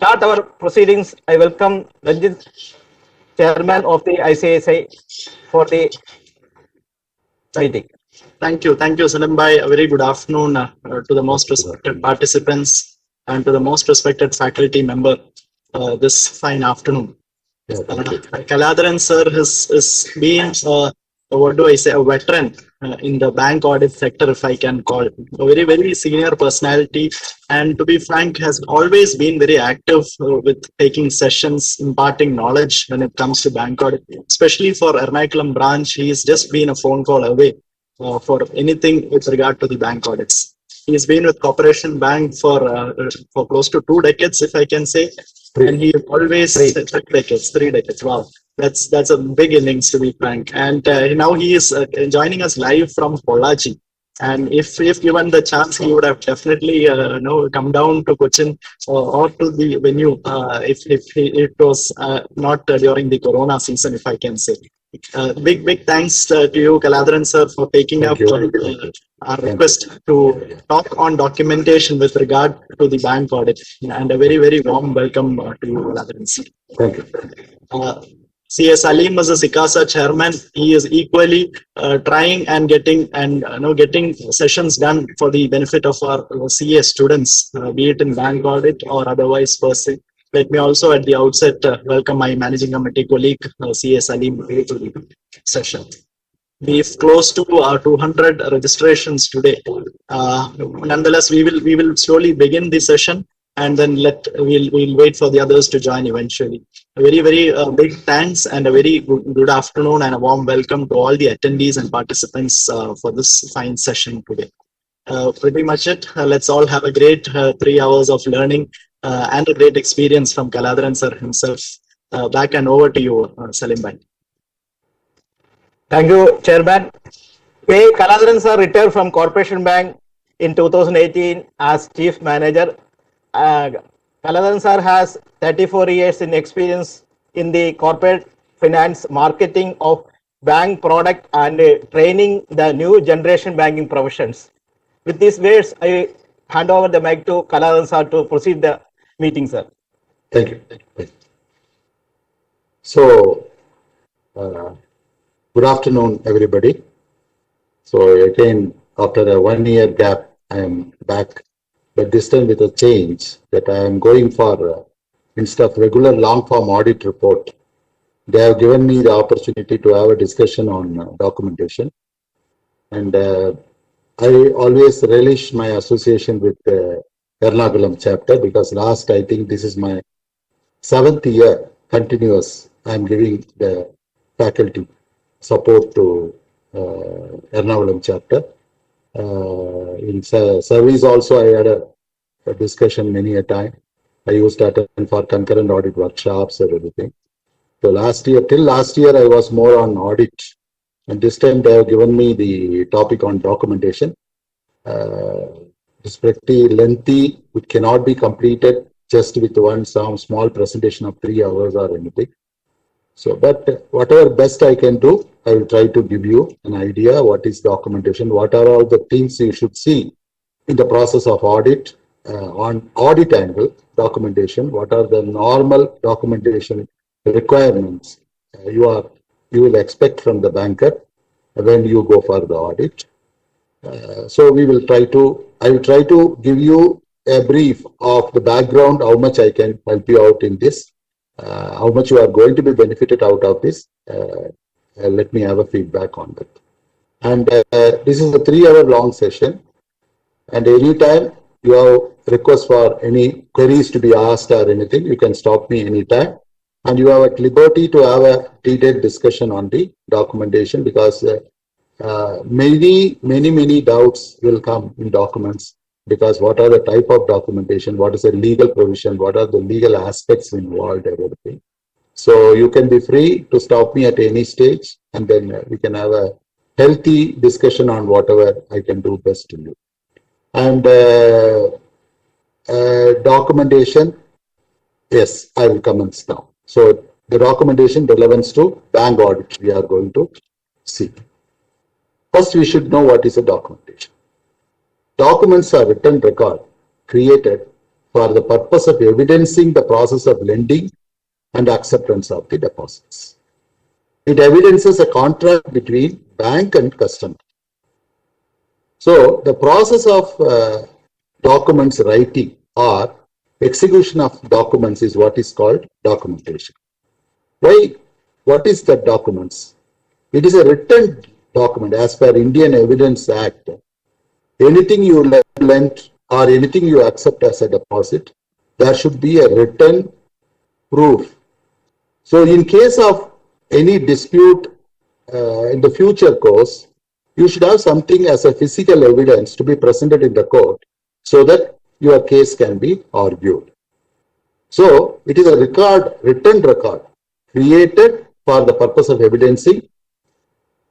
start our proceedings, I welcome Ranjit, Chairman of the ICAI, for the meeting. Thank you, Salim Bhai. A very good afternoon to the most respected participants and to the most respected faculty member this fine afternoon. Kaladharan sir has been, what do I say, a veteran in the bank audit sector, if I can call it. A very, very senior personality, and to be frank, has always been very active with taking sessions, imparting knowledge when it comes to bank audit, especially for Ernakulam branch. He's just been a phone call away for anything with regard to the bank audits. He's been with Corporation Bank for close to 2 decades, if I can say. And he always 3 decades. Wow, that's a big innings, to be frank. And now he is joining us live from Pollachi. And if given the chance, he would have definitely come down to Cochin or to the venue if it was not during the Corona season, if I can say. Big thanks to you, Kaladharan sir, for taking up our request to talk on documentation with regard to the bank audit, and a very, very warm welcome to you, Kaladharan sir. Thank you. CS Salim as a SICASA chairman, he is equally trying and getting sessions done for the benefit of our CA students, be it in bank audit or otherwise per se. Let me also at the outset welcome my managing committee colleague, CA Salim, to the session. We've close to 200 registrations today. Nonetheless, we will slowly begin the session, and then we'll wait for the others to join eventually. A very, very big thanks and a very good afternoon and a warm welcome to all the attendees and participants for this fine session today. Pretty much it. Let's all have a great 3 hours of learning and a great experience from Kaladharan sir himself. Back and over to you, Salim Bhai. Thank you, Chairman. Kaladharan sir retired from Corporation Bank in 2018 as Chief Manager. Kaladharan sir has 34 years in experience in the corporate finance, marketing of bank product, and training the new generation banking professions. With these words, I hand over the mic to Kaladharan sir to proceed the meeting, sir. Thank you. So, good afternoon, everybody. So again, after a 1-year gap, I am back, but this time with a change that I am going for, instead of regular long form audit report, they have given me the opportunity to have a discussion on documentation. And I always relish my association with Ernakulam chapter, because I think this is my 7th year continuous. I am giving the faculty support to Ernakulam chapter. In service also, I had a discussion many a time. I used to attend for concurrent audit workshops or everything. So till last year, I was more on audit. And this time they have given me the topic on documentation. It's pretty lengthy. It cannot be completed just with some small presentation of 3 hours or anything. So, but whatever best I can do, I will try to give you an idea what is documentation, what are all the things you should see in the process of audit, on audit angle, documentation, what are the normal documentation requirements you will expect from the banker when you go for the audit. So I will try to give you a brief of the background, how much I can help you out in this, how much you are going to be benefited out of this. Let me have a feedback on that. And this is a 3-hour long session, and anytime you have requests for any queries to be asked or anything, you can stop me anytime. And you have at liberty to have a detailed discussion on the documentation, because many doubts will come in documents, because what are the type of documentation, what is the legal provision, what are the legal aspects involved, everything. So you can be free to stop me at any stage, and then we can have a healthy discussion on whatever I can do best to you. And documentation, yes, I will commence now. So the documentation relevance to bank audit we are going to see. First, we should know what is a documentation. Documents are written record created for the purpose of evidencing the process of lending and acceptance of the deposits. It evidences a contract between bank and customer. So the process of documents writing or execution of documents is what is called documentation. Why? What is the documents? It is a written document as per Indian Evidence Act. Anything you lend or anything you accept as a deposit, there should be a written proof. So in case of any dispute in the future course, you should have something as a physical evidence to be presented in the court so that your case can be argued. So it is a record, written record, created for the purpose of evidencing,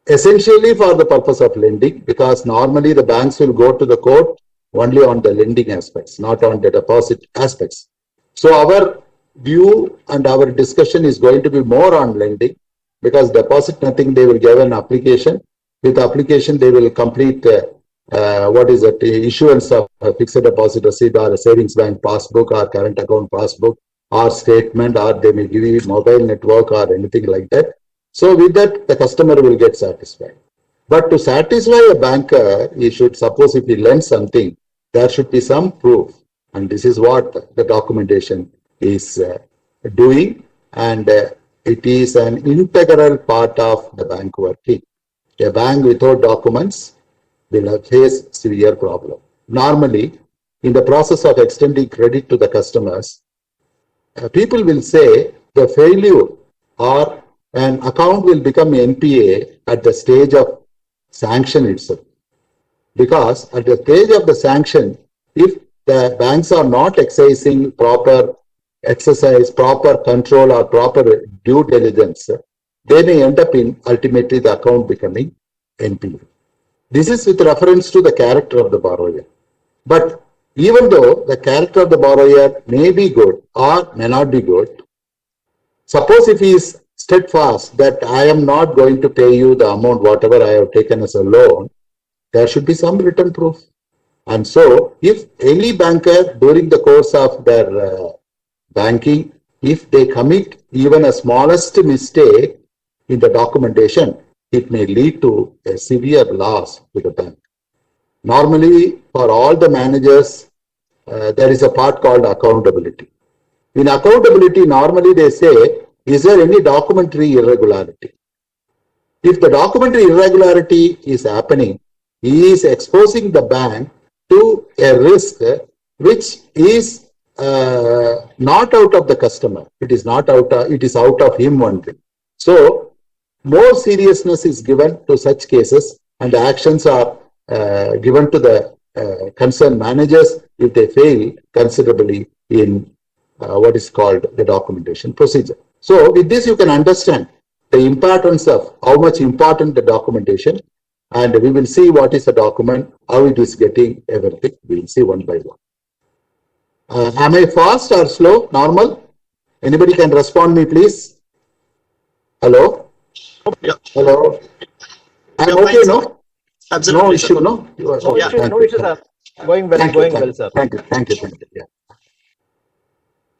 essentially for the purpose of lending, because normally the banks will go to the court only on the lending aspects, not on the deposit aspects. So our view and our discussion is going to be more on lending, because deposit nothing, they will give an application. With application, they will complete issuance of a fixed deposit receipt or a savings bank passbook or current account passbook or statement, or they may give you mobile network or anything like that. So with that, the customer will get satisfied. But to satisfy a banker, he should, suppose if he lends something, there should be some proof. And this is what the documentation is doing. And it is an integral part of the bank working. A bank without documents will face severe problem. Normally, in the process of extending credit to the customers, people will say the failure or an account will become NPA at the stage of sanction itself. Because at the stage of the sanction, if the banks are not exercising proper control or proper due diligence, they may end up in ultimately the account becoming NPA. This is with reference to the character of the borrower. But even though the character of the borrower may be good or may not be good, suppose if he is steadfast that I am not going to pay you the amount whatever I have taken as a loan, there should be some written proof. And so if any banker during the course of their banking, if they commit even a smallest mistake in the documentation, it may lead to a severe loss to the bank. Normally, for all the managers, there is a part called accountability. In accountability, normally they say, is there any documentary irregularity? If the documentary irregularity is happening, he is exposing the bank to a risk which is not out of the customer. It is out of him only. So more seriousness is given to such cases, and actions are given to the concerned managers if they fail considerably in what is called the documentation procedure. So with this, you can understand the importance of how much important the documentation, and we will see what is the document, how it is getting everything. We will see one by one. Am I fast or slow? Normal? Anybody can respond me, please. Hello? Yeah. Hello? I'm Yeah, okay, fine, no? Absolutely. No issue, no? You are No okay. issue, Thank no you. issue, sir. Going well, Thank you, going thank well, you, sir. thank you. Yeah.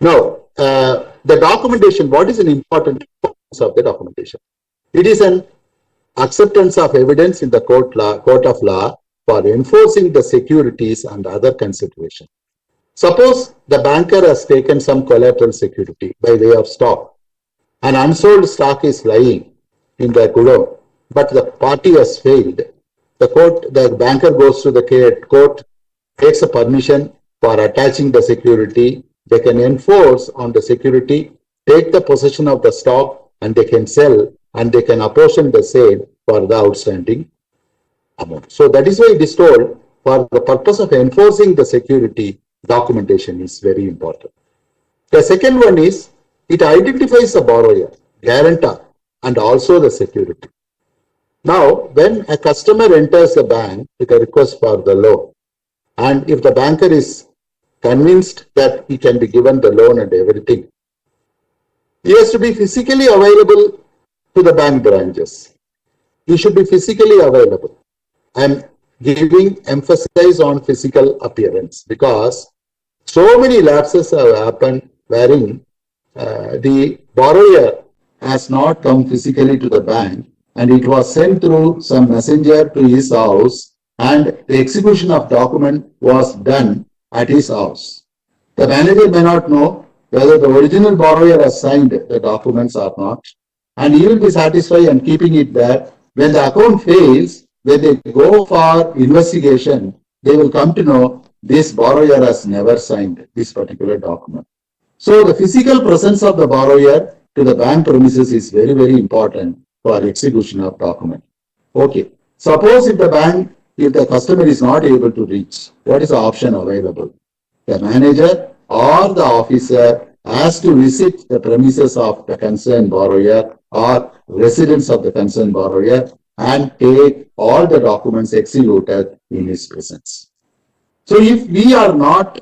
Now, the documentation, what is an important importance of the documentation? It is an acceptance of evidence in the court of law for enforcing the securities and other considerations. Suppose the banker has taken some collateral security by way of stock. An unsold stock is lying in the godown, but the party has failed. The banker goes to the court, takes a permission for attaching the security. They can enforce on the security, take the possession of the stock, and they can sell, and they can apportion the sale for the outstanding amount. So that is why it is told, for the purpose of enforcing the security, documentation is very important. The second one is, it identifies the borrower, guarantor, and also the security. Now, when a customer enters the bank with a request for the loan, and if the banker is convinced that he can be given the loan and everything, he has to be physically available to the bank branches. He should be physically available. I am giving emphasis on physical appearance, because So many lapses have happened wherein the borrower has not come physically to the bank and it was sent through some messenger to his house and the execution of document was done at his house. The manager may not know whether the original borrower has signed the documents or not, and he will be satisfied and keeping it there. When the account fails, when they go for investigation, they will come to know this borrower has never signed this particular document. So the physical presence of the borrower to the bank premises is very, very important for execution of document. Okay. Suppose if the customer is not able to reach, what is the option available? The manager or the officer has to visit the premises of the concerned borrower or residence of the concerned borrower and take all the documents executed in his presence. So if we are not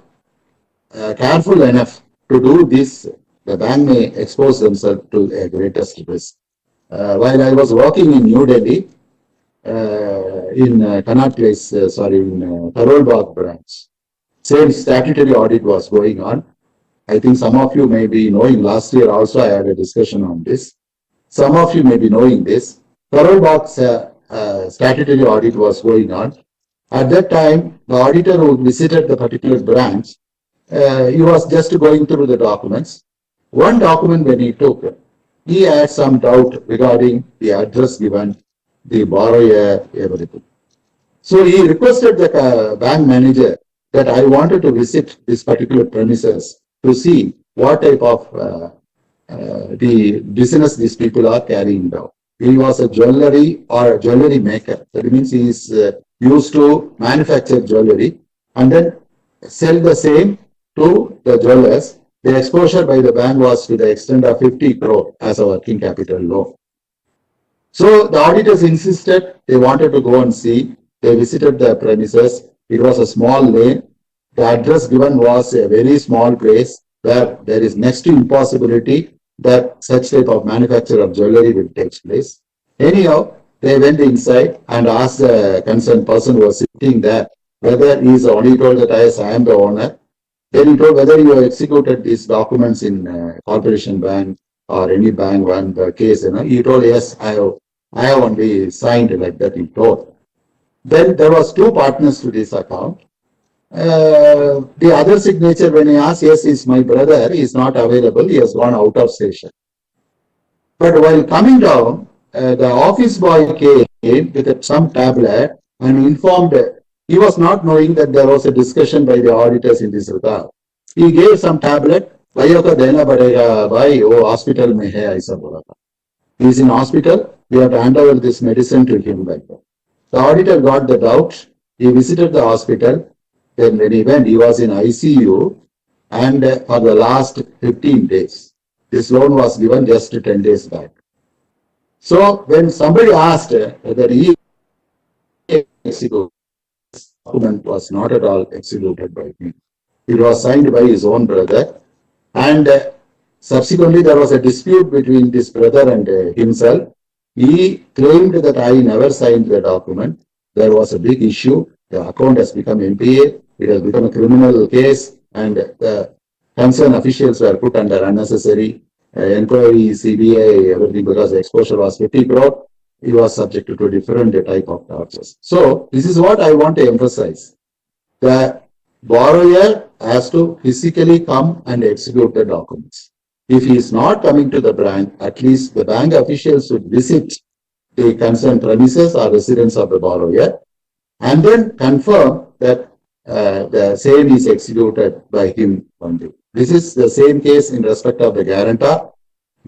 careful enough to do this, the bank may expose themselves to a greatest risk. While I was working in New Delhi, in Connaught Place, in Karol Bagh branch, same statutory audit was going on. I think some of you may be knowing, last year also I had a discussion on this. Some of you may be knowing this. Karol Bagh's statutory audit was going on. At that time, the auditor who visited the particular branch, he was just going through the documents. One document when he took, he had some doubt regarding the address given, the borrower, everything. So he requested the bank manager that I wanted to visit this particular premises to see what type of the business these people are carrying out. He was a jewelry or a jewelry maker. That means he is used to manufacture jewelry and then sell the same to the jewelers. The exposure by the bank was to the extent of 50 crore as a working capital loan. So the auditors insisted they wanted to go and see. They visited the premises. It was a small lane. The address given was a very small place where there is next to impossibility that such type of manufacture of jewelry will take place. Anyhow, they went inside and asked the concerned person who was sitting there whether he is the only told that I am the owner. Then he told whether you have executed these documents in Corporation Bank or any bank one the case. He told yes, I have only signed like that. He told. Then there was two partners to this account. The other signature when he asked, yes, is my brother, he is not available, he has gone out of station. But while coming down, the office boy came with some tablet and informed, he was not knowing that there was a discussion by the auditors in this regard. He gave some tablet, भाइयों का देना पड़ेगा भाई वो hospital में है ऐसा बोला था. He is in hospital, we have to hand over this medicine to him like that. The auditor got the doubt, he visited the hospital. Then when he went, he was in ICU and for the last 15 days. This loan was given just 10 days back. So when somebody asked whether he executed, this document was not at all executed by him. It was signed by his own brother and subsequently there was a dispute between this brother and himself. He claimed that I never signed the document. There was a big issue. The account has become NPA. It has become a criminal case and the concerned officials were put under unnecessary inquiry, CBI, everything because the exposure was 50 crore. He was subjected to a different type of charges. So this is what I want to emphasize. The borrower has to physically come and execute the documents. If he is not coming to the bank, at least the bank officials should visit the concerned premises or residence of the borrower and then confirm that the same is executed by him only. This is the same case in respect of the guarantor.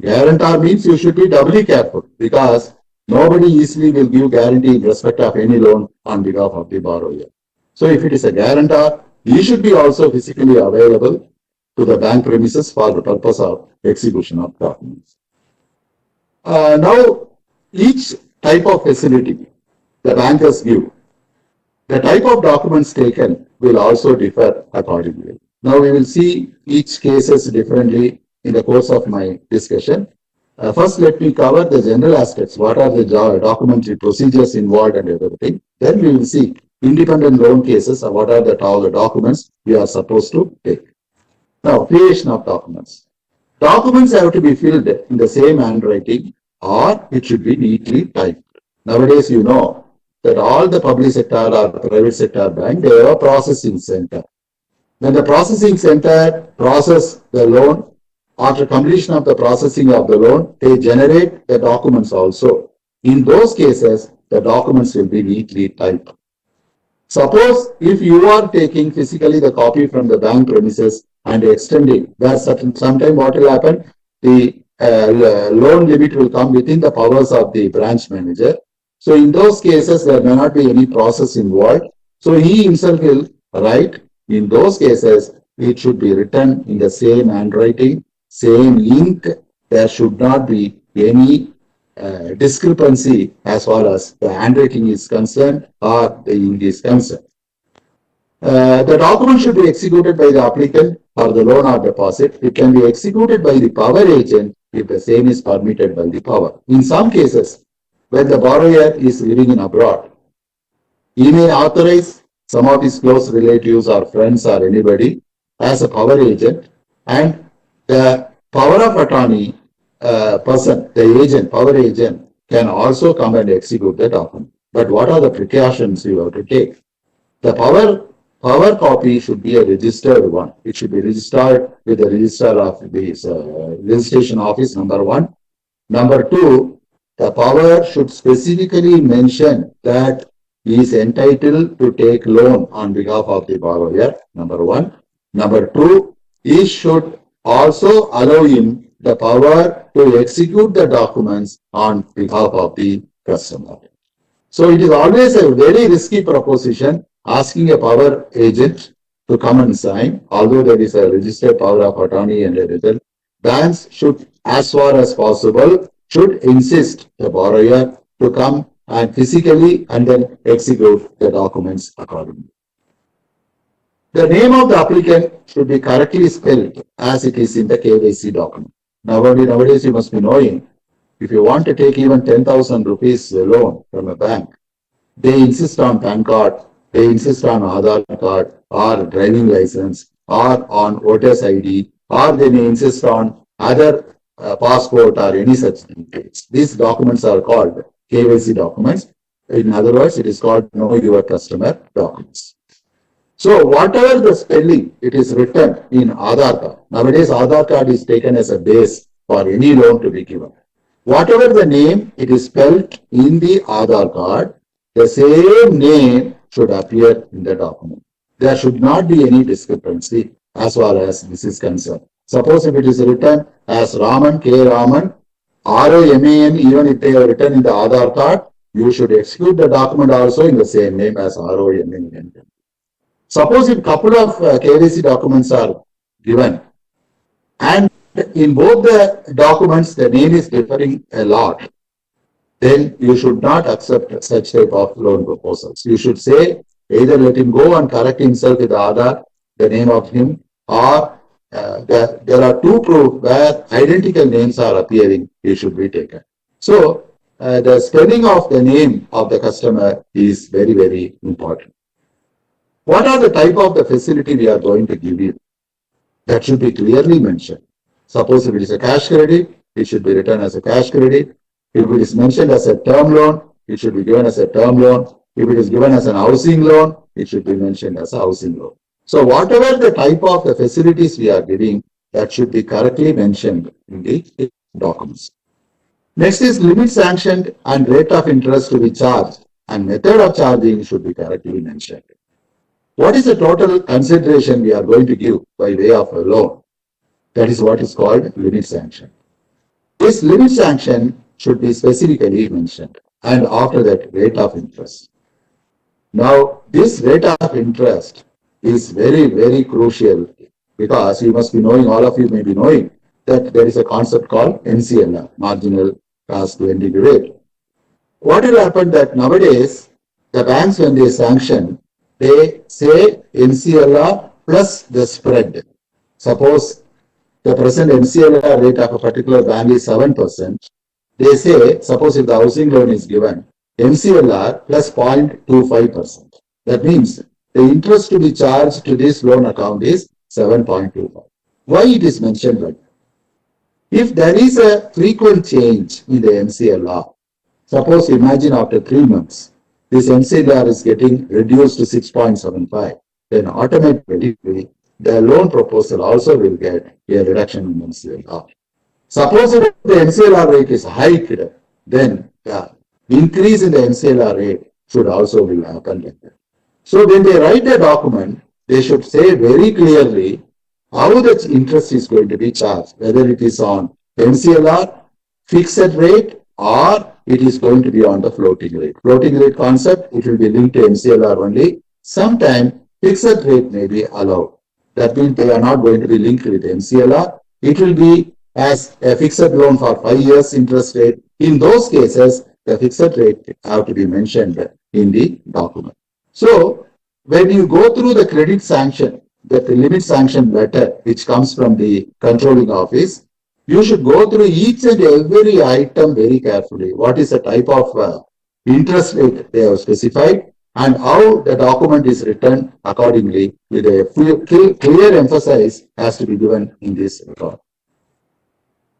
Guarantor means you should be doubly careful because nobody easily will give guarantee in respect of any loan on behalf of the borrower. So if it is a guarantor, he should be also physically available to the bank premises for the purpose of execution of documents. Now, each type of facility the bankers give, the type of documents taken will also differ accordingly. Now we will see each cases differently in the course of my discussion. First, let me cover the general aspects. What are the documentary procedures involved and everything. Then we will see independent loan cases. What are all the documents you are supposed to take. Now, creation of documents. Documents have to be filled in the same handwriting or it should be neatly typed. Nowadays, you know that all the public sector or private sector bank, they have a processing center. When the processing center process the loan, after completion of the processing of the loan, they generate the documents also. In those cases, the documents will be neatly typed. Suppose if you are taking physically the copy from the bank premises and extending, where sometime what will happen, the loan limit will come within the powers of the branch manager. So in those cases, there may not be any process involved. So he himself will write. In those cases, it should be written in the same handwriting, same ink. There should not be any discrepancy as far as the handwriting is concerned or the ink is concerned. The document should be executed by the applicant for the loan or deposit. It can be executed by the power agent if the same is permitted by the power. In some cases, when the borrower is living in abroad, he may authorize some of his close relatives or friends or anybody as a power agent, and the power of attorney person, the agent, power agent, can also come and execute the document. But what are the precautions you have to take? The power copy should be a registered one. It should be registered with the registrar of this registration office, number one. Number two, the power should specifically mention that he is entitled to take loan on behalf of the borrower, number one. Number two, he should also allow him the power to execute the documents on behalf of the customer. So it is always a very risky proposition asking a power agent to come and sign, although there is a registered power of attorney and everything. Banks should, as far as possible, should insist the borrower to come and physically and then execute the documents accordingly. The name of the applicant should be correctly spelled as it is in the KYC document. Nowadays you must be knowing, if you want to take even 10,000 rupees loan from a bank, they insist on PAN card, they insist on Aadhaar card or driving license or on voter's ID, or they may insist on other passport or any such things. These documents are called KYC documents. In other words, it is called Know Your Customer documents. So whatever the spelling, it is written in Aadhaar card. Nowadays, Aadhaar card is taken as a base for any loan to be given. Whatever the name, it is spelled in the Aadhaar card, the same name should appear in the document. There should not be any discrepancy as far as this is concerned. Suppose if it is written as Raman, K. Raman, R-O-M-A-N, even if they are written in the Aadhaar card, you should execute the document also in the same name as R-O-M-A-N. Suppose if a couple of KYC documents are given and in both the documents the name is differing a lot, then you should not accept such type of loan proposals. You should say either let him go and correct himself with Aadhaar, the name of him, or there are two proof where identical names are appearing, it should be taken. So the spelling of the name of the customer is very, very important. What are the type of the facility we are going to give you? That should be clearly mentioned. Suppose if it is a cash credit, it should be written as a cash credit. If it is mentioned as a term loan, it should be given as a term loan. If it is given as an housing loan, it should be mentioned as a housing loan. So whatever the type of the facilities we are giving, that should be correctly mentioned in the documents. Next is limit sanctioned and rate of interest to be charged, and method of charging should be correctly mentioned. What is the total consideration we are going to give by way of a loan? That is what is called limit sanction. This limit sanction should be specifically mentioned, and after that rate of interest. Now this rate of interest is very, very crucial, because you must be knowing, all of you may be knowing, that there is a concept called MCLR, marginal cost lending rate. What will happen that nowadays the banks, when they sanction, they say MCLR plus the spread. Suppose the present MCLR rate of a particular bank is 7%. They say, suppose if the housing loan is given, MCLR plus 0.25%. That means the interest to be charged to this loan account is 7.25. Why it is mentioned like that? If there is a frequent change in the MCL law, suppose imagine after 3 months, this MCLR is getting reduced to 6.75, then automatically the loan proposal also will get a reduction in MCLR. Suppose if the MCLR rate is hiked, then the increase in the MCLR rate should also will happen like that. So when they write a document, they should say very clearly how the interest is going to be charged, whether it is on MCLR, fixed rate, or it is going to be on the floating rate. Floating rate concept, it will be linked to MCLR only. Sometimes fixed rate may be allowed. That means they are not going to be linked with MCLR. It will be as a fixed loan for 5 years interest rate. In those cases, the fixed rate have to be mentioned in the document. So when you go through the credit sanction, the limit sanction letter which comes from the controlling office, you should go through each and every item very carefully. What is the type of interest rate they have specified and how the document is written accordingly with a clear emphasis has to be given in this record.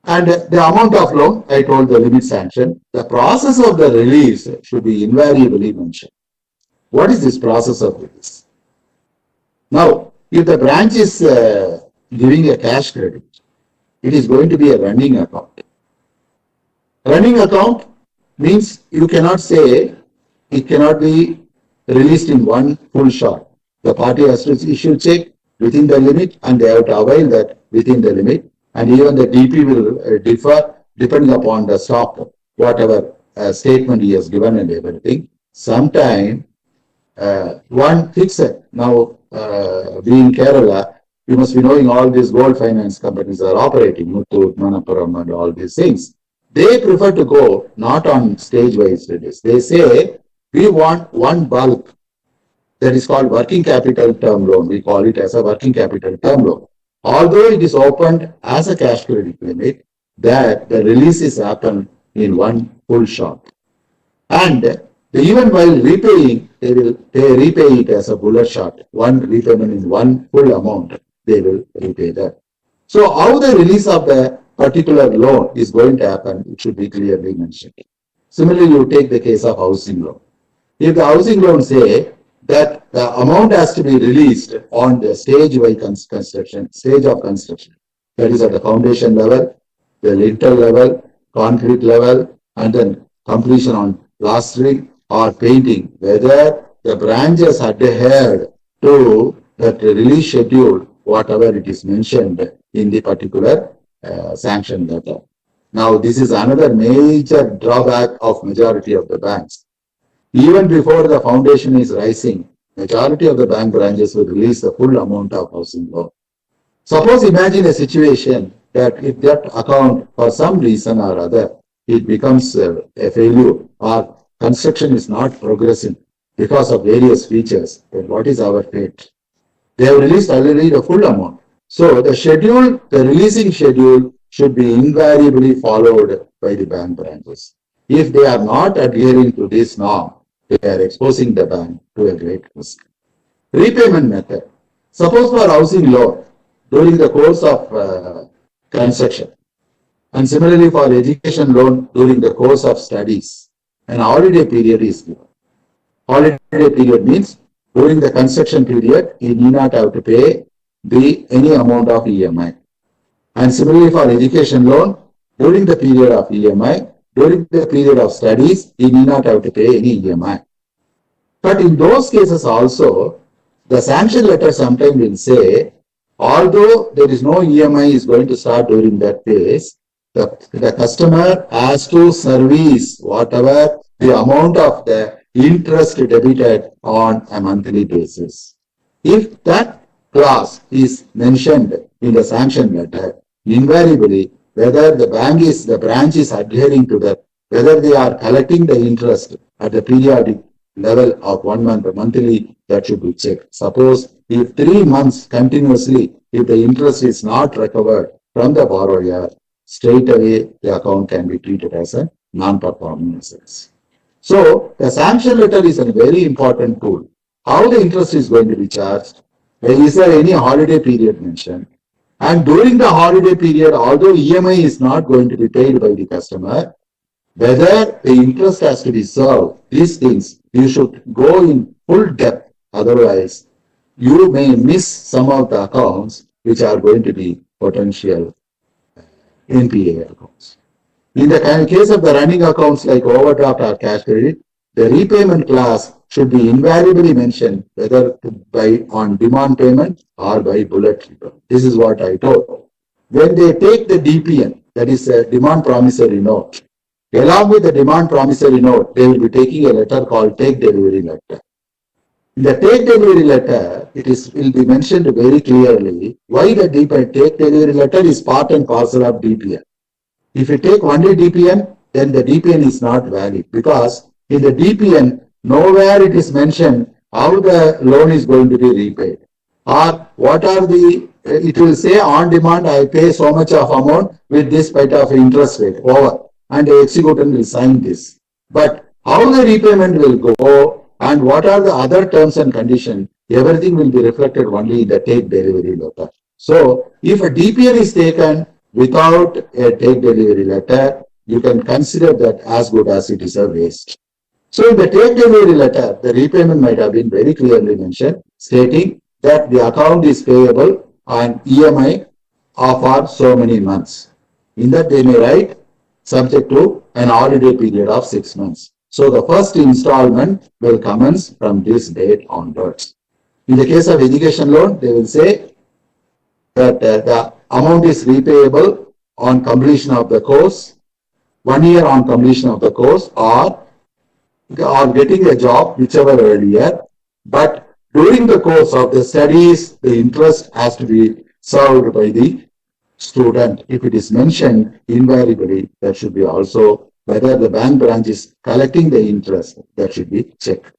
And the amount of loan, I told the limit sanction, the process of the release should be invariably mentioned. What is this process of release? Now, if the branch is giving a cash credit, it is going to be a running account. Running account means you cannot say it cannot be released in one full shot. The party has to issue check within the limit and they have to avail that within the limit, and even the DP will differ depending upon the stock, whatever statement he has given and everything. Sometime one fixed, now being Kerala, you must be knowing all these gold finance companies are operating, Muthoot, Manappuram and all these things. They prefer to go not on stage-wise release. They say, we want one bulk that is called working capital term loan. We call it as a working capital term loan. Although it is opened as a cash credit limit, that the releases happen in one full shot. And even while repaying, they repay it as a bullet shot. One repayment in one full amount, they will repay that. So how the release of the particular loan is going to happen, it should be clearly mentioned. Similarly, you take the case of housing loan. If the housing loan say that the amount has to be released on the stage of construction, that is at the foundation level, the lintel level, concrete level, and then completion on plastering or painting, whether the branches adhered to that release schedule, whatever it is mentioned in the particular sanction letter. Now, this is another major drawback of majority of the banks. Even before the foundation is rising, majority of the bank branches will release the full amount of housing loan. Suppose imagine a situation that if that account for some reason or other, it becomes a failure or construction is not progressing because of various features, then what is our fate? They have released already the full amount. So the schedule, the releasing schedule should be invariably followed by the bank branches. If they are not adhering to this norm, they are exposing the bank to a great risk. Repayment method. Suppose for housing loan, during the course of construction, and similarly for education loan during the course of studies, an holiday period is given. Holiday period means during the construction period, you need not have to pay any amount of EMI. And similarly for education loan, during the period of EMI, during the period of studies, you need not have to pay any EMI. But in those cases also, the sanction letter sometimes will say, although there is no EMI is going to start during that phase, the customer has to service whatever the amount of the interest debited on a monthly basis. If that clause is mentioned in the sanction letter, invariably, whether the branch is adhering to that, whether they are collecting the interest at the periodic level of 1 month or monthly, that should be checked. Suppose if 3 months continuously, if the interest is not recovered from the borrower, straight away the account can be treated as a non-performing assets. So the sanction letter is a very important tool. how the interest is going to be charged, is there any holiday period mentioned, and during the holiday period, although EMI is not going to be paid by the customer, whether the interest has to be served, these things you should go in full depth. Otherwise, you may miss some of the accounts which are going to be potential NPA accounts. In the case of the running accounts like overdraft or cash credit, the repayment clause should be invariably mentioned whether by on demand payment or by bullet return. This is what I told. When they take the DPN, that is a demand promissory note, along with the demand promissory note, they will be taking a letter called take delivery letter. In the take delivery letter, will be mentioned very clearly why the take delivery letter is part and parcel of DPN. If you take only DPN, then the DPN is not valid, because in the DPN, nowhere it is mentioned how the loan is going to be repaid, or what are the, it will say on demand, I pay so much of amount with this bit of interest rate over, and the executor will sign this. But how the repayment will go and what are the other terms and conditions, everything will be reflected only in the take delivery letter. So if a DPN is taken without a take delivery letter, you can consider that as good as it is a waste. So in the take delivery letter, the repayment might have been very clearly mentioned, stating that the account is payable on EMI for so many months. In that they may write subject to an holiday period of 6 months. So the first installment will commence from this date onwards. In the case of education loan, they will say that the amount is repayable on completion of the course, 1 year on completion of the course, or getting a job, whichever earlier. But during the course of the studies, the interest has to be served by the student. If it is mentioned, invariably, that should be also whether the bank branch is collecting the interest, that should be checked.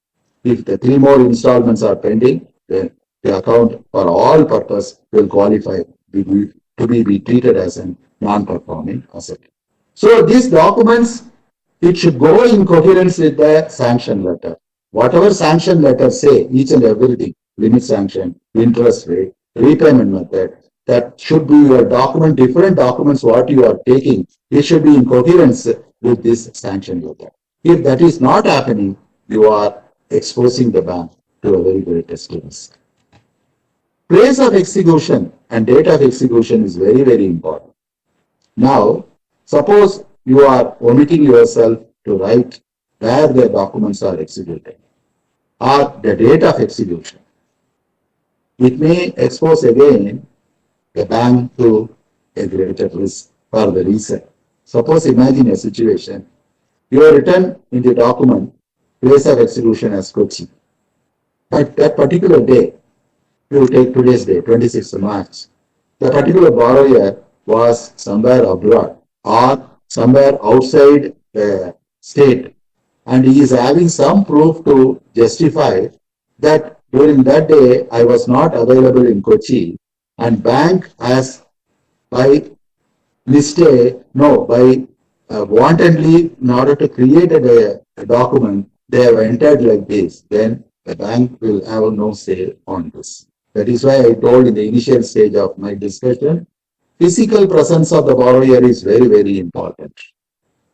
If the 3 more installments are pending, then the account for all purpose will qualify to be treated as a non-performing asset. So these documents, it should go in coherence with the sanction letter. Whatever sanction letter say, each and everything, limit sanction, interest rate, repayment method, that should be your document, different documents what you are taking, it should be in coherence with this sanction letter. If that is not happening, you are exposing the bank to a very great risk. Place of execution and date of execution is very, very important. Now, suppose you are omitting yourself to write where the documents are executed or the date of execution. It may expose again the bank to a greater risk for the reason. Suppose imagine a situation, you have written in the document place of execution as Kochi. At that particular day, you will take today's day, 26th of March. The particular borrower was somewhere abroad or somewhere outside the state, and he is having some proof to justify that during that day I was not available in Kochi, and bank has by mistake, no, by wantonly, in order to create a document, they have entered like this, then the bank will have no say on this. That is why I told in the initial stage of my discussion, physical presence of the borrower is very, very important.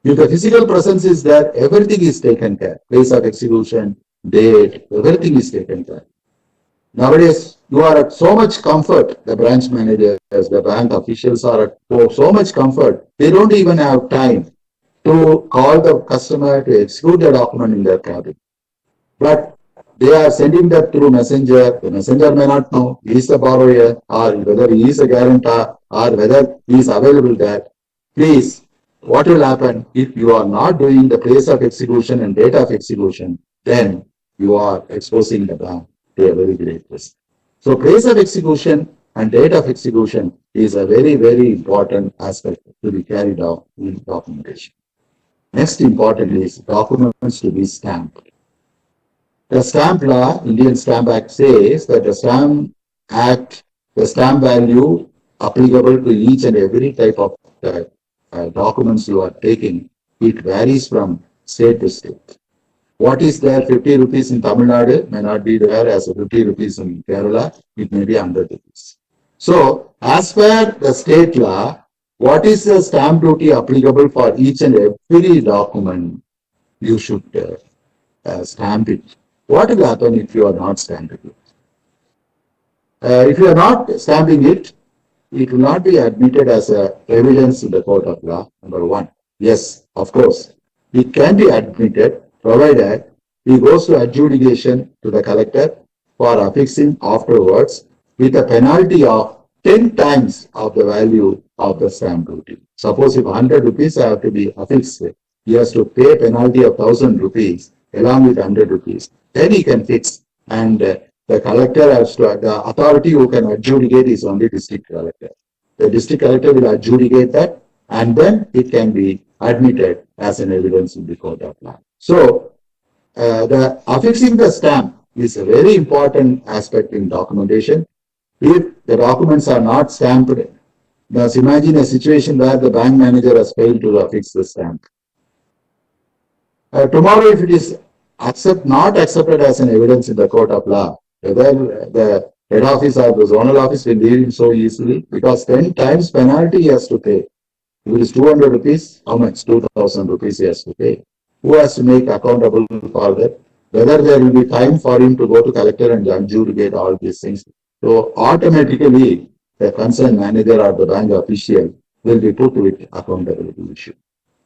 If the physical presence is there, everything is taken care. Place of execution, date, everything is taken care. Nowadays, you are at so much comfort, the branch managers, the bank officials are at so much comfort, they don't even have time to call the customer to execute the document in their cabin. But they are sending that through messenger. The messenger may not know he is the borrower or whether he is a guarantor or whether he is available there. Please, what will happen if you are not doing the place of execution and date of execution, then you are exposing the bank to a very great risk. So place of execution and date of execution is a very, very important aspect to be carried out in documentation. Next important is documents to be stamped. The stamp law, Indian Stamp Act says that the stamp act, the stamp value applicable to each and every type of documents you are taking, it varies from state to state. What is there 50 rupees in Tamil Nadu may not be there as 50 rupees in Kerala. It may be 100 rupees. So, as per the state law, what is the stamp duty applicable for each and every document? You should stamp it. What will happen if you are not stamping it? If you are not stamping it, it will not be admitted as a evidence in the court of law, number one. Yes, of course, it can be admitted provided he goes to adjudication to the collector for affixing afterwards with a penalty of 10 times of the value of the stamp duty. Suppose if 100 rupees have to be affixed, he has to pay a penalty of 1000 rupees along with 100 rupees. Then he can fix, and the collector has to, the authority who can adjudicate is only district collector. The district collector will adjudicate that, and then it can be admitted as an evidence in the court of law. So, the affixing the stamp is a very important aspect in documentation. If the documents are not stamped, just imagine a situation where the bank manager has failed to affix the stamp. Tomorrow, if it is not accepted as an evidence in the court of law, whether the head office or the zonal office will leave him so easily, because 10 times penalty he has to pay. If it is 200 rupees, how much? 2000 rupees he has to pay. Who has to make accountable for that? Whether there will be time for him to go to collector and adjudicate all these things. So automatically, the concerned manager or the bank official will be put with accountability issue.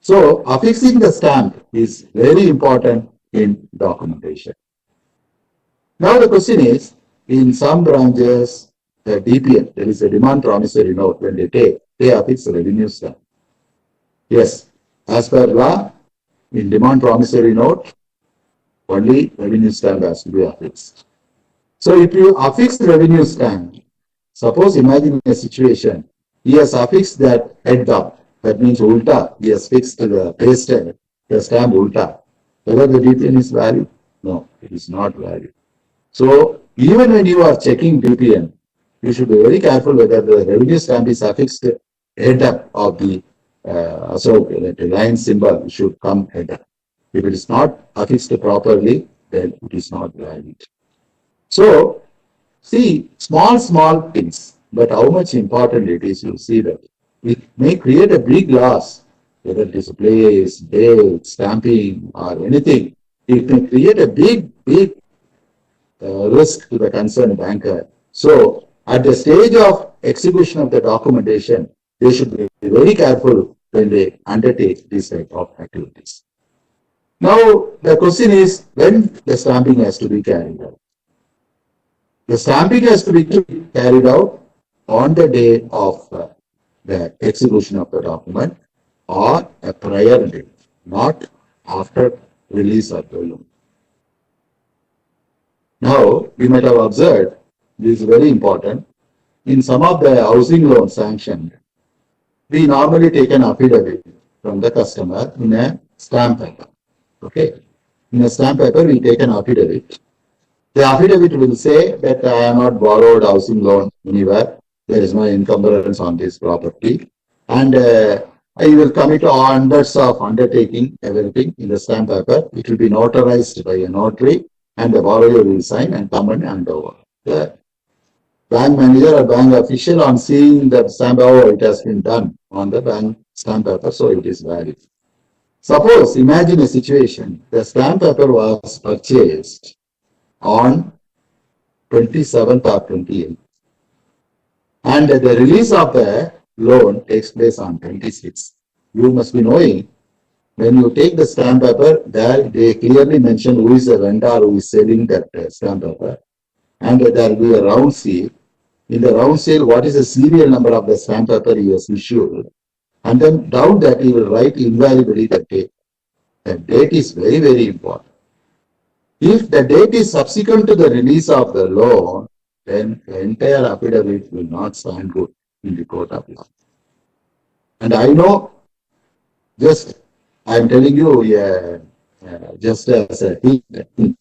So affixing the stamp is very important in documentation. Now the question is, in some branches, the DPN, there is a demand promissory note, when they affix a revenue stamp. Yes, as per law, in demand promissory note, only revenue stamp has to be affixed. So if you affix the revenue stamp, suppose imagine a situation, he has affixed that head up, that means ulta, he has fixed the pasted, the stamp ulta. Whether the DPN is valid? No, it is not valid. So even when you are checking DPN, you should be very careful whether the revenue stamp is affixed head up of the the line symbol should come head up. If it is not affixed properly, then it is not valid. So see, small things, but how much important it is, you see that. It may create a big loss, whether it is place, date, stamping, or anything. It may create a big risk to the concerned banker. So, at the stage of execution of the documentation, they should be very careful when they undertake this type of activities. Now, the question is when the stamping has to be carried out. The stamping has to be carried out on the day of the execution of the document or a prior date, not after release of the loan. Now, you might have observed, this is very important, in some of the housing loans sanctioned, we normally take an affidavit from the customer in a stamp paper. Okay. In a stamp paper, we take an affidavit. The affidavit will say that I have not borrowed housing loan anywhere. There is no encumbrance on this property. And I will commit hundreds of undertaking, everything in the stamp paper. It will be notarized by a notary, and the borrower will sign and come and hand over. The bank manager or bank official, on seeing the stamp, oh, it has been done on the bank stamp paper, so it is valid. Suppose, imagine a situation, the stamp paper was purchased on 27th or 28th, and the release of the loan takes place on 26th. You must be knowing, when you take the stamp paper, there they clearly mention who is the vendor who is selling that stamp paper, and there will be a round seal. In the round seal, what is the serial number of the stamp paper he has issued, and then down that he will write invariably the date. The date is very, very important. If the date is subsequent to the release of the loan, then the entire affidavit will not stand good in the court of law. And I know, I am telling you, just as a hint,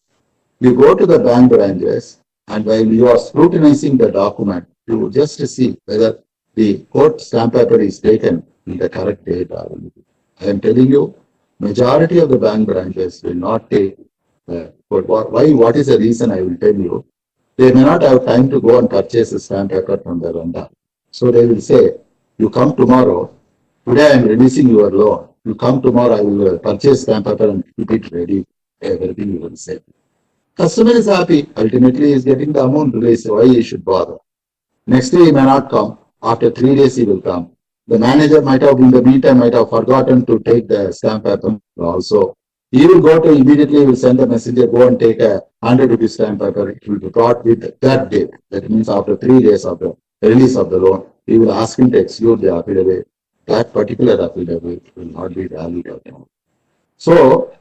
you go to the bank branches, and while you are scrutinizing the document, you just see whether the court stamp paper is taken in the correct date or not. I am telling you, majority of the bank branches will not take But what is the reason I will tell you? They may not have time to go and purchase a stamp paper from the vendor. So they will say, you come tomorrow, today I am releasing your loan. You come tomorrow, I will purchase stamp paper and keep it ready. Everything you will say. Customer is happy. Ultimately, he is getting the amount released. Why he should bother? Next day he may not come. After 3 days he will come. The manager might have, in the meantime, might have forgotten to take the stamp paper also. He will go to immediately, he will send the messenger, go and take a 100 rupees stamp paper. It will be brought with that date. That means after 3 days of the release of the loan, he will ask him to execute the affidavit. That particular affidavit will not be valid at all. So,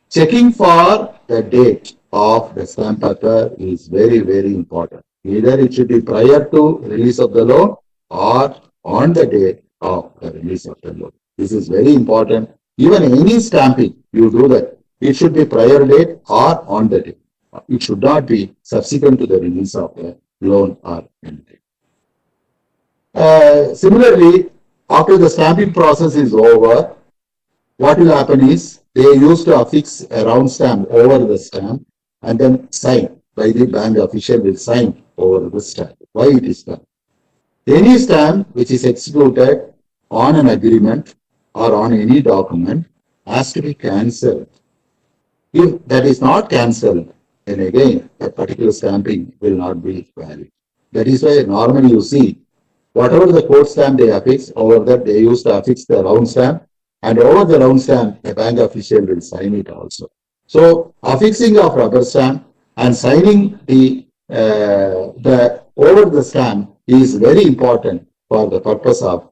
checking for the date of the stamp paper is very, very important. Either it should be prior to release of the loan or on the day of the release of the loan. This is very important. Even any stamping, you do that. It should be prior date or on the date. It should not be subsequent to the release of the loan or anything. Similarly, after the stamping process is over, what will happen is they used to affix a round stamp over the stamp and then sign by the bank official will sign over the stamp. Why it is done? Any stamp which is executed on an agreement or on any document has to be cancelled. If that is not cancelled, then again that particular stamping will not be valid. That is why normally you see whatever the code stamp they affix, over that they used to affix the round stamp, and over the round stamp, a bank official will sign it also. So, affixing of rubber stamp and signing the over the stamp is very important for the purpose of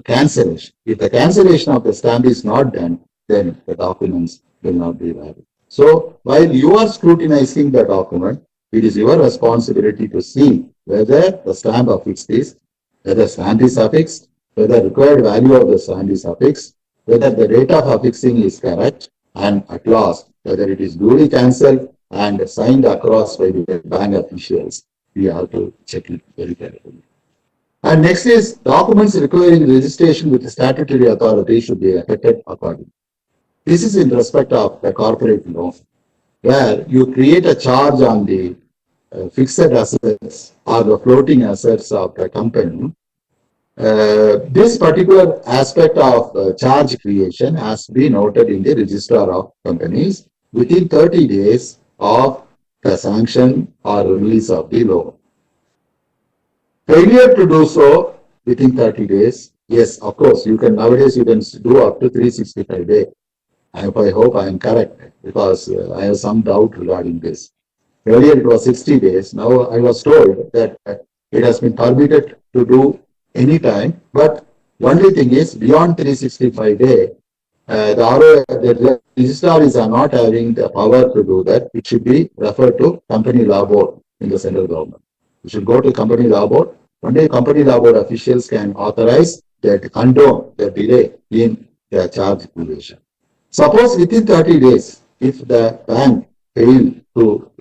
cancellation. If the cancellation of the stamp is not done, then the documents will not be valid. So, while you are scrutinizing the document, it is your responsibility to see whether the stamp affixed is, whether stamp is affixed, whether required value of the stamp is affixed, whether the date of affixing is correct, and at last, whether it is duly cancelled and signed across by the bank officials. We have to check it very carefully. And next is documents requiring registration with the statutory authority should be effected accordingly. This is in respect of the corporate law, where you create a charge on the fixed assets or the floating assets of the company. This particular aspect of charge creation has to be noted in the Register of Companies within 30 days of the sanction or release of the loan. Failure to do so within 30 days, yes, of course, you can nowadays you can do up to 365 days. I hope I am correct because I have some doubt regarding this. Earlier it was 60 days. Now I was told that it has been permitted to do any time, but only thing is beyond 365 days, the registrars are not having the power to do that. It should be referred to company law board in the central government. You should go to company law board. Only company law board officials can authorize that condone the delay in the charge creation. Suppose within 30 days, if the bank fail to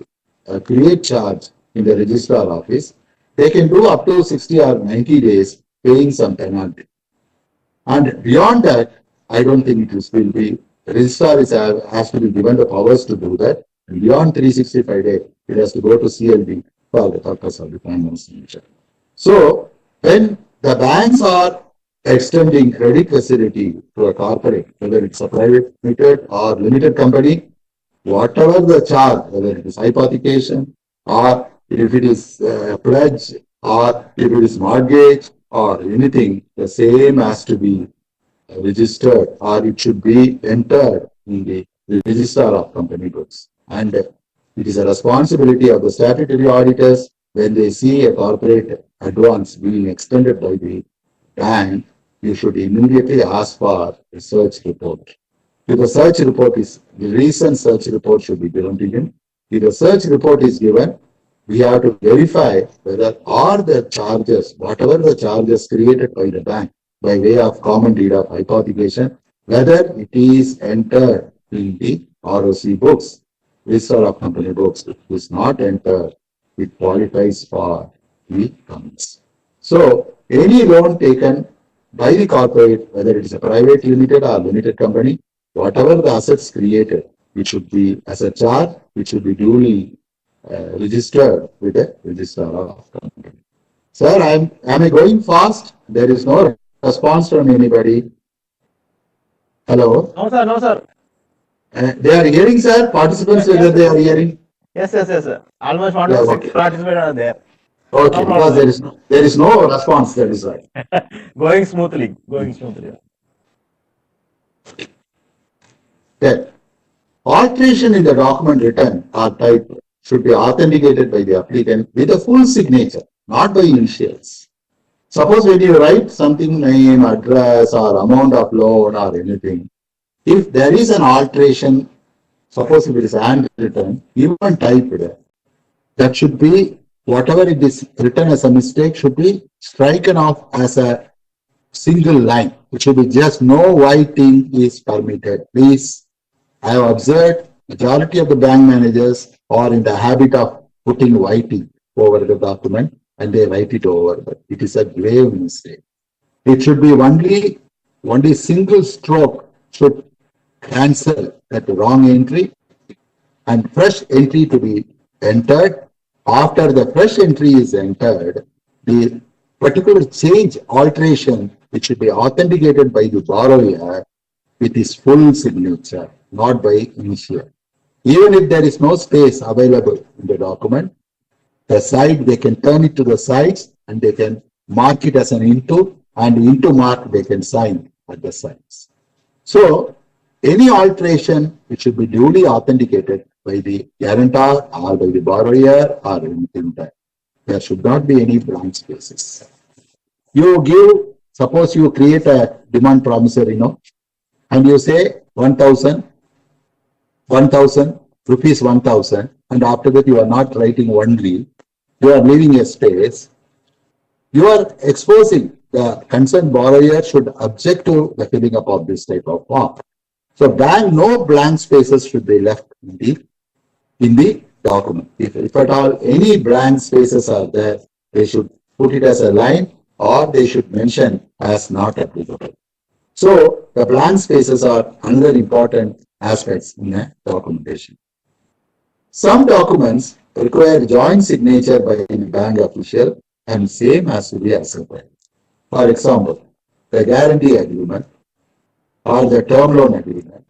create charge in the registrar office, they can do up to 60 or 90 days paying some penalty. And beyond that, I don't think it will be, the registrar has to be given the powers to do that. And beyond 365 days, it has to go to CLB for the purpose of the final signature. So, when the banks are extending credit facility to a corporate, whether it's a private limited or limited company, whatever the charge, whether it is hypothecation or if it is pledge or if it is mortgage or anything, the same has to be registered or it should be entered in the register of company books. And it is a responsibility of the statutory auditors when they see a corporate advance being extended by the bank, you should immediately ask for a search report. If the search report is, the recent search report should be given to him. If the search report is given, we have to verify whether all the charges, whatever the charges created by the bank by way of common deed of hypothecation, whether it is entered in the ROC books, register of company books. If it is not entered, it qualifies for the comments. So, any loan taken by the corporate, whether it is a private limited or limited company, whatever the assets created, it should be as a charge, it should be duly registered with the registrar of company. Sir, am I going fast? There is no response from anybody. Hello? No, sir. No, sir. They are hearing, sir? Participants, Yes, whether yes, they are hearing? Yes, yes, yes, sir. Almost Yeah, 106 okay. participants are there. Okay, No because problem. there is no response, that is right. Going smoothly. Going smoothly. That alteration in the document written or typed should be authenticated by the applicant with a full signature, not by initials. Suppose when you write something, name, address, or amount of loan or anything, if there is an alteration, suppose if it is handwritten, even typed, that should be, whatever it is written as a mistake should be striken off as a single line. It should be just no whiting is permitted. Please, I have observed majority of the bank managers are in the habit of putting whiting over the document and they write it over. But it is a grave mistake. It should be only single stroke should cancel that wrong entry and fresh entry to be entered. After the fresh entry is entered, the particular change, alteration, which should be authenticated by the borrower with his full signature, not by initial. Even if there is no space available in the document, the side, they can turn it to the sides and they can mark it as an into, and into mark they can sign at the sides. So any alteration, it should be duly authenticated by the guarantor or by the borrower or anything that. There should not be any blank spaces. You give, suppose you create a demand promissory note and you say 1,000, rupees 1,000, and after that you are not writing only, you are leaving a space. You are exposing the concerned borrower should object to the filling up of this type of form. So no blank spaces should be left in the document. If at all any blank spaces are there, they should put it as a line or they should mention as not applicable. So the blank spaces are another important aspects in a documentation. Some documents require joint signature by a bank official and same has to be accepted. For example, the guarantee agreement or the term loan agreement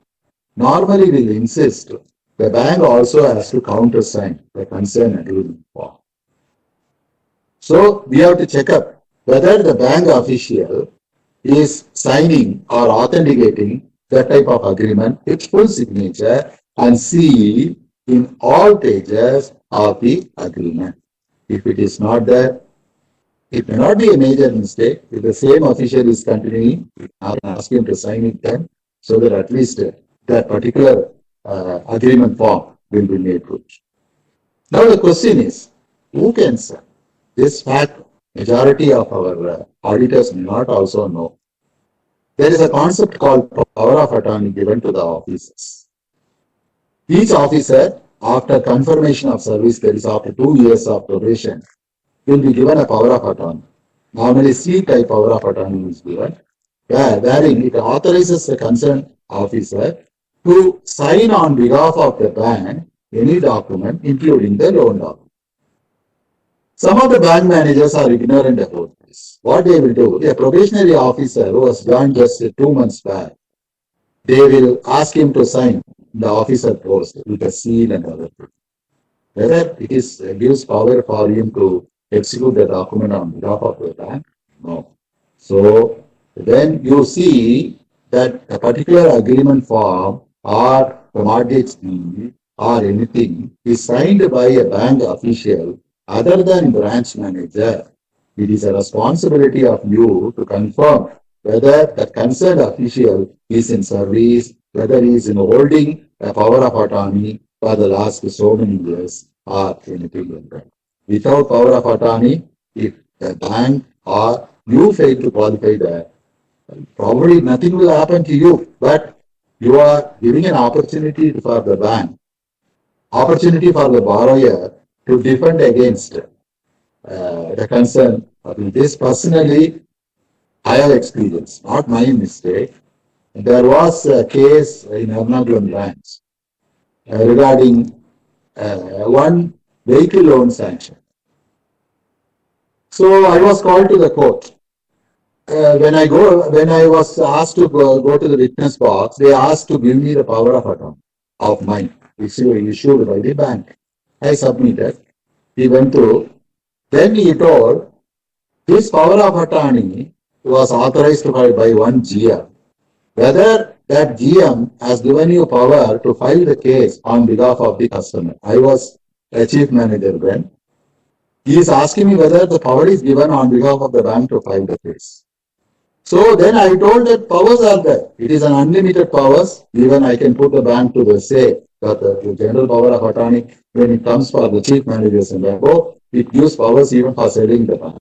normally will insist the bank also has to countersign the concerned agreement form. So we have to check up whether the bank official is signing or authenticating that type of agreement with full signature and see in all pages of the agreement. If it is not there, it may not be a major mistake. If the same official is continuing, I'll ask him to sign it then, so that at least that particular agreement form will be made good. Now the question is, who can sign? This fact, majority of our auditors may not also know. There is a concept called power of attorney given to the officers. Each officer, after confirmation of service, that is after 2 years of probation, will be given a power of attorney. Normally, C-type power of attorney is given, wherein it authorizes the concerned officer to sign on behalf of the bank any document, including the loan document. Some of the bank managers are ignorant about this. What they will do, a probationary officer who has joined just 2 months back, they will ask him to sign the officer post with a seal and other things. Whether it gives power for him to execute the document on behalf of the bank? No. So then you see that a particular agreement form or the mortgage deed or anything is signed by a bank official other than branch manager. It is a responsibility of you to confirm whether the concerned official is in service, whether he is in holding a power of attorney for the last so many years or anything like that. Without power of attorney, if the bank or you fail to qualify that, probably nothing will happen to you, but you are giving an opportunity for the bank, opportunity for the borrower to defend against the concern. This personally, I have experience, not my mistake. There was a case in Ernakulam branch. regarding one vehicle loan sanction. So I was called to the court. When I was asked to go to the witness box, they asked to give me the power of attorney of mine, issued by the bank. I submitted. He went through. Then he told this power of attorney was authorized by one GM. Whether that GM has given you power to file the case on behalf of the customer. I was a chief manager then. He is asking me whether the power is given on behalf of the bank to file the case. So then I told that powers are there. It is an unlimited powers. Even I can put the bank to the say that the general power of attorney, when it comes for the chief managers and above, it gives powers even for selling the bank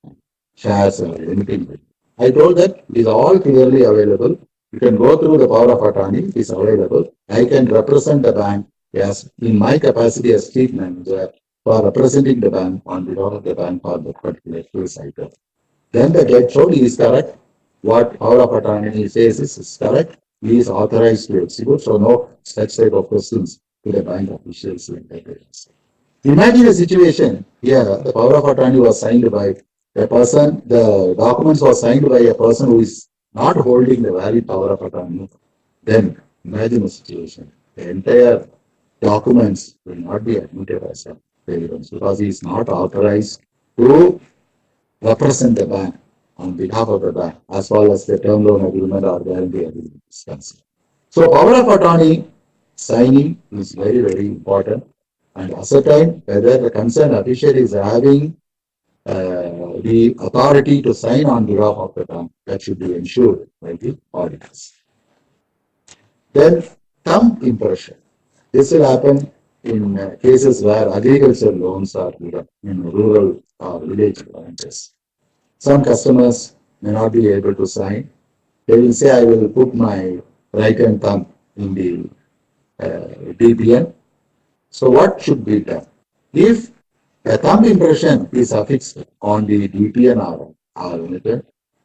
shares or anything. I told that it is all clearly available. You can go through the power of attorney. It is available. I can represent the bank as in my capacity as chief manager for representing the bank on behalf of the bank for the particular case item. Then the judge told he is correct. What power of attorney says is correct. He is authorized to execute. So no such type of questions to the bank officials. Imagine a situation here, the power of attorney was signed by a person, the documents were signed by a person who is not holding the valid power of attorney. Then imagine a situation. The entire documents will not be admitted as evidence because he is not authorized to represent the bank on behalf of the bank as well as the term loan agreement or guarantee agreement is concerned. So power of attorney signing is very, very important and ascertain whether the concerned official is having the authority to sign on behalf of the bank. That should be ensured by the auditors. Then thumb impression. This will happen in cases where agricultural loans are given in rural or village branches. Some customers may not be able to sign. They will say, I will put my right hand thumb in the DPN. So what should be done? If a thumb impression is affixed on the DPN or anything,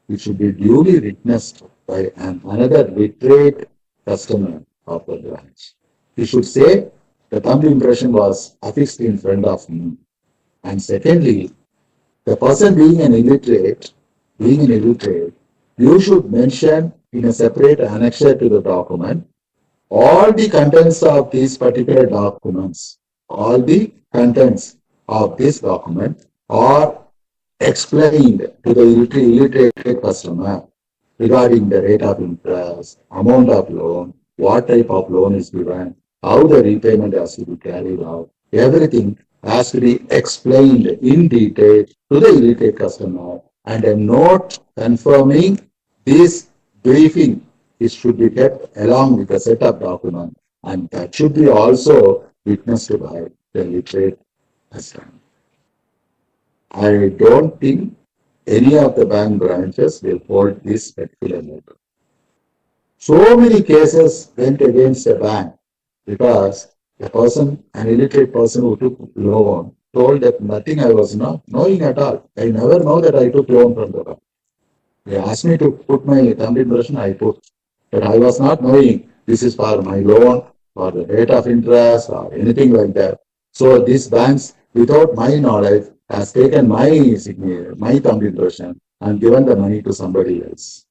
it should be duly witnessed by another literate customer of the branch. He should say the thumb impression was affixed in front of me. And secondly, the person being an illiterate, you should mention in a separate annexure to the document all the contents of these particular documents, all the contents of this document are explained to the illiterate customer regarding the rate of interest, amount of loan, what type of loan is given, how the repayment has to be carried out. Everything has to be explained in detail to the illiterate customer and a note confirming this briefing it should be kept along with the set of document and that should be also witnessed by the literate customer. I don't think any of the bank branches will hold this particular level. So many cases went against a bank because a person, an illiterate person who took loan, told that nothing I was not knowing at all. I never know that I took loan from the bank. They asked me to put my thumb impression, I put. But I was not knowing this is for my loan, for the rate of interest or anything like that. So these banks, without my knowledge, has taken my signature, my thumb impression and given the money to somebody else.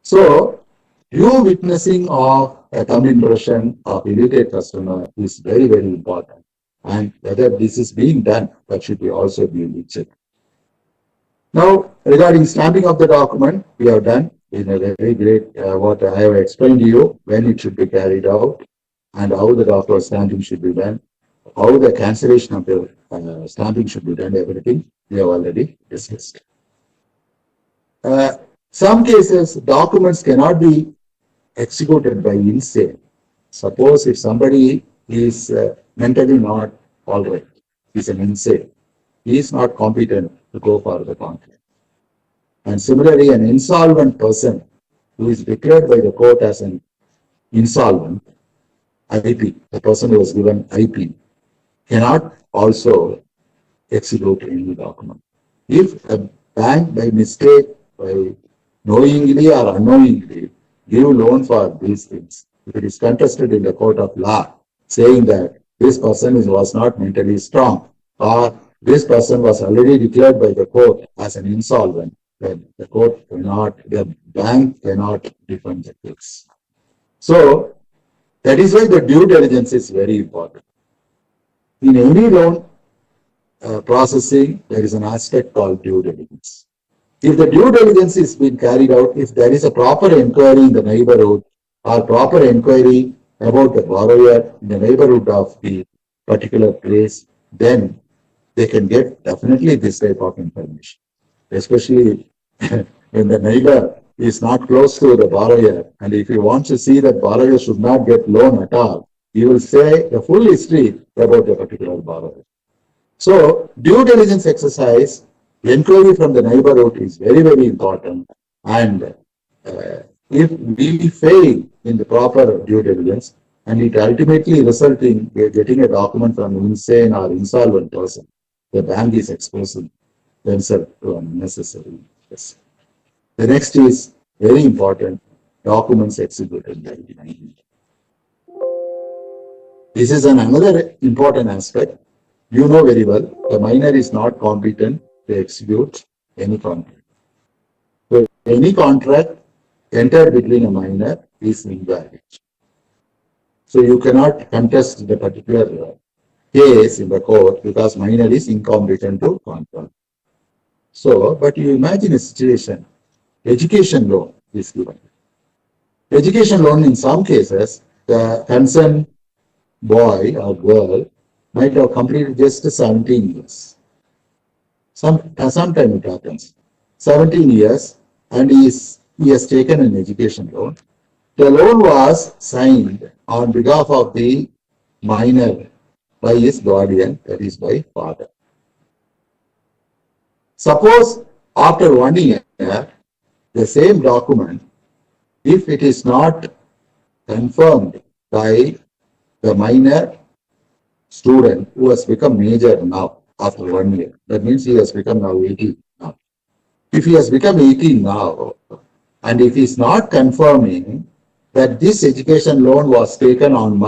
So you witnessing of a thumb impression of illiterate customer is very, very important. And whether this is being done, that should be also be checked. Now, regarding stamping of the document, we have done in a very great what I have explained to you when it should be carried out and how the document stamping should be done, how the cancellation of the stamping should be done, everything we have already discussed. Some cases, documents cannot be executed by insane. Suppose if somebody is mentally not all right, he's an insane, he is not competent to go for the contract. And similarly, an insolvent person who is declared by the court as an insolvent, IP, the person who was given IP, cannot also execute any document. If a bank by mistake, by knowingly or unknowingly, give loan for these things, if it is contested in the court of law, saying that this person was not mentally strong, or this person was already declared by the court as an insolvent, then the court cannot, the bank cannot defend the case. So that is why the due diligence is very important. In any loan processing, there is an aspect called due diligence. If the due diligence is being carried out, if there is a proper inquiry in the neighborhood or proper inquiry about the borrower in the neighborhood of the particular place, then they can get definitely this type of information, especially when the neighbor is not close to the borrower, and if you want to see that borrower should not get loan at all, you will say the full history about the particular borrower. So due diligence exercise, inquiry from the neighborhood is very, very important. And if we fail in the proper due diligence, and it ultimately results in getting a document from an insane or insolvent person, the bank is exposing themselves to unnecessary risk. The next is very important, documents executed by the minor. This is another important aspect. You know very well, the minor is not competent to execute any contract. So any contract entered between a minor is invalid. So you cannot contest the particular case in the court because minor is incompetent to contract. So, but you imagine a situation, education loan is given. Education loan in some cases, the concerned boy or girl might have completed just 17 years. Sometime it happens. 17 years and he has taken an education loan. The loan was signed on behalf of the minor by his guardian, that is by father. Suppose after 1 year, the same document, if it is not confirmed by the minor student who has become major now after 1 year, that means he has become now 18 now. If he has become 18 now, and if he is not confirming that this education loan was taken on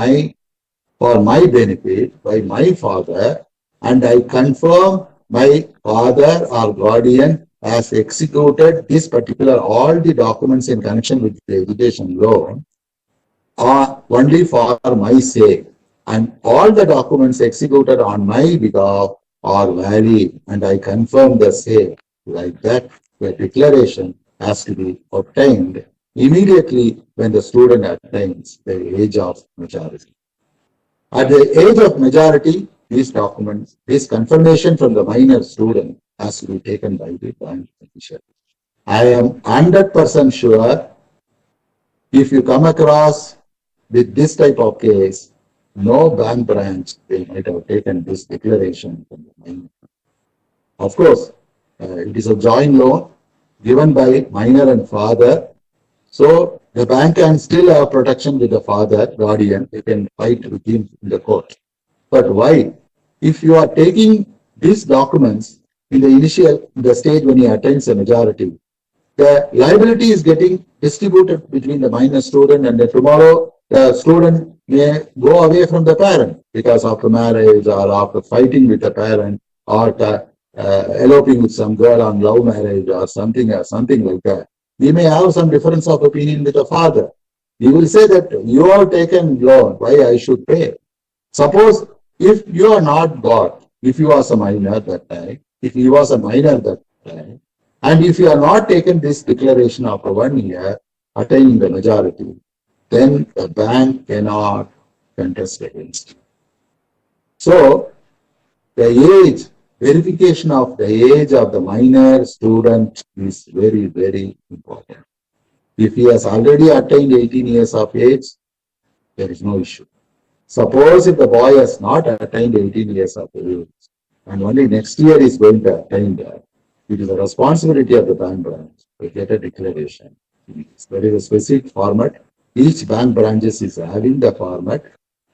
for my benefit by my father, and I confirm my father or guardian has executed this particular, all the documents in connection with the education loan are only for my sake, and all the documents executed on my behalf are valid, and I confirm the same. Like that, the declaration has to be obtained immediately when the student attains the age of majority. At the age of majority, these documents, this confirmation from the minor student has to be taken by the bank official. I am 100% sure if you come across with this type of case, no bank branch they might have taken this declaration from the minor. Of course, it is a joint loan given by minor and father. So the bank can still have protection with the father, guardian. They can fight with him in the court. But why? If you are taking these documents in the stage when he attains a majority, the liability is getting distributed between the minor student, and tomorrow the student may go away from the parent because of the marriage or after fighting with the parent or eloping with some girl on love marriage or something like that. We may have some difference of opinion with the father. He will say that you have taken loan, why I should pay? Suppose if you are not God, if you was a minor that time, if he was a minor that time, and if you are not taken this declaration after 1 year, attaining the majority, then the bank cannot contest against you. So, the age, verification of the age of the minor student is very, very important. If he has already attained 18 years of age, there is no issue. Suppose if the boy has not attained 18 years of age, and only next year is going to attain that, it is the responsibility of the bank branch to get a declaration. There is a specific format. Each bank branches is having the format.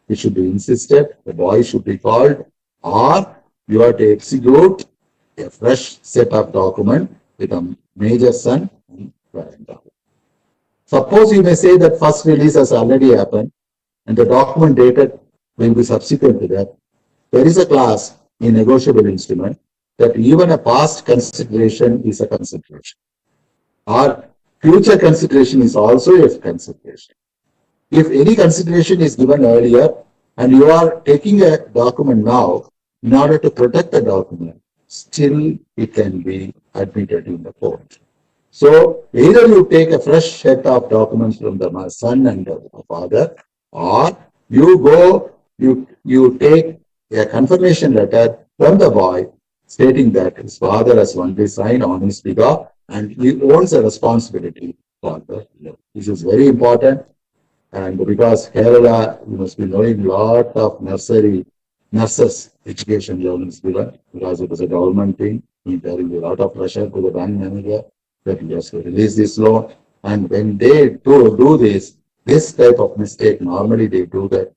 It should be insisted. The boy should be called, or you have to execute a fresh set of document with a major son and parent. Suppose you may say that first release has already happened and the document dated will be subsequent to that. There is a clause in negotiable instrument that even a past consideration is a consideration, or future consideration is also a consideration. If any consideration is given earlier and you are taking a document now in order to protect the document, still it can be admitted in the court. So either you take a fresh set of documents from the son and the father, or you take a confirmation letter from the boy stating that his father has only signed on his behalf and he owns a responsibility for the loan. This is very important. And because Kerala, you must be knowing lot of nurses education loan is given because it was a government thing. There is a lot of pressure to the bank manager that he has to release this loan. And when they do this type of mistake, normally they do that.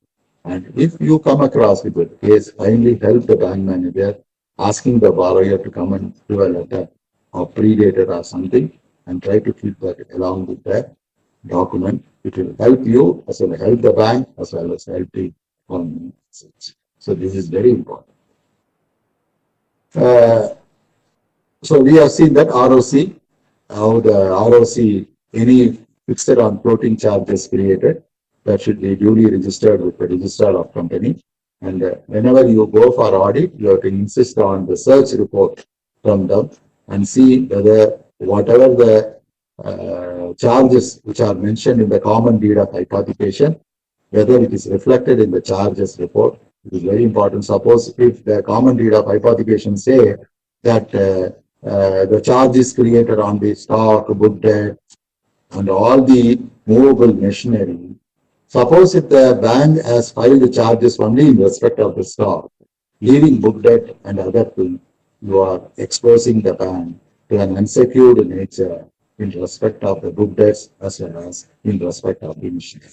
And if you come across with a case, kindly help the bank manager asking the borrower to come and do a letter or predated or something and try to keep that along with that document. It will help you as well as help the bank as well as help the economy. So this is very important. So we have seen that ROC, how the ROC, any fixed on floating charges created, that should be duly registered with the registrar of company. And whenever you go for audit, you have to insist on the search report from them and see whether whatever the charges which are mentioned in the common deed of hypothecation, whether it is reflected in the charges report. It is very important. Suppose if the common deed of hypothecation say that the charges created on the stock, book debt, and all the movable machinery. Suppose if the bank has filed the charges only in respect of the stock, leaving book debt and other things, you are exposing the bank to an unsecured nature in respect of the book debts as well as in respect of the machinery.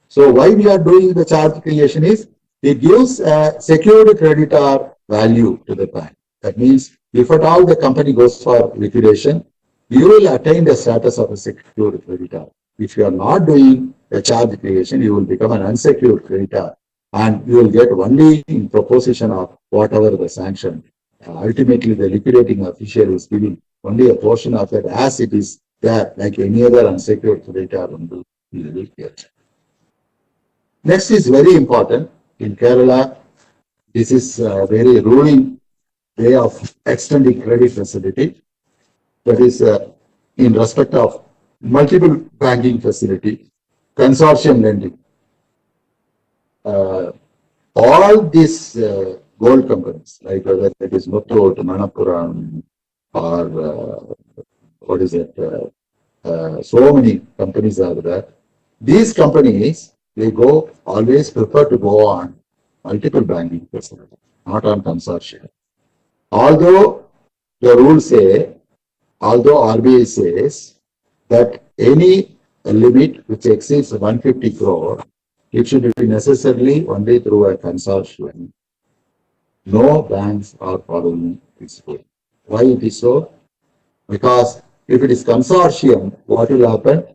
So why we are doing the charge creation is it gives a secured creditor value to the bank. That means if at all the company goes for liquidation, you will attain the status of a secured creditor. If you are not doing a charge creation, you will become an unsecured creditor and you will get only in proposition of whatever the sanction. Ultimately, the liquidating official is giving only a portion of it as it is there, like any other unsecured creditor will get. Next is very important. In Kerala, this is a very ruling way of extending credit facility. That is in respect of multiple banking facility, consortium lending. All these gold companies, like whether it is Muthoot, Manappuram, or what is it? So many companies are there. These companies, they always prefer to go on multiple banking facilities, not on consortium. Although the rules say, although RBI says that any limit which exceeds 150 crore, it should be necessarily only through a consortium. No banks are following this rule. Why it is so? Because if it is consortium, what will happen?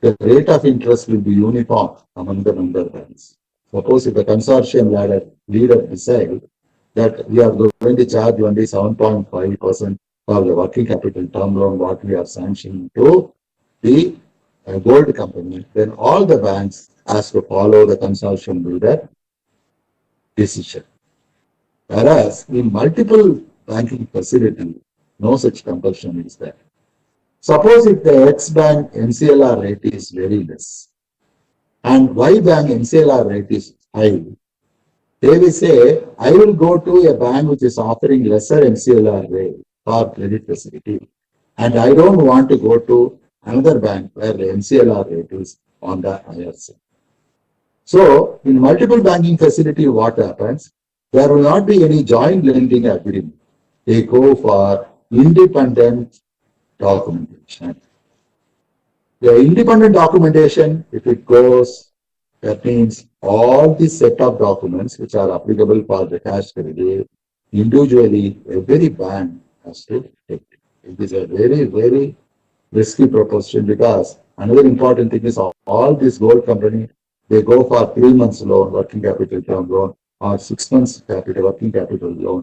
The rate of interest will be uniform among the member banks. Suppose if the consortium leader decide that we are going to charge only 7.5% for the working capital term loan, what we are sanctioning to the gold company, then all the banks has to follow the consortium leader decision. Whereas in multiple banking facility, no such compulsion is there. Suppose if the ex-bank MCLR rate is very less and Y-bank MCLR rate is high, they will say, I will go to a bank which is offering lesser MCLR rate for credit facility and I don't want to go to another bank where the MCLR rate is on the higher side. So in multiple banking facility, what happens? There will not be any joint lending agreement. They go for independent documentation. The independent documentation, if it goes, that means all the set of documents which are applicable for the cash credit, individually, every bank has to take it. It is a very, very risky proposition because another important thing is all these gold companies, they go for 3 months loan, working capital term loan, or 6 months capital, working capital loan.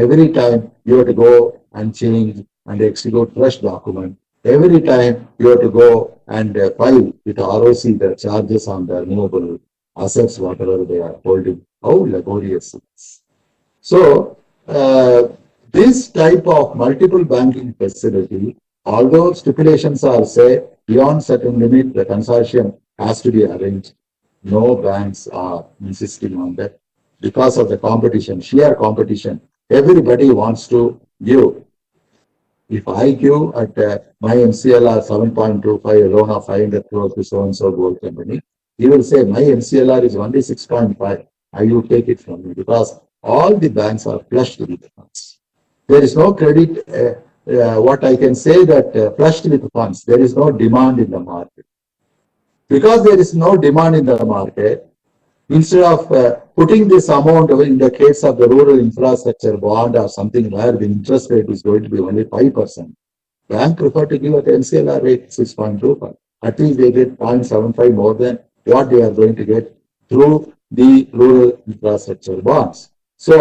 Every time you have to go and change and execute fresh document. Every time you have to go and file with ROC the charges on the renewable assets, whatever they are holding. How laborious it is. So, this type of multiple banking facility, although stipulations are say beyond certain limit, the consortium has to be arranged. No banks are insisting on that because of the competition, sheer competition. Everybody wants to give. If I give at my MCLR 7.25, a loan of 500 crores to so and so gold company, he will say my MCLR is only 6.5. I will take it from you because all the banks are flushed with funds. There is no credit. What I can say that flushed with funds, there is no demand in the market. Because there is no demand in the market, instead of putting this amount in the case of the rural infrastructure bond or something where the interest rate is going to be only 5%, bank prefer to give at MCLR rate 6.25. At least they get 0.75 more than what they are going to get through the rural infrastructure bonds. So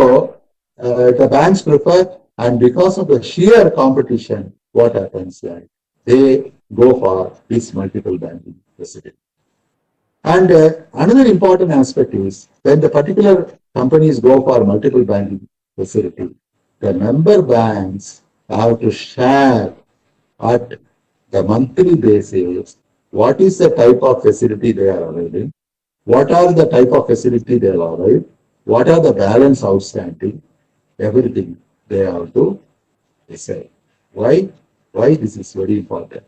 the banks prefer, and because of the sheer competition, what happens there? They go for this multiple banking facility. And another important aspect is when the particular companies go for multiple banking facility, the member banks have to share at the monthly basis what is the type of facility they are availing, what are the type of facility they are availing, what are the balance outstanding, everything they have to decide. Why? Why this is very important.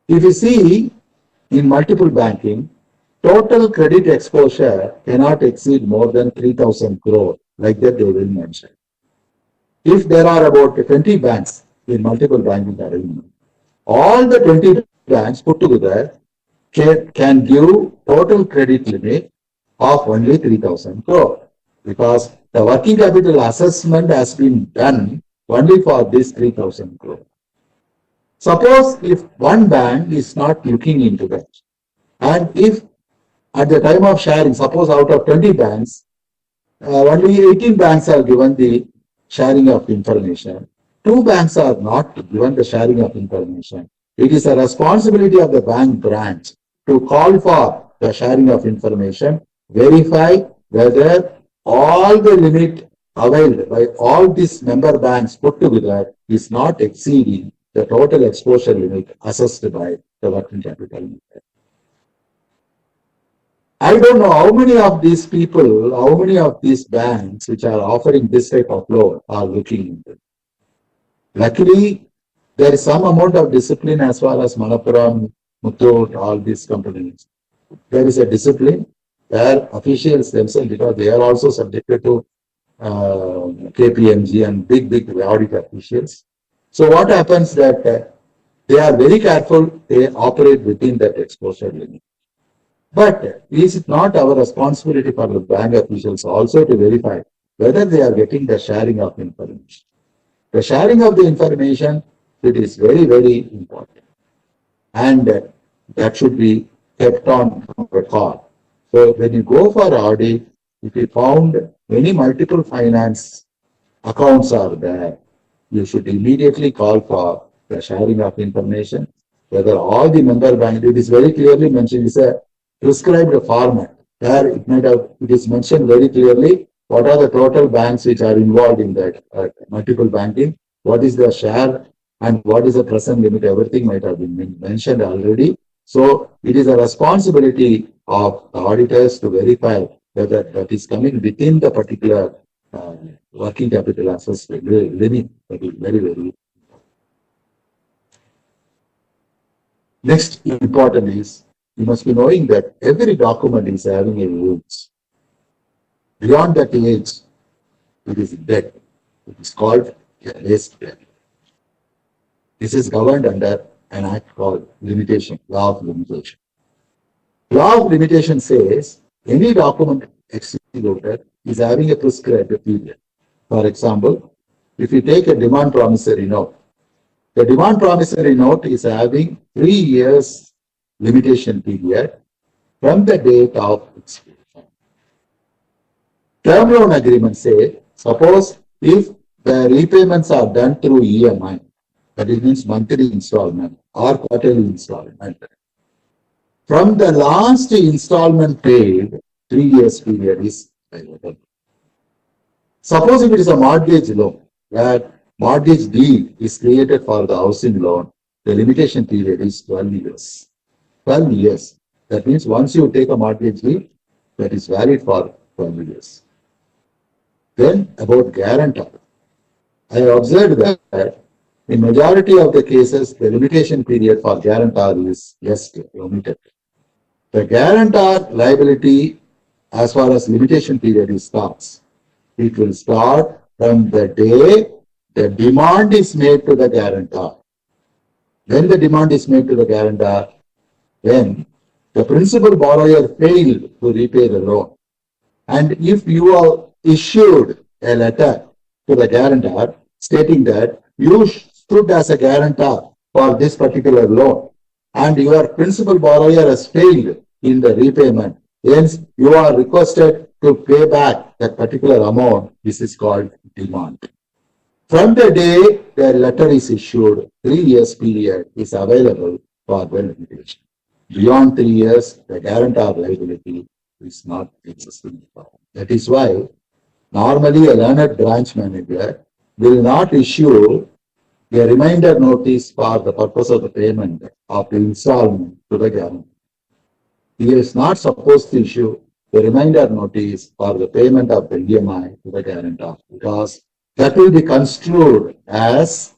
If you see in multiple banking, total credit exposure cannot exceed more than 3,000 crore, like that they will mention. If there are about 20 banks in multiple banking arrangement, all the 20 banks put together can give total credit limit of only 3,000 crore because the working capital assessment has been done only for this 3,000 crore. Suppose if one bank is not looking into that, and if at the time of sharing, suppose out of 20 banks, only 18 banks are given the sharing of information. 2 banks are not given the sharing of information. It is a responsibility of the bank branch to call for the sharing of information, verify whether all the limit availed by all these member banks put together is not exceeding the total exposure limit assessed by the working capital limit. I don't know how many of these people, how many of these banks which are offering this type of loan are looking into it. Luckily, there is some amount of discipline as far as Malappuram, Muthoot, all these companies. There is a discipline where officials themselves, because they are also subjected to KPMG and big audit officials. So what happens that they are very careful, they operate within that exposure limit. But is it not our responsibility for the bank officials also to verify whether they are getting the sharing of information? The sharing of the information, it is very important. And that should be kept on record. So when you go for audit, if you found any multiple finance accounts are there, you should immediately call for the sharing of information, whether all the member banks, it is very clearly mentioned, it's a prescribed format. There it is mentioned very clearly what are the total banks which are involved in that multiple banking, what is the share and what is the present limit, everything might have been mentioned already. So it is a responsibility of the auditors to verify whether that is coming within the particular working capital assets limit. That is very. Next important is you must be knowing that every document is having a age. Beyond that age, it is dead. It is called a raised debt. This is governed under an act called limitation, law of limitation. Law of limitation says any document executed is having a prescribed period. For example, if you take a demand promissory note, the demand promissory note is having 3 years limitation period from the date of execution. Term loan agreement say, suppose if the repayments are done through EMI, that it means monthly installment or quarterly installment. From the last installment paid, 3 years period is available. Suppose if it is a mortgage loan, where mortgage deed is created for the housing loan, the limitation period is 12 years. 12 years. That means once you take a mortgage deed, that is valid for 12 years. Then about guarantor. I observed that in majority of the cases, the limitation period for guarantor is just omitted. The guarantor liability, as far as limitation period starts, it will start from the day the demand is made to the guarantor. When the demand is made to the guarantor, when the principal borrower failed to repay the loan, and if you are issued a letter to the guarantor stating that you stood as a guarantor for this particular loan, and your principal borrower has failed in the repayment, hence you are requested to pay back that particular amount, this is called demand. From the day the letter is issued, 3 years period is available for the limitation. Beyond 3 years, the guarantor liability is not existing. That is why normally a learned branch manager will not issue a reminder notice for the purpose of the payment of the installment to the guarantor. He is not supposed to issue the reminder notice for the payment of the EMI to the guarantor, because that will be construed as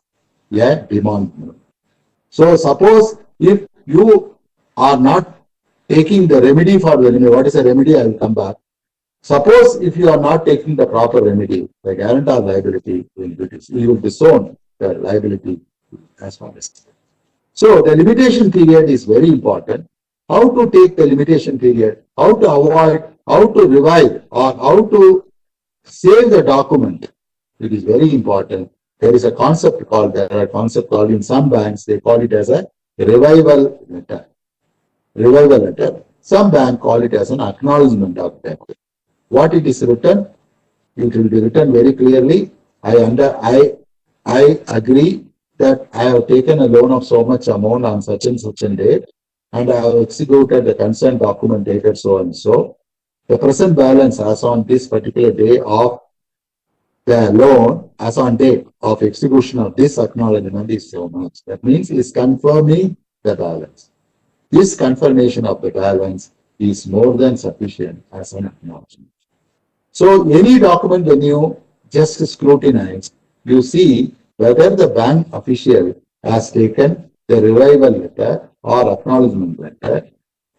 a demand. So suppose if you are not taking the remedy for the remedy, what is a remedy? I will come back. Suppose if you are not taking the proper remedy, the guarantor liability will be you will disown the liability as far as. So the limitation period is very important. How to take the limitation period, how to avoid, how to revive, or how to save the document. It is very important. There is a concept called in some banks, they call it as a revival letter. Revival letter. Some banks call it as an acknowledgement of debt. What it is written, it will be written very clearly. I agree that I have taken a loan of so much amount on such and such a date, and I have executed the consent document dated so and so. The present balance as on this particular day of the loan, as on date of execution of this acknowledgement is so much. That means it is confirming the balance. This confirmation of the balance is more than sufficient as an acknowledgement. So any document when you just scrutinize, you see whether the bank official has taken the revival letter or acknowledgement letter.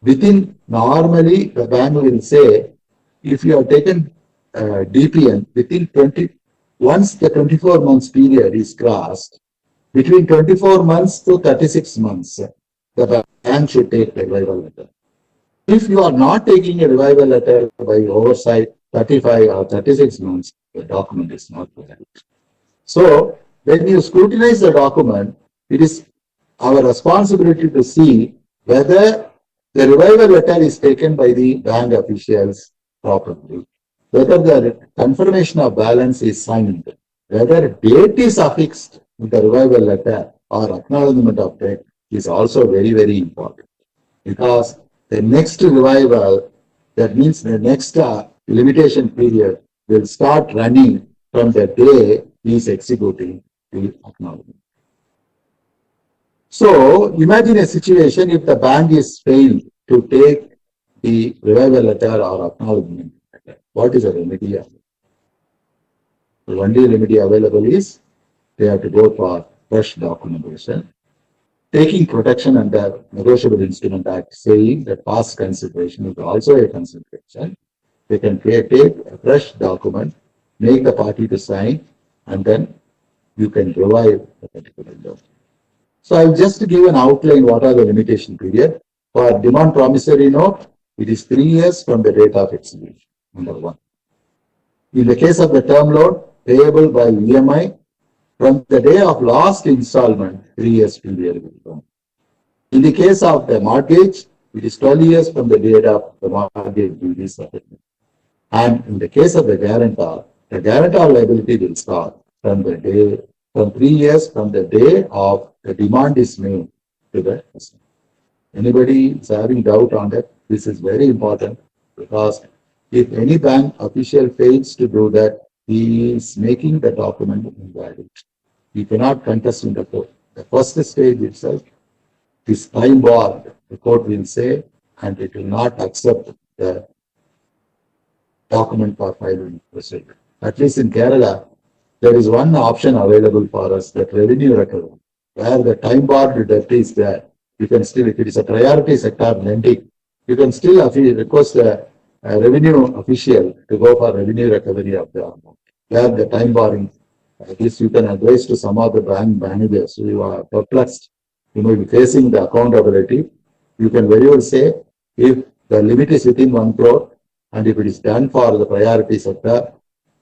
Within, normally the bank will say, if you have taken DPN within once the 24 months period is crossed, between 24 months to 36 months, the bank should take the revival letter. If you are not taking a revival letter by oversight 35 or 36 months, the document is not valid. So when you scrutinize the document, it is our responsibility to see whether the revival letter is taken by the bank officials properly, whether the confirmation of balance is signed, whether date is affixed in the revival letter or acknowledgement of debt is also very, very important. Because the next revival, that means the next limitation period will start running from the day he is executing the acknowledgement. So imagine a situation if the bank is failed to take the revival letter or acknowledgement letter. What is the remedy? The only remedy available is they have to go for fresh documentation, taking protection under Negotiable Instrument Act, saying that past consideration is also a consideration. They can take a fresh document, make the party to sign, and then you can revive the particular loan. So I'll just give an outline what are the limitation period. For demand promissory note, it is 3 years from the date of execution, number one. In the case of the term loan, payable by EMI, from the day of last installment, 3 years period will come. In the case of the mortgage, it is 12 years from the date of the mortgage duty settlement. And in the case of the guarantor liability will start from 3 years from the day of the demand is made to the customer. Anybody is having doubt on that? This is very important because if any bank official fails to do that, he is making the document invalid. He cannot contest in the court. The first stage itself is time barred, the court will say, and it will not accept the document for filing procedure. At least in Kerala, there is one option available for us, that revenue recovery, where the time barred debt is there. You can still, if it is a priority sector lending, you can still request a revenue official to go for revenue recovery of the amount. Where the time barring, at least you can advise to some of the bank managers who are perplexed, you may be facing the accountability. You can very well say, if the limit is within 1 crore, and if it is done for the priority sector,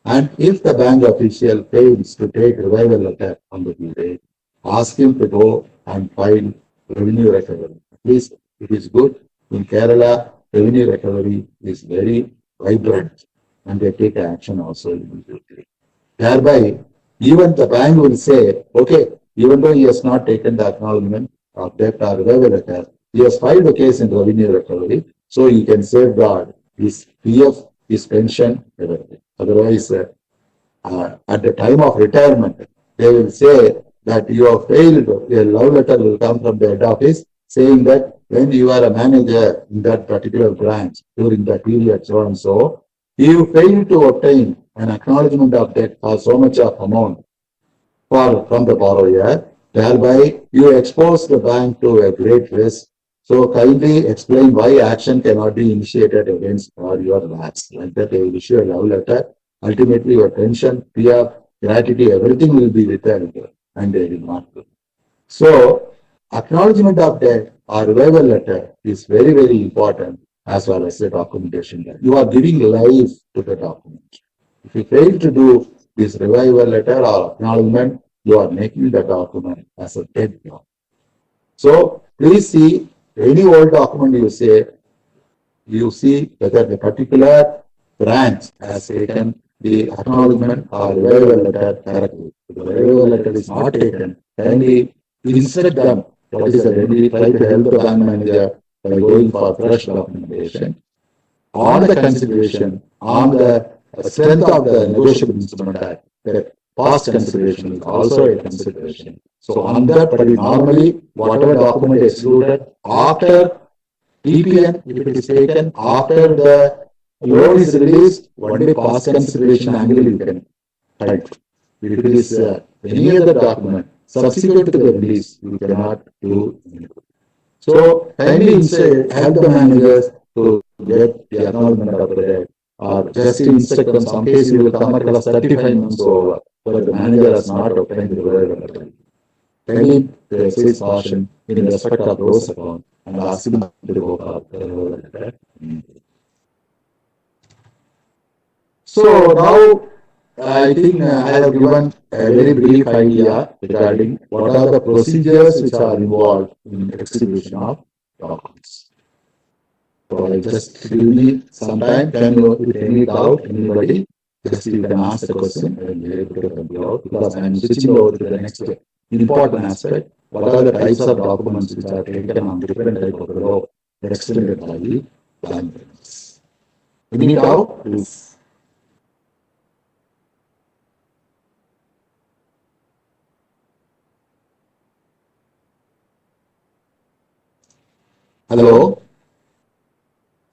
and if the bank official fails to take revival letter on the due date, ask him to go and file revenue recovery. At least it is good. In Kerala, revenue recovery is very vibrant and they take action also immediately. Thereby, even the bank will say, okay, even though he has not taken the acknowledgement of debt or revival letter, he has filed the case in revenue recovery, so he can safeguard his PF, his pension, everything. Otherwise, at the time of retirement, they will say that you have failed. A love letter will come from the head office saying that when you are a manager in that particular branch during that period, so and so, you failed to obtain an acknowledgement of debt for so much of amount from the borrower. Thereby, you expose the bank to a great risk. So kindly explain why action cannot be initiated against your lapse. Like that, they will issue a love letter. Ultimately, your pension, PF, gratuity, everything will be returned and they will not do. So, acknowledgement of debt or revival letter is very, very important as well as the documentation. You are giving life to the document. If you fail to do this revival letter or acknowledgement, you are making the document as a dead document. So, please see any old document you see whether the particular branch has taken the acknowledgement or revival letter correctly. If the revival letter is not taken, kindly instruct them. What is the remedy? Try to help the bank manager by going for fresh documentation. On the consideration, on the strength of the negotiable instrument act, the past consideration is also a consideration. So on that, but normally whatever document is excluded after TPN, if it is taken after the loan is released, only past consideration angle you can type. If it is any other document subsequent to the release, you cannot do anything. So kindly help the managers to get the acknowledgement of the debt, or just to instruct them. Some case you will come across 35 months over, but the manager has not obtained the revival. Kindly exercise caution in respect of those accounts and ask them to go for the revival. So now I think I have given a very brief idea regarding what are the procedures which are involved in execution of documents. So just give me some time. Can you, with any doubt, anybody, just you can ask the question and be able to help you out, because I am switching over to the next important aspect. What are the types of documents which are taken on different type of law extended by the bank? Any doubt, please? Hello?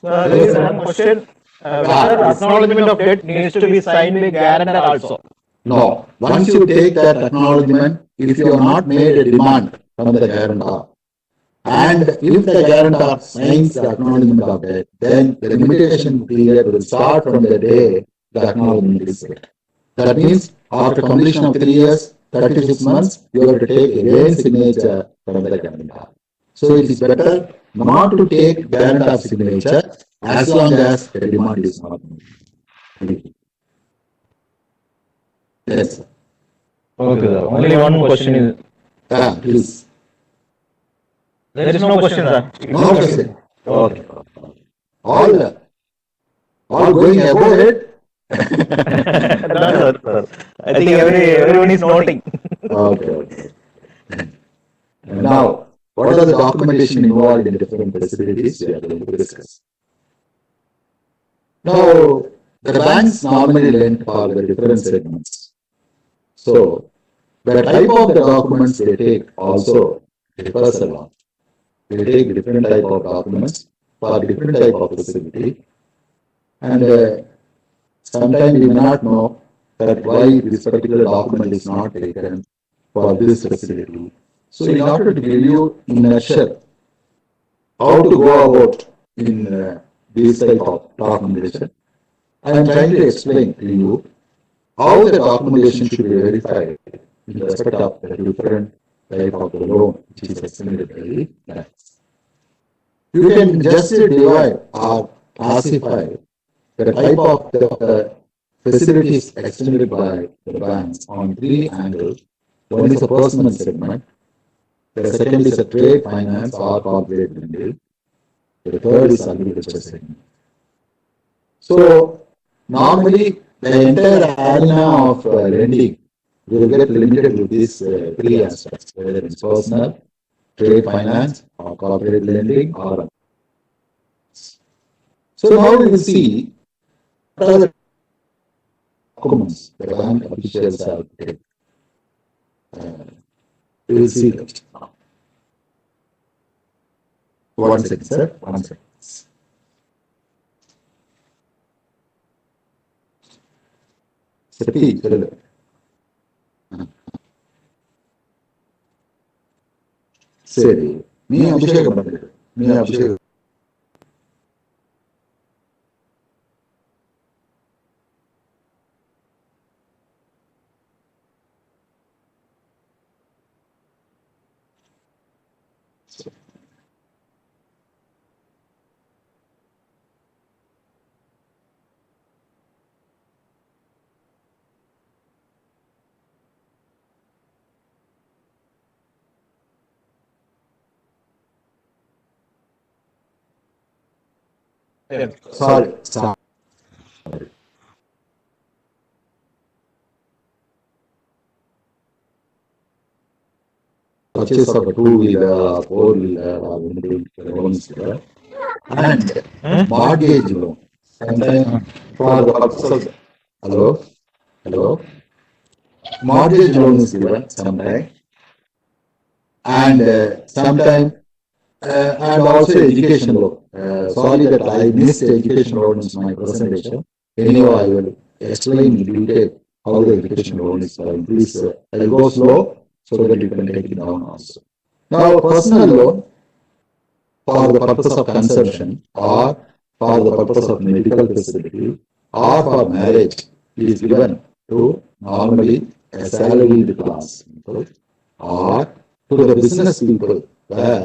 There is one question. Whether acknowledgement of debt needs to be signed by guarantor also? No. Once you take that acknowledgement, if you have not made a demand from the guarantor, and if the guarantor signs the acknowledgement of debt, then the limitation period will start from the day the acknowledgement is made. That means after completion of 3 years, 36 months, you have to take again signature from the guarantor. So it is better not to take guarantor signature as long as the demand is not made. Yes. Okay, sir. Only one question is. Please. There is no question, sir. No question. Okay. All going above it. No, sir. I think everyone is noting. Okay. Now, what are the documentation involved in different facilities we are going to discuss. Now, the banks normally lend for the different segments. So, the type of the documents they take also differs a lot. They take different type of documents for different type of facility, and sometimes we may not know that why this particular document is not taken for this facility. So, in order to give you in a nutshell how to go about in this type of documentation, I am trying to explain to you how the documentation should be verified in respect of the different type of the loan which is extended by the banks. You can just divide or classify the type of the facilities extended by the banks on three angles. One is a personal segment, the second is a trade finance or corporate lending, the third is agriculture segment. So normally the entire arena of lending will get limited with these three aspects, whether it's personal, trade finance, or corporate lending, or so now we will see what are the documents the bank officials have taken. We will see that. One second, sir. One second. சரி நீ அபிஷேகம் பண்ணு நீ அபிஷேகம் sorry. Purchase of a two-wheeler or four-wheeler or anything loans there. And mortgage loan. Sometimes for the purpose of hello, mortgage loan is given sometimes, and sometimes and also education loan. Sorry that I missed education loan in my presentation. Anyhow, I will explain in detail how the education loan is going. Please, I will go slow so that you can take it down also. Now, personal loan for the purpose of consumption or for the purpose of medical facility or for marriage is given to normally a salaried class people or to the business people where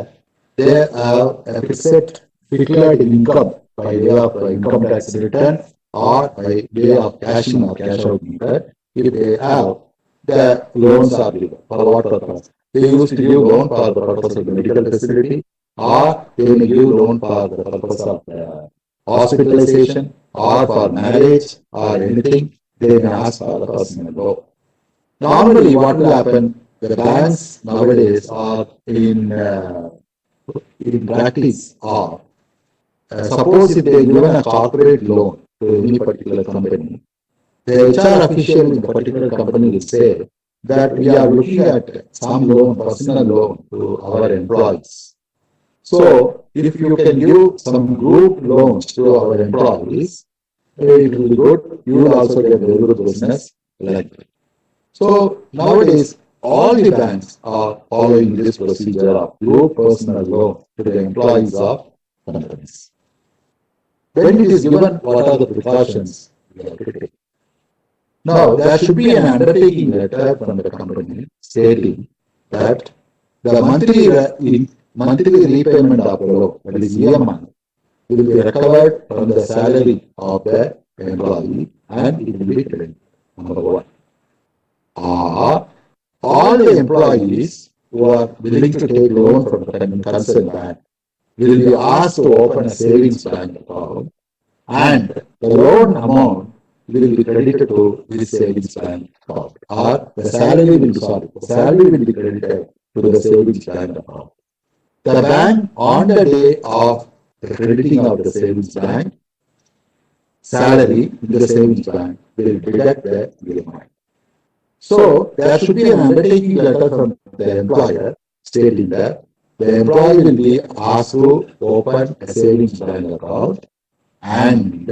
they have a fixed declared income by way of income tax return or by way of cashing or cash out method. If they have, the loans are given. For what purpose? They used to give loan for the purpose of the medical facility, or they may give loan for the purpose of hospitalization or for marriage or anything. They may ask for the personal loan. Normally, what will happen? The banks nowadays are in practice are suppose if they given a corporate loan to any particular company, the HR official in the particular company will say that we are looking at some loan, personal loan to our employees. So if you can give some group loans to our employees, it will be good. You will also get very good business like that. So nowadays, all the banks are following this procedure of group personal loan to the employees of companies. When it is given, what are the precautions we have to take? Now, there should be an undertaking letter from the company stating that the monthly repayment of the loan, that is EMI, will be recovered from the salary of the employee and it will be credited. Number one. All the employees who are willing to take loan from the concerned bank will be asked to open a savings bank account, and the loan amount will be credited to this savings bank account, or the salary will be credited to the savings bank account. The bank, on the day of the crediting of the savings bank, salary in the savings bank will deduct the EMI. So there should be an undertaking letter from the employer stating that the employee will be asked to open a savings bank account, and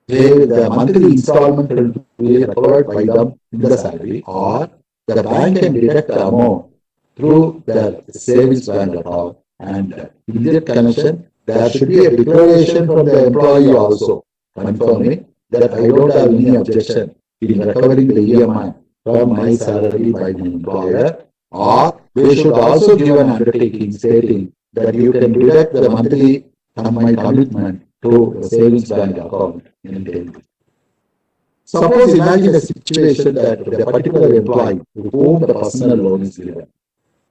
the monthly installment will be recovered by them in the salary, or the bank can deduct the amount through the savings bank account. And in that connection, there should be a declaration from the employee also confirming that I don't have any objection in recovering the EMI from my salary by the employer, or they should also give an undertaking stating that you can deduct the monthly from my commitment to the savings bank account in daily. Suppose imagine a situation that the particular employee to whom the personal loan is given,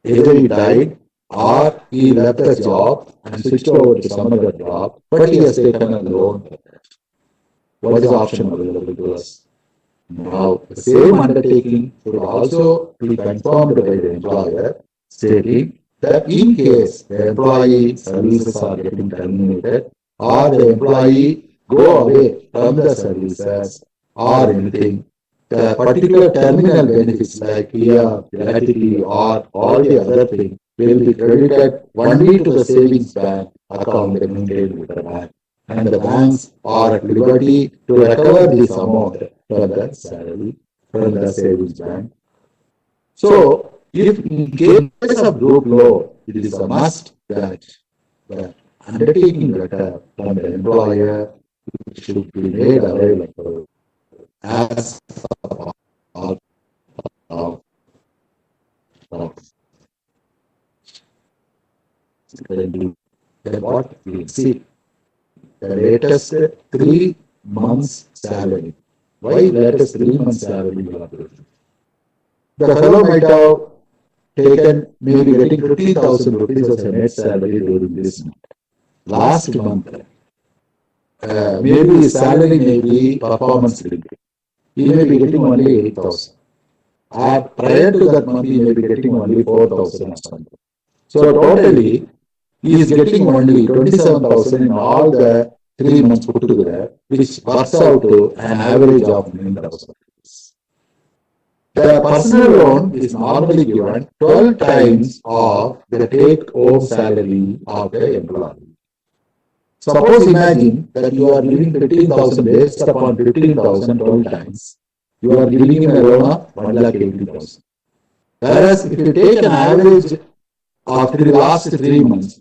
either he died or he left the job and switched over to some other job, but he has taken a loan. What is the option available to us? Now, the same undertaking should also be confirmed by the employer, stating that in case the employee services are getting terminated, or the employee go away from the services or anything, the particular terminal benefits like here, gratuity, or all the other things will be credited only to the savings bank account maintained with the bank, and the banks are at liberty to recover this amount from the salary from the savings bank. So, if in case of group loan, it is a must that the undertaking letter from the employer should be made available as what we see the latest 3 months salary. Why latest 3 months salary? The fellow might have taken maybe getting 15,000 rupees as a net salary during this month. Last month, maybe his salary may be performance linked. He may be getting only 8,000. Prior to that month, he may be getting only 4,000 or something. So totally, he is getting only 27,000 in all the 3 months put together, which works out to an average of 9,000. The personal loan is normally given 12 times of the take-home salary of the employee. Suppose imagine that you are giving 15,000 based upon 15,000 12 times. You are giving him a loan of 1,80,000. Whereas if you take an average of the last 3 months,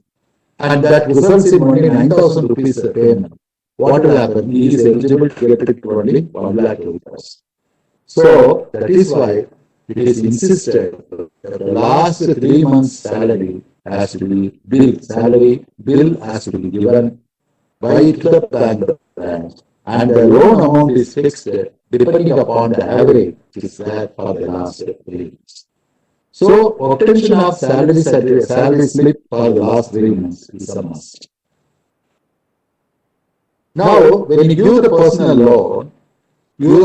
and that results in only 9,000 rupees payment, what will happen? He is eligible to get it only 1,80,000. So that is why it is insisted that the last 3 months salary has to be bill has to be given by the bank branch, and the loan amount is fixed depending upon the average which is there for the last 3 months. So obtention of salary slip for the last 3 months is a must. Now, when you give the personal loan,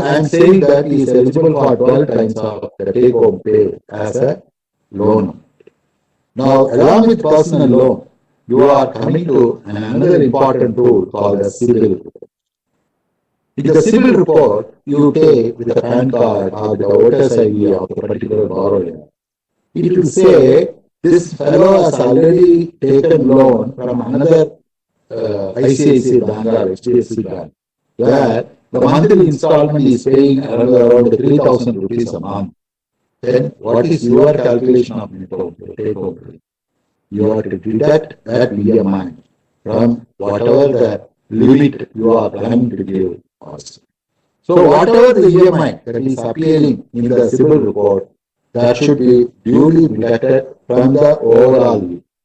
I am saying that he is eligible for 12 times of the take-home pay as a loan. Now, along with personal loan, you are coming to another important tool called the CPE report. In the CPE report, you take with the PAN card or the voter's ID of the particular borrower. It will say this fellow has already taken loan from another ICAI bank or HDFC bank, where the monthly installment is paying around 3,000 rupees a month. Then what is your calculation of take-home pay? You have to deduct that EMI from whatever the limit you are planning to give also. So whatever the EMI that is appearing in the CPE report, that should be duly deducted from the overall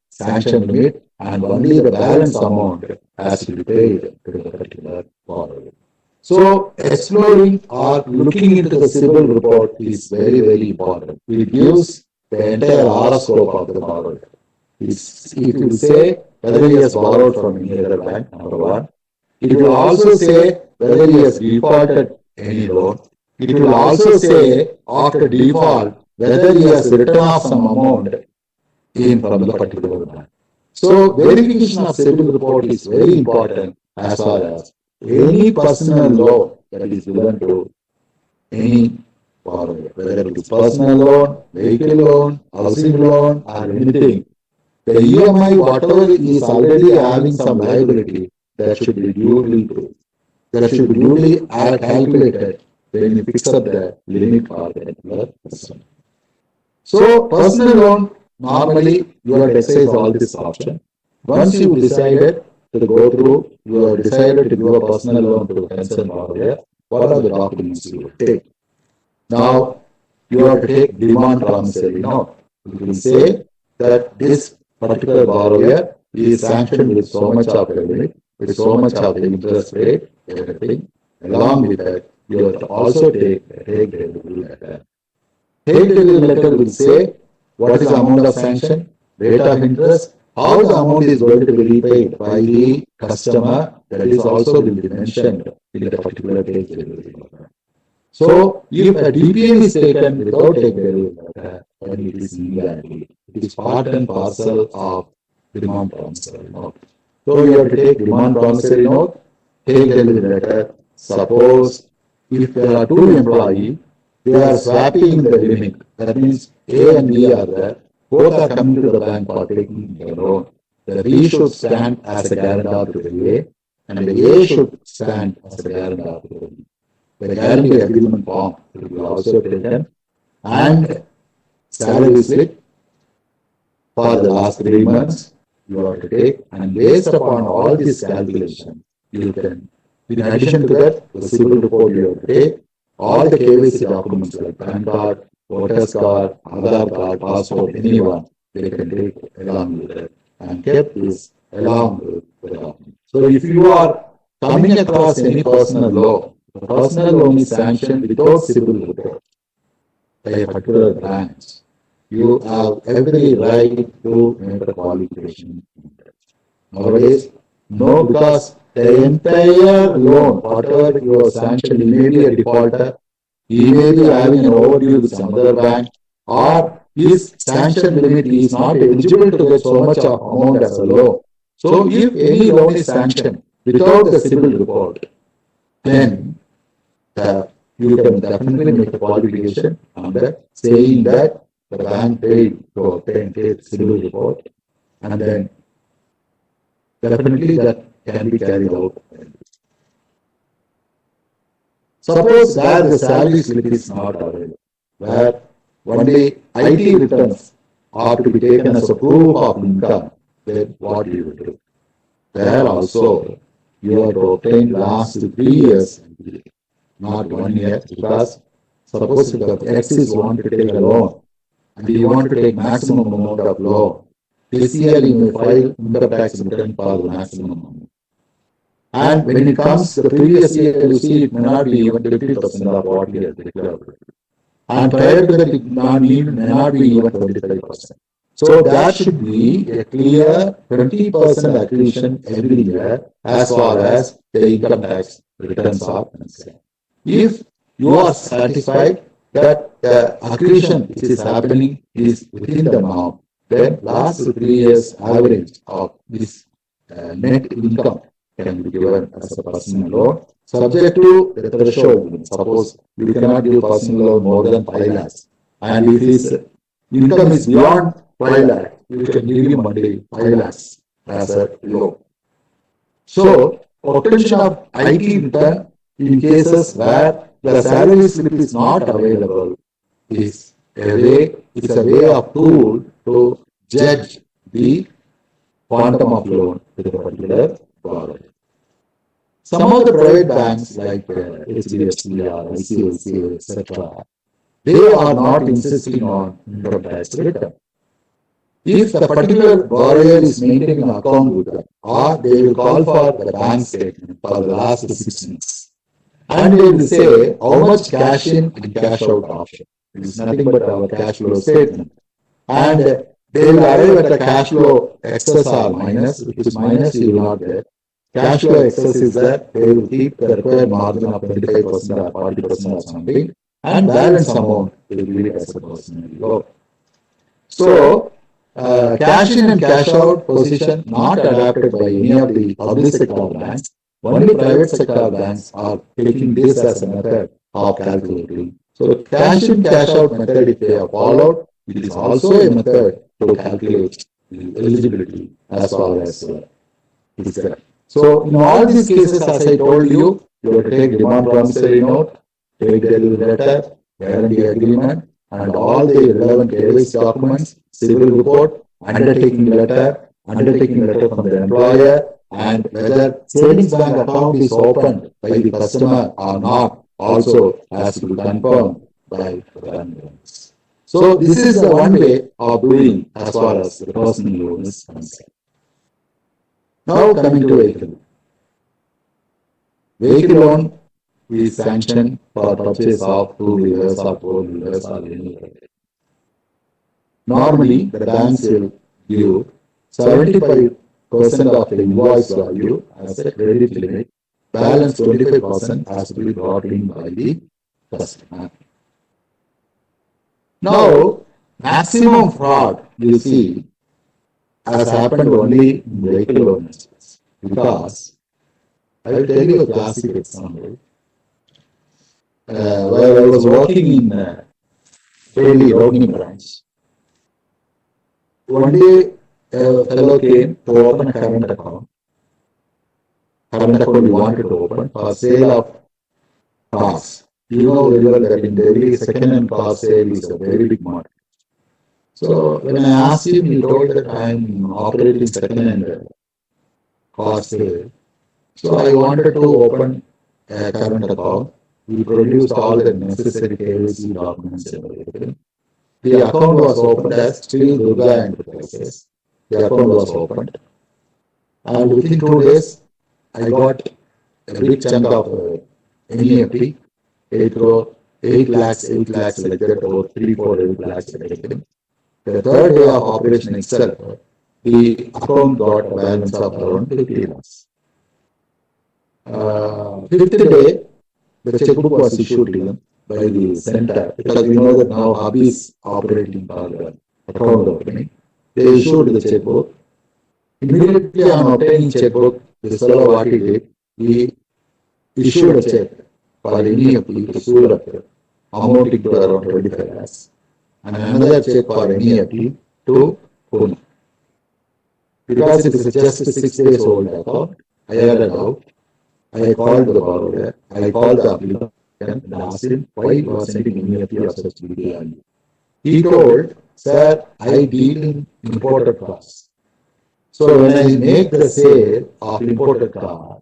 sanction limit, and only the balance amount has to be paid to the particular borrower. So exploring or looking into the CPE report is very, very important. It gives the entire horoscope of the borrower. It will say whether he has borrowed from any other bank, number one. It will also say whether he has defaulted any loan. It will also say after default whether he has written off some amount in from the particular bank. So verification of CIBIL report is very important as far as any personal loan that is given to any borrower, whether it is personal loan, vehicle loan, housing loan, or anything. The EMI, whatever is already having some liability, that should be duly proved. That should be duly calculated when you fix up the limit for the particular person. So personal loan, normally you have exercised all this option. Once you decided to go through, you have decided to give a personal loan to a concerned borrower, what are the documents you will take? Now, you have to take demand promissory note. You will say that this particular borrower is sanctioned with so much of the limit, with so much of the interest rate, everything. Along with that, you have to also take delivery letter. Take delivery letter will say what is the amount of sanction, rate of interest, how the amount is going to be repaid by the customer. That is also will be mentioned in the particular take delivery letter. So, if a DPN is taken without take delivery letter, then it is illegal. It is part and parcel of demand promissory note. So, you have to take demand promissory note, take delivery letter. Suppose if there are two employees, they are swapping the limit. That means A and B are there. Both are coming to the bank for taking the loan. The B should stand as a guarantor to the A, and the A should stand as a guarantor to the B. The guarantee agreement form will be also taken, and salary slip for the last 3 months you have to take, and based upon all this calculation, you can, in addition to that, the CIBIL report you have to take, all the KYC documents like PAN card, voter's card, Aadhaar card, passport, anyone, they can take along with it, and kept this along with the document. So if you are coming across any personal law, the personal loan is sanctioned without CIBIL report by a particular branch, you have every right to make a qualification. Nowadays, no, because the entire loan, whatever you have sanctioned, he may be a defaulter, he may be having an overdue with some other bank, or his sanction limit is not eligible to get so much of amount as a loan. So, if any loan is sanctioned without the CIBIL report, then you can definitely make a qualification on that, saying that the bank paid to obtain the CIBIL report, and then definitely that can be carried out. Suppose where the salary slip is not available, where only IT returns are to be taken as a proof of income, then what do you do? There also, you have to obtain last 3 years, not 1 year, because suppose if the X is want to take a loan, and you want to take maximum amount of loan, this year you may file income tax return for the maximum amount. And when it comes the previous year, you see it may not be even 50% of what he has declared. And prior to that, it may not be even 25%. So that should be a clear 20% accretion every year as far as the income tax returns are concerned. If you are satisfied that the accretion which is happening is within the norm, then last 3 years average of this net income can be given as a personal loan, subject to the threshold. Suppose you cannot give personal loan more than 5 lakhs, and if his income is beyond 5 lakhs, you can give him only 5 lakhs as a loan. So, obtention of IT return in cases where the salary slip is not available is a way, it's a way of tool to judge the quantum of loan to the particular borrower. Some of the private banks like HDFC or ICAI, etc., they are not insisting on income tax return. If the particular borrower is maintaining an account with them, or they will call for the bank statement for the last 6 months, and they will say how much cash in and cash out option. It is nothing but our cash flow statement. And they will arrive at a cash flow excess or minus. If it is minus, you will not get. Cash flow excess is that they will keep the required margin of 25% or 40% or something, and balance amount will be it as a personal loan. So, cash in and cash out position not adopted by any of the public sector banks. Only private sector banks are taking this as a method of calculating. So, cash in cash out method, if they are followed, it is also a method to calculate the eligibility as far as it is there. So, in all these cases, as I told you, you have to take demand promissory note, take delivery letter, guarantee agreement, and all the relevant KYC documents, civil report, undertaking letter from the employer, and whether savings bank account is opened by the customer or not also has to be confirmed by the bank. So this is the one way of doing as far as the personal loan is concerned. Now coming to vehicle. Vehicle loan is sanctioned for purchase of 2-wheelers or 4-wheelers or any other. Normally, the banks will give 75% of the invoice value as a credit limit. Balance 25% has to be brought in by the customer. Now, maximum fraud you see has happened only in vehicle loans, because I will tell you a classic example. While I was working in Delhi Rohini branch, one day a fellow came to open a current account. Current account we wanted to open for sale of cars. You know very well that in Delhi, second-hand car sale is a very big market. So when I asked him, he told that I am operating second-hand car sale. So I wanted to open a current account. We produced all the necessary KYC documents and everything. The account was opened as Sri Durga Enterprises. The account was opened. And within 2 days, I got a big chunk of NEFT, 8 lakhs like that, or 3-4 lakhs like that. The third day of operation itself, the account got a balance of around 50 lakhs. Fifth day, the checkbook was issued to them by the center, because we know that now hub is operating for the account opening. They issued the checkbook. Immediately on obtaining checkbook, this fellow what he did, he issued a check for NEFT to Surat, amounting to around 25 lakhs, and another check for NEFT to Pune. Because it is just 6 days old account, I had a doubt. I called the borrower, I called the applicant and asked him why he was sending NEFT of such big value. He told, sir, I deal in imported cars. So when I make the sale of imported car,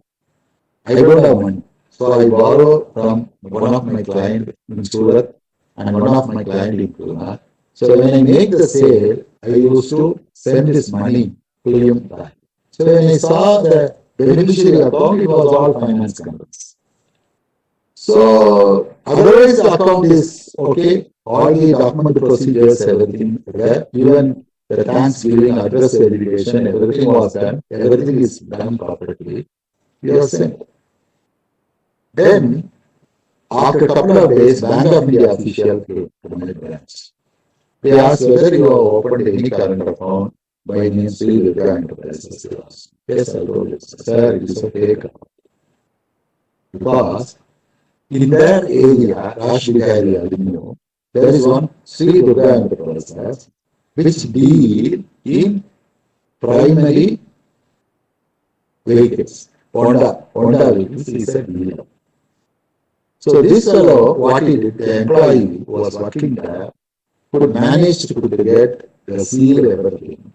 I don't have money. So I borrow from one of my clients in Surat and one of my clients in Pune. So when I make the sale, I used to send this money to him back. So when I saw the beneficiary account, it was all finance companies. So otherwise the account is okay, all the document procedures, everything there, even the Thanksgiving address verification, everything was done, everything is done properly. We are sent. Then after a couple of days, Bank of India official came to my branch. They asked whether you have opened any current account by name Sri Durga Enterprises. Yes, I told you, sir, it is a fake account. Because in that area, Rashbihari Avenue, there is one Sri Durga Enterprises which deal in primary vehicles. Honda vehicles is a dealer. So this fellow, what he did, the employee who was working there, could manage to get the seal and everything.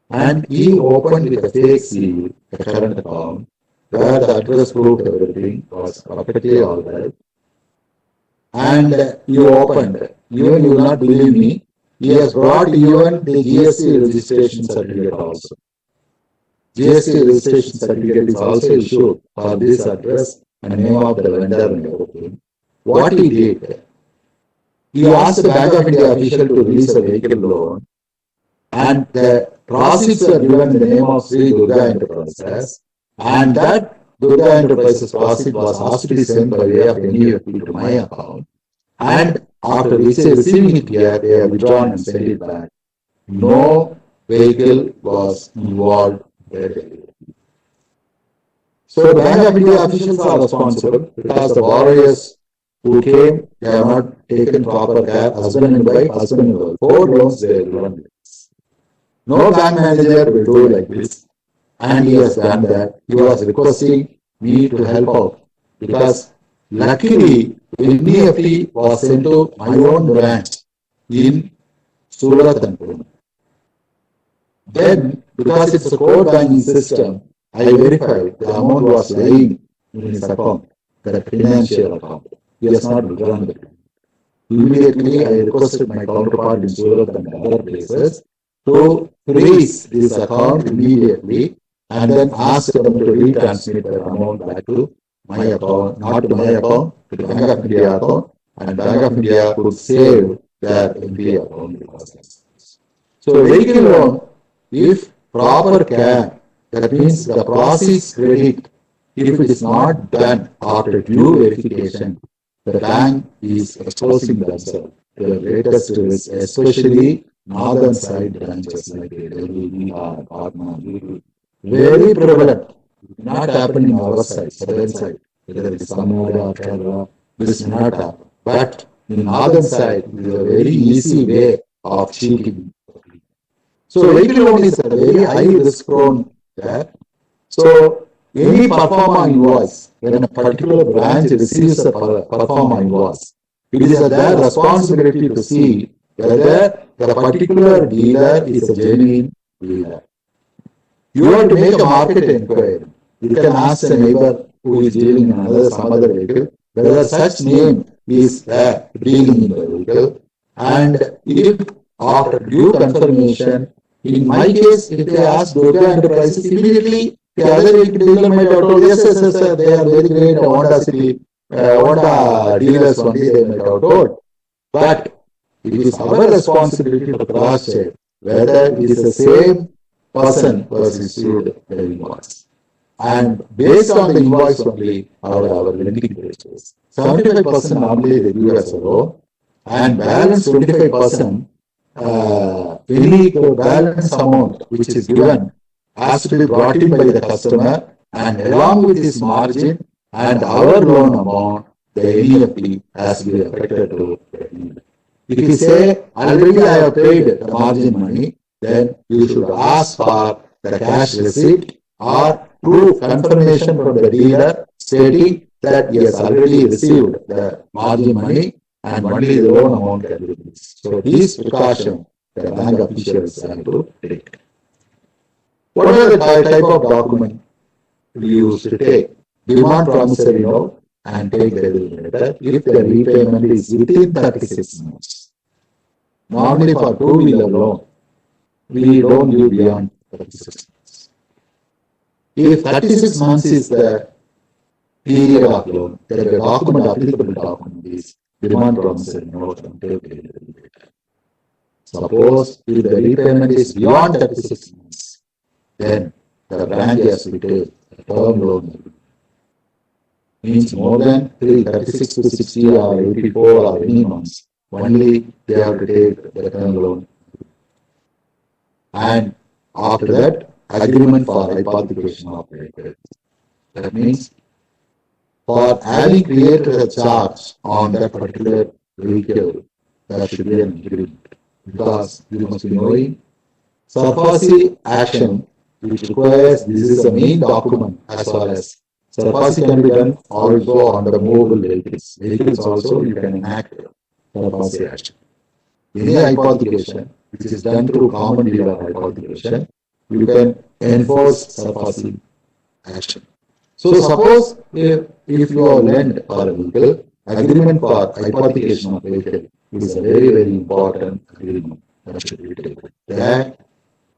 And he opened with a fake seal, a current account, where the address proof everything was perfectly all right. And he opened, even you will not believe me, he has brought even the GST registration certificate also. GST registration certificate is also issued for this address and name of the vendor and everything. What he did, he asked the Bank of India official to release a vehicle loan and the proceeds were given in the name of Sri Durga Enterprises, and that Durga Enterprises proceed was asked to be sent by way of NEFT to my account, and after receiving it here, they have withdrawn and sent it back. No vehicle was involved. So the Bank of India officials are responsible because the borrowers who came, they have not taken proper care, husband and wife, 4 loans they have given. No bank manager will do like this, and he has done that. He was requesting me to help out because luckily NEFT was sent to my own branch in Surat and Pune. Then, because it's a core banking system, I verified the amount was lying in his account, the financial account. He has not withdrawn it. Immediately, I requested my counterpart in Surat and other places to freeze this account immediately and then ask them to retransmit the amount back to my account, not to my account, to the Bank of India account, and Bank of India could save their NPA account because of this. So, vehicle loan, if proper care, that means the process credit, if it is not done after due verification, the bank is exposing themselves to the greatest risk, especially northern side branches like Delhi, Bihar, Patna, very prevalent. Not happening on our side, southern side, whether it is Tamil or Kerala, this may not happen. But in northern side, it is a very easy way of cheating. So vehicle loan is a very high risk prone there. So any performer invoice, when a particular branch receives a performer invoice, it is their responsibility to see whether the particular dealer is a genuine dealer. You have to make a market inquiry. You can ask a neighbor who is dealing in some other vehicle whether such name is dealing in the vehicle, and if after due confirmation, in my case, if they ask Durga Enterprises, immediately the other vehicle dealer might have told, yes, they are very great, Honda City, Honda dealers only, they might have told. But it is our responsibility to cross-check whether it is the same person who has received the invoice. And based on the invoice only, our lending rates. 75% normally they give us a loan, and balance 25%, any balance amount which is given has to be brought in by the customer, and along with his margin and our loan amount, the NEFT has to be affected to the NEFT. If you say, already I have paid the margin money, then you should ask for the cash receipt or proof confirmation from the dealer stating that he has already received the margin money and only the loan amount can be released. So these precautions the bank officials have to take. What are the type of document we used to take? Demand promissory note and take the letter if the repayment is within 36 months. Normally for two-wheeler loan, we don't give beyond 36 months. If 36 months is the period of loan, then the document, applicable document is demand promissory note and take the letter. Suppose if the repayment is beyond 36 months, then the branch has to take a term loan. Means more than 36 to 60 or 84 or any months, only they have to take the term loan. And after that, agreement for hypothecation of vehicle. That means for having created a charge on that particular vehicle, there should be an agreement. Because you must be knowing surface action which requires, this is a main document as far as surface can be done also on the movable vehicles. Vehicles also you can enact surface action. Any hypothecation which is done through common dealer hypothecation, you can enforce surface action. So suppose if you are lent for a vehicle, agreement for hypothecation of vehicle is a very, very important agreement that should be taken. That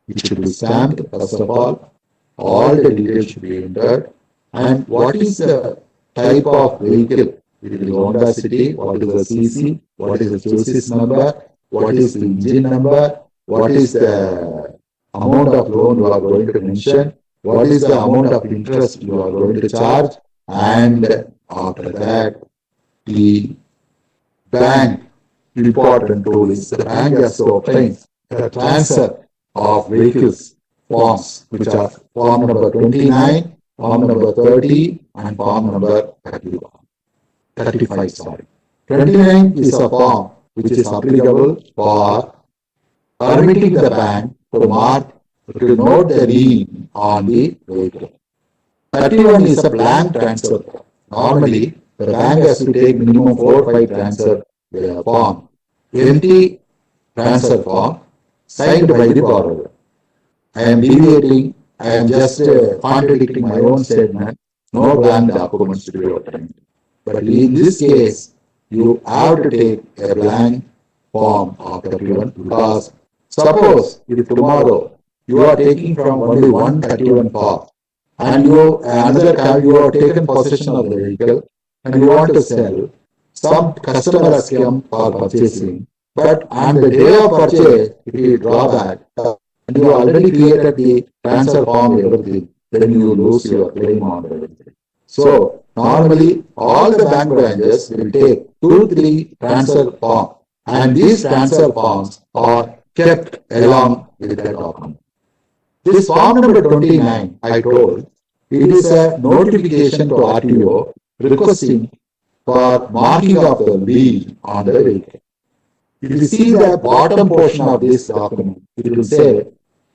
it should be stamped, first of all the details should be entered, and what is the type of vehicle? It is Honda City, what is the CC, what is the chassis number, what is the engine number, what is the amount of loan you are going to mention, what is the amount of interest you are going to charge, and after that, the bank important tool is the bank has to obtain a transfer of vehicles forms, which are form number 29, form number 30, and form number 35. Sorry. 29 is a form which is applicable for permitting the bank to note the lien on the vehicle. 31 is a blank transfer form. Normally, the bank has to take minimum 4 or 5 transfer form, empty transfer form signed by the borrower. I am deviating, I am just contradicting my own statement. No blank documents to be obtained. But in this case, you have to take a blank form of 31 because suppose if tomorrow you are taking from only 131 form and you have taken possession of the vehicle and you want to sell, some customer has come for purchasing, but on the day of purchase, if you draw back, and you already created the transfer form, everything, then you lose your claim on everything. So, normally, all the bank branches will take 2-3 transfer forms, and these transfer forms are kept along with the document. This form number 29, I told, it is a notification to RTO requesting for marking of the lien on the vehicle. If you see the bottom portion of this document, it will say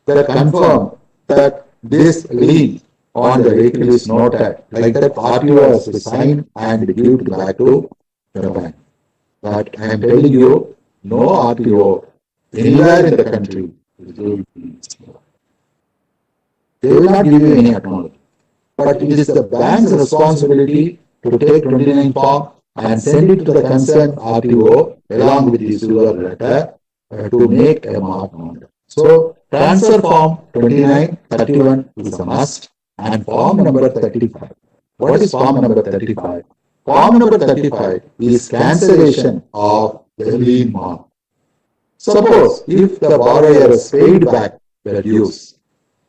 that confirm that this lien on the vehicle is noted, like that RTO has to sign and give it back to the bank. But I am telling you, no RTO anywhere in the country they will not give you any acknowledgement. But it is the bank's responsibility to take 29 form and send it to the concerned RTO along with the silver letter to make a mark on it. So, transfer form 29, 31 is a must, and form number 35. What is form number 35? Form number 35 is cancellation of the lien mark. Suppose if the borrower has paid back the dues,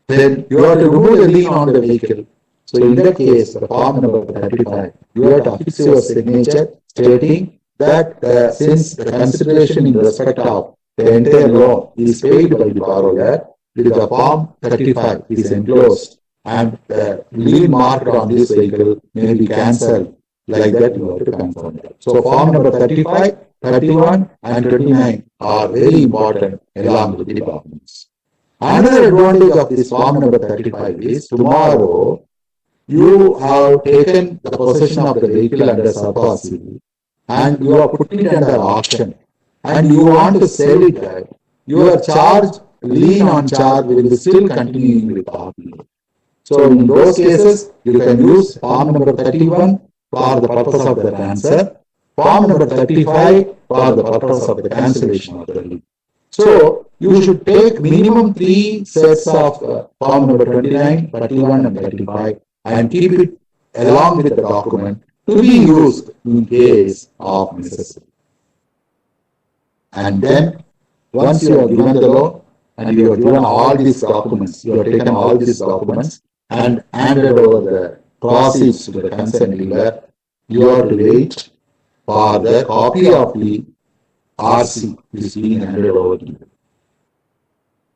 then you have to remove the lien on the vehicle. So in that case, the form number 35, you have to affix your signature stating that since the consideration in respect of the entire loan is paid by the borrower, the form 35 is enclosed and the lien marked on this vehicle may be cancelled. Like that, you have to confirm that. So form number 35, 31 and 29 are very important along with the documents. Another advantage of this form number 35 is tomorrow you have taken the possession of the vehicle under surpassing and you are putting it under auction and you want to sell it back, your charge, lien on charge will be still continuing with RTO. So in those cases, you can use form number 31 for the purpose of the transfer, form number 35 for the purpose of the cancellation of the lien. So you should take minimum 3 sets of form number 29, 31 and 35 and keep it along with the document to be used in case of necessity. And then once you have given the loan and you have given all these documents, you have taken all these documents and handed over the proceeds to the concerned dealer, you have to wait for the copy of the RC which is being handed over to you.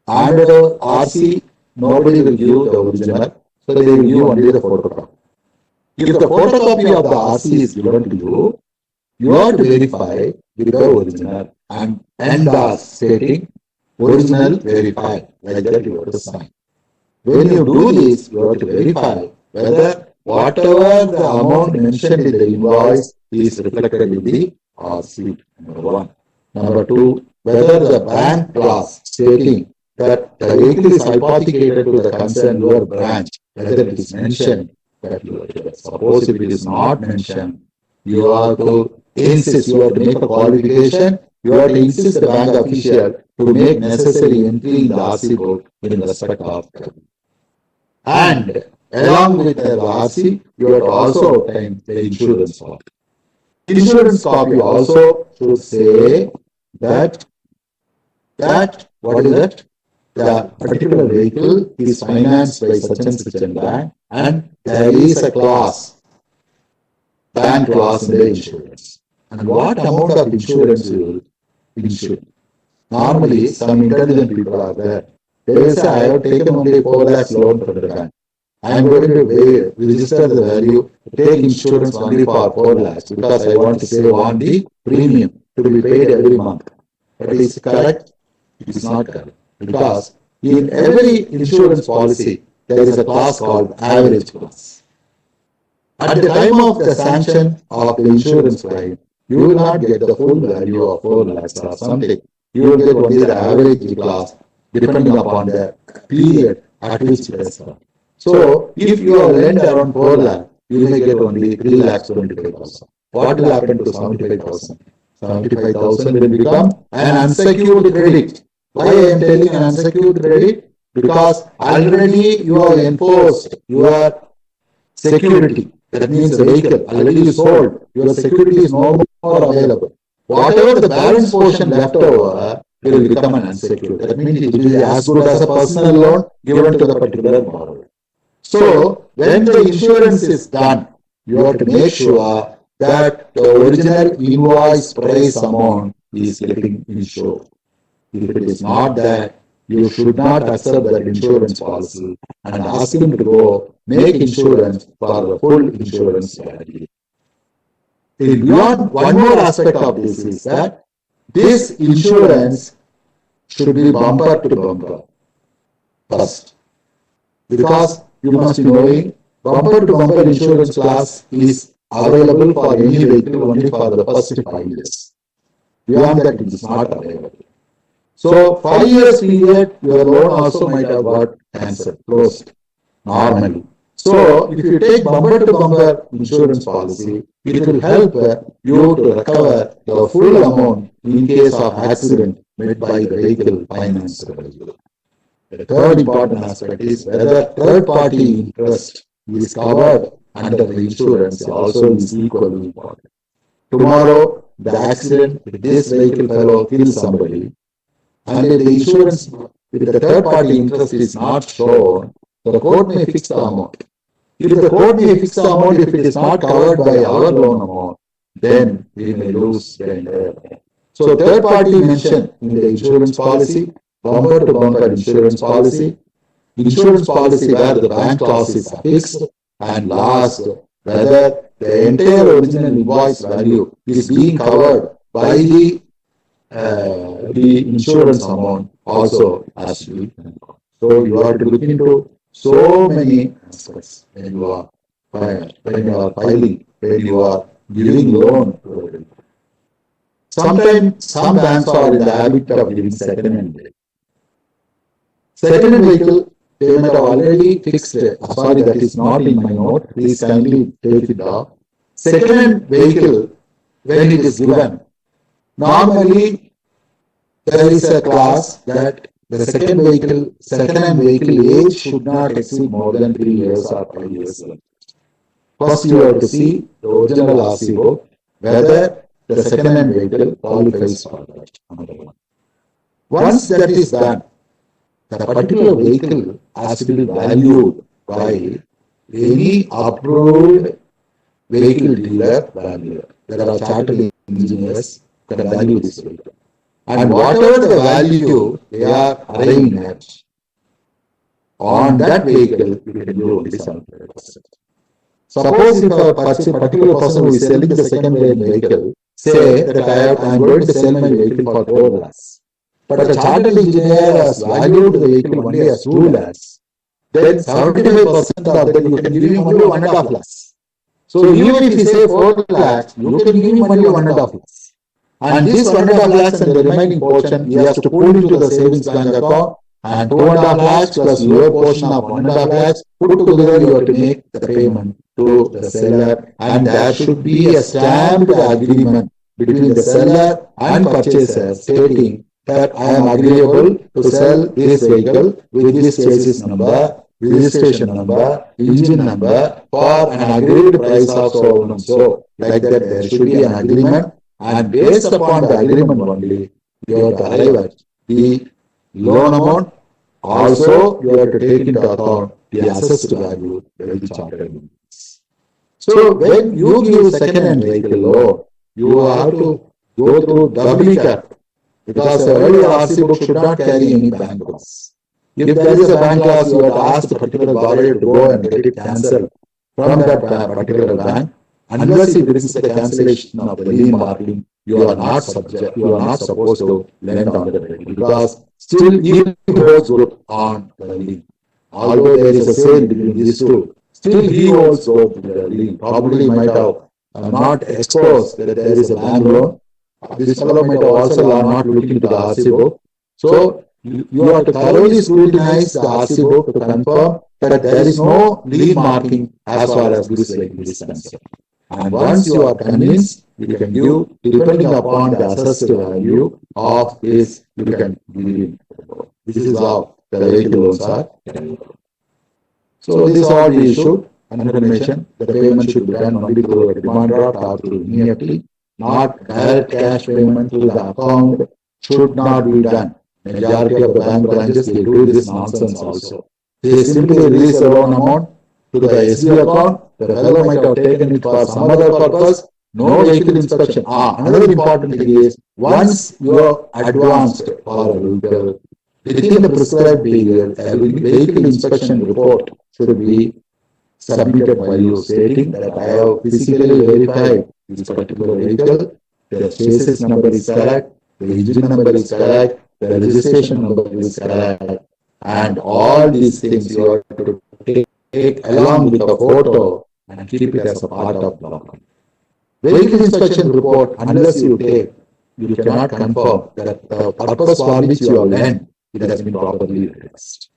Under the RC, nobody will give the original, so they will give only the photocopy. If the photocopy of the RC is given to you, you have to verify with the original and endorse stating original verified, like that you have to sign. When you do this, you have to verify whether whatever the amount mentioned in the invoice is reflected in the RC, number 1. Number 2, whether the bank clause stating that the vehicle is hypothecated to the concerned your branch, whether it is mentioned that you are. Suppose if it is not mentioned, you have to insist, you have to make a qualification, you have to insist the bank official to make necessary entry in the RC book in respect of that. And along with the RC, you have to also obtain the insurance copy. Insurance copy also should say that that what is that? The particular vehicle is financed by such and such a bank, and there is a clause, bank clause in the insurance. And what amount of insurance you will insure? Normally, some intelligent people are there. They will say, I have taken only 4 lakhs loan from the bank. I am going to register the value, take insurance only for 4 lakhs because I want to save on the premium to be paid every month. But is it correct? It is not correct. Because in every insurance policy, there is a clause called average clause. At the time of the sanction of the insurance claim, you will not get the full value of 4 lakhs or something. You will get only the average clause depending upon the period at which it is done. So, if you are lent around 4 lakh, you may get only 3 lakhs 25,000. What will happen to 75,000? 75,000 will become an unsecured credit. Why I am telling an unsecured credit? Because already you have enforced your security. That means the vehicle already you sold. Your security is no more available. Whatever the balance portion left over will become an unsecured. That means it will be as good as a personal loan given to the particular borrower. So, when the insurance is done, you have to make sure that the original invoice price amount is getting insured. If it is not that, you should not accept that insurance policy and ask him to go make insurance for the full insurance value. Beyond one more aspect of this is that this insurance should be bumper to bumper first. Because you must be knowing, bumper to bumper insurance class is available for any vehicle only for the first 5 years. Beyond that, it is not available. So, 5 years period, your loan also might have got cancelled, closed, normally. So, if you take bumper to bumper insurance policy, it will help you to recover the full amount in case of accident made by the vehicle financed by you. The third important aspect is whether third party interest is covered under the insurance also is equally important. Tomorrow, the accident, if this vehicle fellow kills somebody, and if the insurance, if the third party interest is not shown, the court may fix the amount. If the court may fix the amount, if it is not covered by our loan amount, then we may lose the entire amount. So third party mentioned in the insurance policy, bumper to bumper insurance policy where the bank clause is fixed, and last, whether the entire original invoice value is being covered by the insurance amount also has to be. So you have to look into so many aspects when you are filing, when you are giving loan. Sometimes some banks are in the habit of giving second-hand vehicle. Second-hand vehicle, they might have already fixed. Sorry, that is not in my note. Please kindly take it down. Second-hand vehicle, when it is given, normally there is a clause that the second-hand vehicle age should not exceed more than 3 years or 5 years. First, you have to see the original RC book, whether the second-hand vehicle qualifies for that. Once that is done, the particular vehicle has to be valued by any approved vehicle dealer valuer. There are chartered engineers that value this vehicle. And whatever the value they are arriving at, on that vehicle, you can do only 75%. Suppose if a particular person who is selling the second-hand vehicle say that I am going to sell my vehicle for 4 lakhs, but a chartered engineer has valued the vehicle only as 2 lakhs, then 75% of that you can give him only 1.5 lakhs. So even if you say 4 lakhs, you can give him only 1.5 lakhs. And this 1.5 lakhs and the remaining portion he has to put into the savings bank account, and 2.5 lakhs plus your portion of 1.5 lakhs, put together you have to make the payment to the seller, and there should be a stamped agreement between the seller and purchaser stating that I am agreeable to sell this vehicle with this chassis number, registration number, engine number for an agreed price of so and so. Like that, there should be an agreement, and based upon the agreement only, you have to arrive at the loan amount. Also, you have to take into account the assessed value by the chartered entities. So when you give second-hand vehicle loan, you have to go through doubly careful because the early RC book should not carry any bank loss. If there is a bank loss, you have to ask the particular borrower to go and get it cancelled from that particular bank. Unless he brings the cancellation of the lien marking, you are not supposed to lend on the vehicle because still he holds good on the lien. Although there is a sale between these two, still he holds good the lien. Probably might have not exposed that there is a bank loan. This fellow might have also not looked into the RC book. So you have to thoroughly scrutinize the RC book to confirm that there is no lien marking as far as this vehicle is concerned. And once you are convinced, you can give, depending upon the assessed value of this, you can give. This is how the vehicle loans are. So this all we issued confirmation. The payment should be done only through a demand draft or through EFT, not direct cash payment through the account should not be done. Majority of the bank branches, they do this nonsense also. They simply release a loan amount to the SB account. The fellow might have taken it for some other purpose. No vehicle inspection. Another important thing is, once you are advanced for a vehicle, within the prescribed period, a vehicle inspection report should be submitted by you stating that I have physically verified this particular vehicle, the chassis number is correct, the engine number is correct, the registration number is correct, and all these things you have to take along with the photo and keep it as a part of the document. Vehicle inspection report, unless you take, you cannot confirm that the purpose for which you have lent, it has been properly utilized.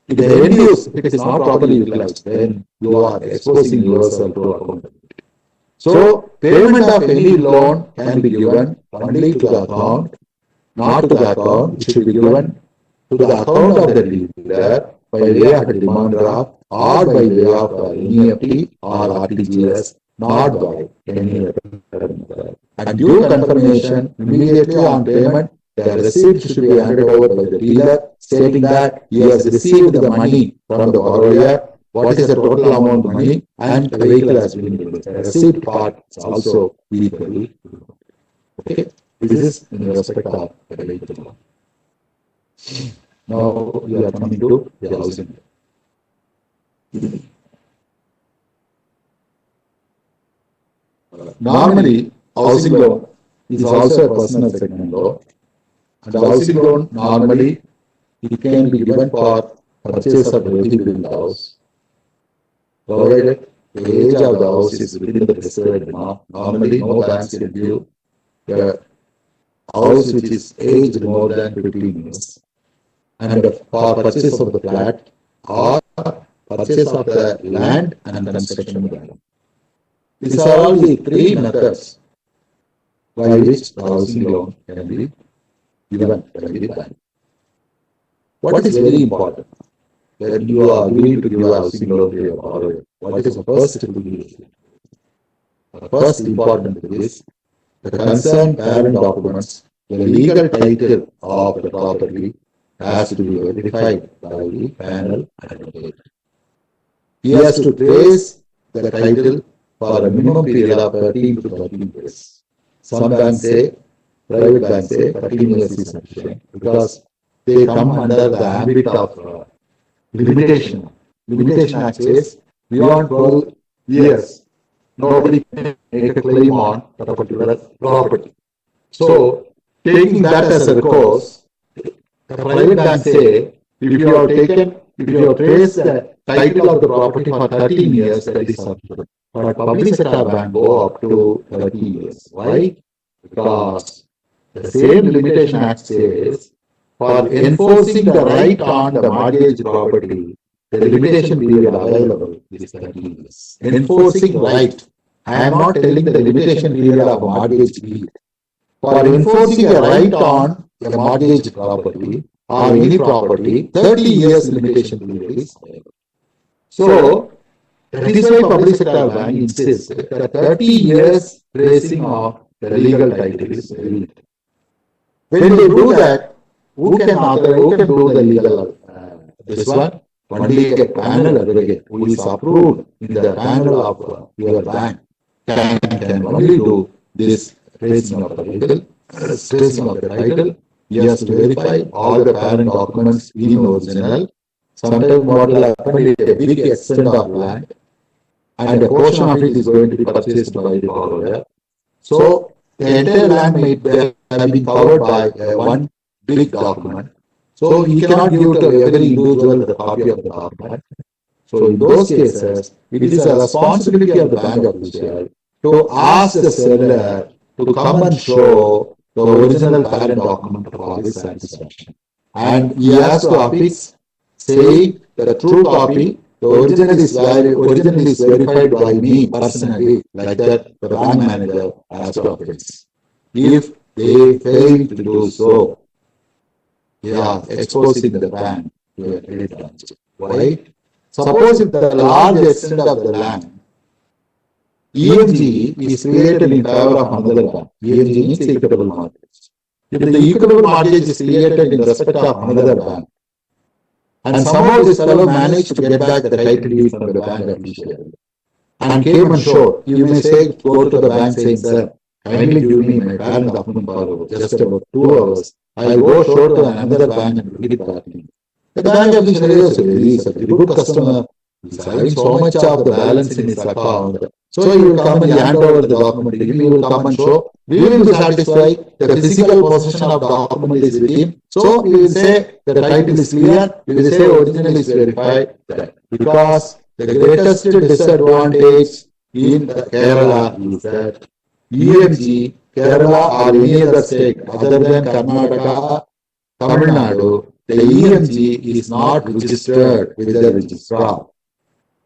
If the end use, it is not properly utilized, then you are exposing yourself to accountability. So, payment of any loan can be given only to the account, not to the account. It should be given to the account of the dealer by way of a demand draft or by way of NEFT or RTGS, not by any other. And due confirmation immediately on payment, the receipt should be handed over by the dealer, stating that he has received the money from the borrower, what is the total amount of money, and the vehicle has been released. The receipt part is also equally. Okay, this is in respect of the vehicle loan. Now we are coming to the housing. Normally, housing loan is also a personal segment loan. And the housing loan normally it can be given for purchase of a ready-built house, provided the age of the house is within the prescribed mark. Normally, no banks can give a house which is aged more than 15 years, and for purchase of the flat or purchase of the land and construction value. These are all the three methods by which the housing loan can be given by the bank. What is very important when you are going to give a housing loan to your borrower? What is the first thing? The first important thing is the concerned parent documents, the legal title of the property has to be verified by the panel advocate. He has to trace the title for a minimum period of 13 to 13 days. Some banks say, private banks say 13 years is sufficient because they come under the ambit of limitation. Limitation Act says beyond 12 years, nobody can make a claim on a particular property. So, taking that as a recourse, the private banks say if you have traced the title of the property for 13 years, that is sufficient. But public sector bank go up to 30 years. Why? Because the same Limitation Act says for enforcing the right on the mortgage property, the limitation period available is 30 years. Enforcing right. I am not telling the limitation period of a mortgage period. For enforcing a right on a mortgage property or any property, 30 years limitation period is available. So, that is why public sector bank insists that 30 years tracing of the legal title is very important. When they do that, who can authorize, who can do the legal this one? Only a panel advocate who is approved in the panel of your bank can only do this tracing of the vehicle, tracing of the title. He has to verify all the parent documents in original. Sometimes what will happen is a big extent of land and a portion of it is going to be purchased by the borrower. So the entire land may have been covered by one big document. So he cannot give to every individual the copy of the document. So in those cases, it is a responsibility of the bank official to ask the seller to come and show the original parent document for his satisfaction. And he has to affix saying that the true copy, the original is verified by me personally, like that the bank manager has to affix. If they fail to do so, they are exposing the bank to a credit damage. Why? Suppose if the large extent of the land, EMG is created in favor of another bank. EMG means equitable mortgage. If the equitable mortgage is created in respect of another bank, and somehow this fellow managed to get back the title deed from the bank official and came and showed, you may say, go to the bank saying, sir, kindly give me my parent document for just about 2 hours. I'll go show to another bank and read it back to me. The bank official is a very good customer. He's having so much of the balance in his account. So he will come and hand over the document to him. He will come and show. We will be satisfied. The physical possession of the document is with him. So we will say the title is clear. We will say original is verified. Because the greatest disadvantage in Kerala is that EMG, Kerala or any other state other than Karnataka, Tamil Nadu, the EMG is not registered with the registrar.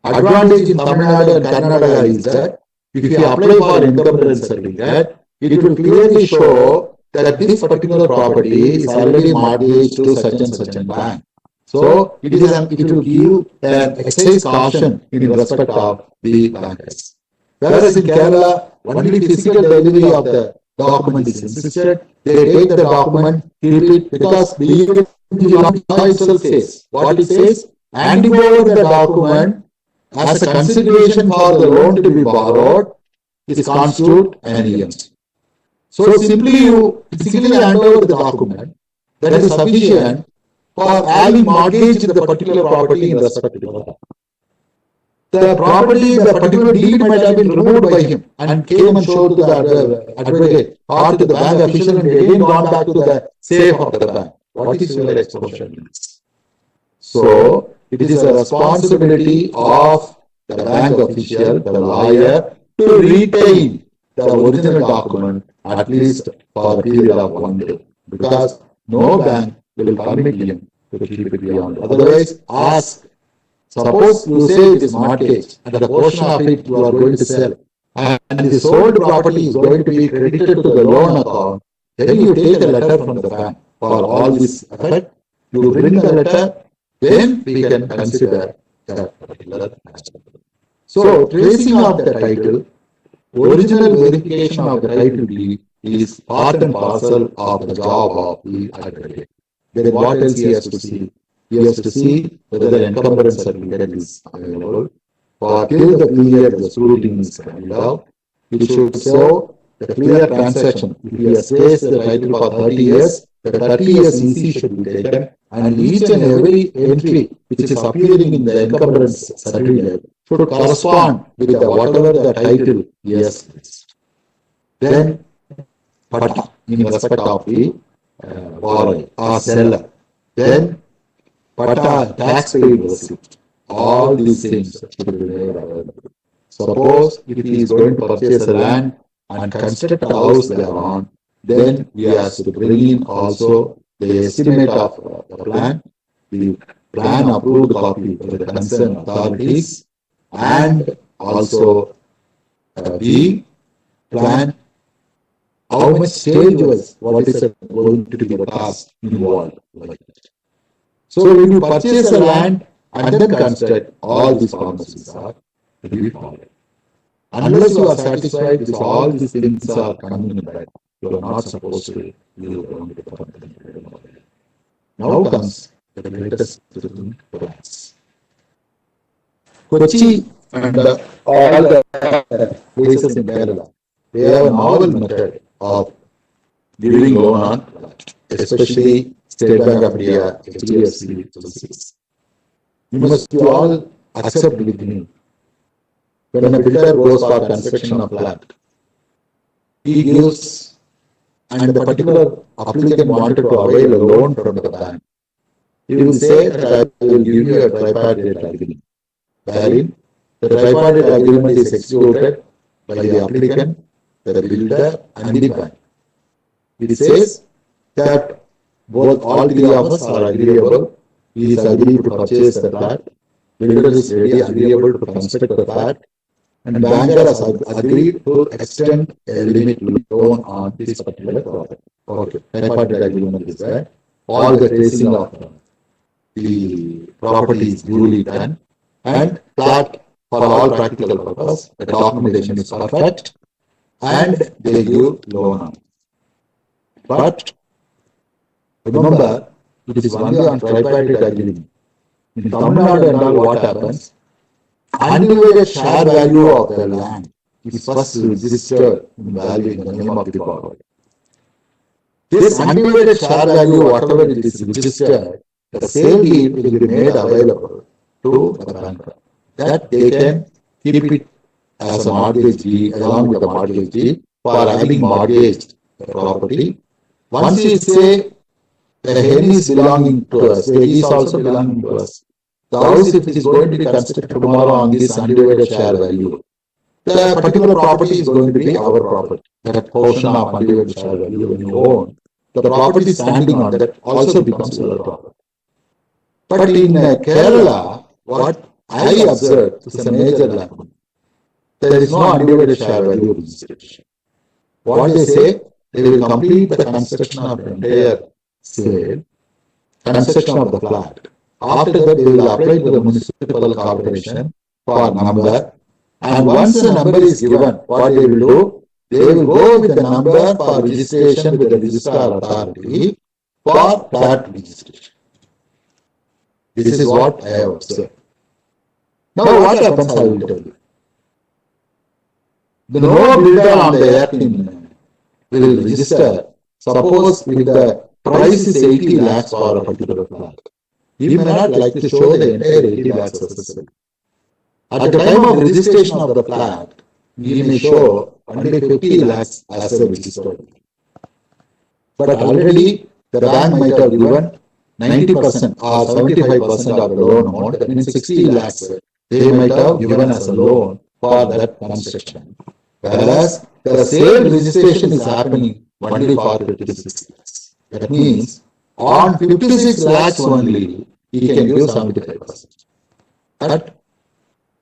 Advantage in Tamil Nadu and Karnataka is that if you apply for encumbrance certificate, it will clearly show that this particular property is already mortgaged to such and such a bank. So it will give an excise caution in respect of the bankers. Whereas in Kerala, only physical delivery of the document is insisted. They take the document, keep it, because the law itself says, what it says, handing over the document as a consideration for the loan to be borrowed is constitute an EMG. So simply you physically hand over the document, that is sufficient for having mortgaged the particular property in respect to the document. The property, the particular deed might have been removed by him and came and showed to the advocate or to the bank official and again gone back to the safe of the bank. What is your exposure? So it is a responsibility of the bank official, the lawyer, to retain the original document at least for a period of 1 day, because no bank will permit him to keep it beyond. Otherwise, ask. Suppose you say it is mortgage and a portion of it you are going to sell, and the sold property is going to be credited to the loan account, then you take a letter from the bank for all this effect. You bring the letter, then we can consider that particular aspect. So, tracing of the title, original verification of the title deed is part and parcel of the job of the advocate. Then what else he has to see? He has to see whether the encumbrance certificate is available. For till the period the scrutiny is carried out, it should show the clear transaction. If he has placed the title for 30 years, the 30 years EC should be taken, and each and every entry which is appearing in the encumbrance certificate should correspond with whatever the title he has placed. Then, pata in respect of the borrower or seller. Then, pata, tax paid receipt. All these things should be made available. Suppose if he is going to purchase a land and construct a house thereon, then he has to bring in also the estimate of the plan approved copy to the concerned authorities, and also the plan, how much stage was, what is going to be the cost involved. Like that. So when you purchase a land and then construct, all these policies are to be followed. Unless you are satisfied with all these things are coming in right, you are not supposed to leave. Now comes the greatest thing for us. Kochi and all the places in Kerala, they have a novel method of giving loan on, especially State Bank of India, HDFC. You must all accept with me. When a builder goes for construction of flat, he gives, and the particular applicant wanted to avail a loan from the bank. He will say that I will give you a tripartite agreement, wherein the tripartite agreement is executed by the applicant, the builder, and the bank. It says that both all three of us are agreeable. He is agreed to purchase the flat. Builder is ready, agreeable to construct the flat, and banker has agreed to extend a limit loan on this particular property. Okay, tripartite agreement is that all the tracing of the property is duly done, and flat for all practical purpose, the documentation is perfect, and they give loan on. But remember, it is only on tripartite agreement. In Tamil Nadu and all, what happens? Undivided share value of the land is first registered in value in the name of the borrower. This undivided share value, whatever it is registered, the sale deed will be made available to the banker, that they can keep it as a mortgage deed along with the mortgage deed for having mortgaged the property. Once you say the hen is belonging to us, the egg is also belonging to us. The house, if it is going to be constructed tomorrow on this undivided share value, the particular property is going to be our property. That portion of undivided share value when you own, the property standing on that also becomes your property. But in Kerala, what I observed is a major lack. There is no undivided share value registration. What they say, they will complete the construction of the entire sale, construction of the flat. After that, they will apply to the municipal corporation for number. And once the number is given, what they will do, they will go with the number for registration with the registrar authority for flat registration. This is what I have observed. Now, what happens, I will tell you. The no builder on the earth will register. Suppose if the price is 80 lakhs for a particular flat, he may not like to show the entire 80 lakhs as a sale. At the time of registration of the flat, he may show only 50 lakhs as a registered. But already the bank might have given 90% or 75% of the loan amount, that means 60 lakhs, they might have given as a loan for that construction. Whereas the sale registration is happening only for 56 lakhs. That means on 56 lakhs only, he can give 75%. But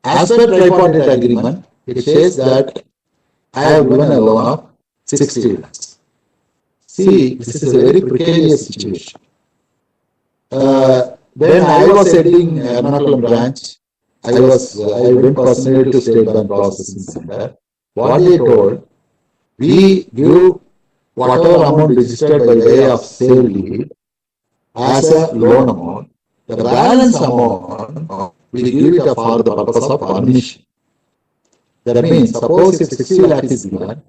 as per tripartite agreement, it says that I have given a loan of 60 lakhs. See, this is a very precarious situation. When I was heading Ernakulam branch, I went personally to State Bank Processing Center. What they told, we give whatever amount registered by way of sale deed as a loan amount. The balance amount, we give it for the purpose of furnishing. That means, suppose if 60 lakhs is given,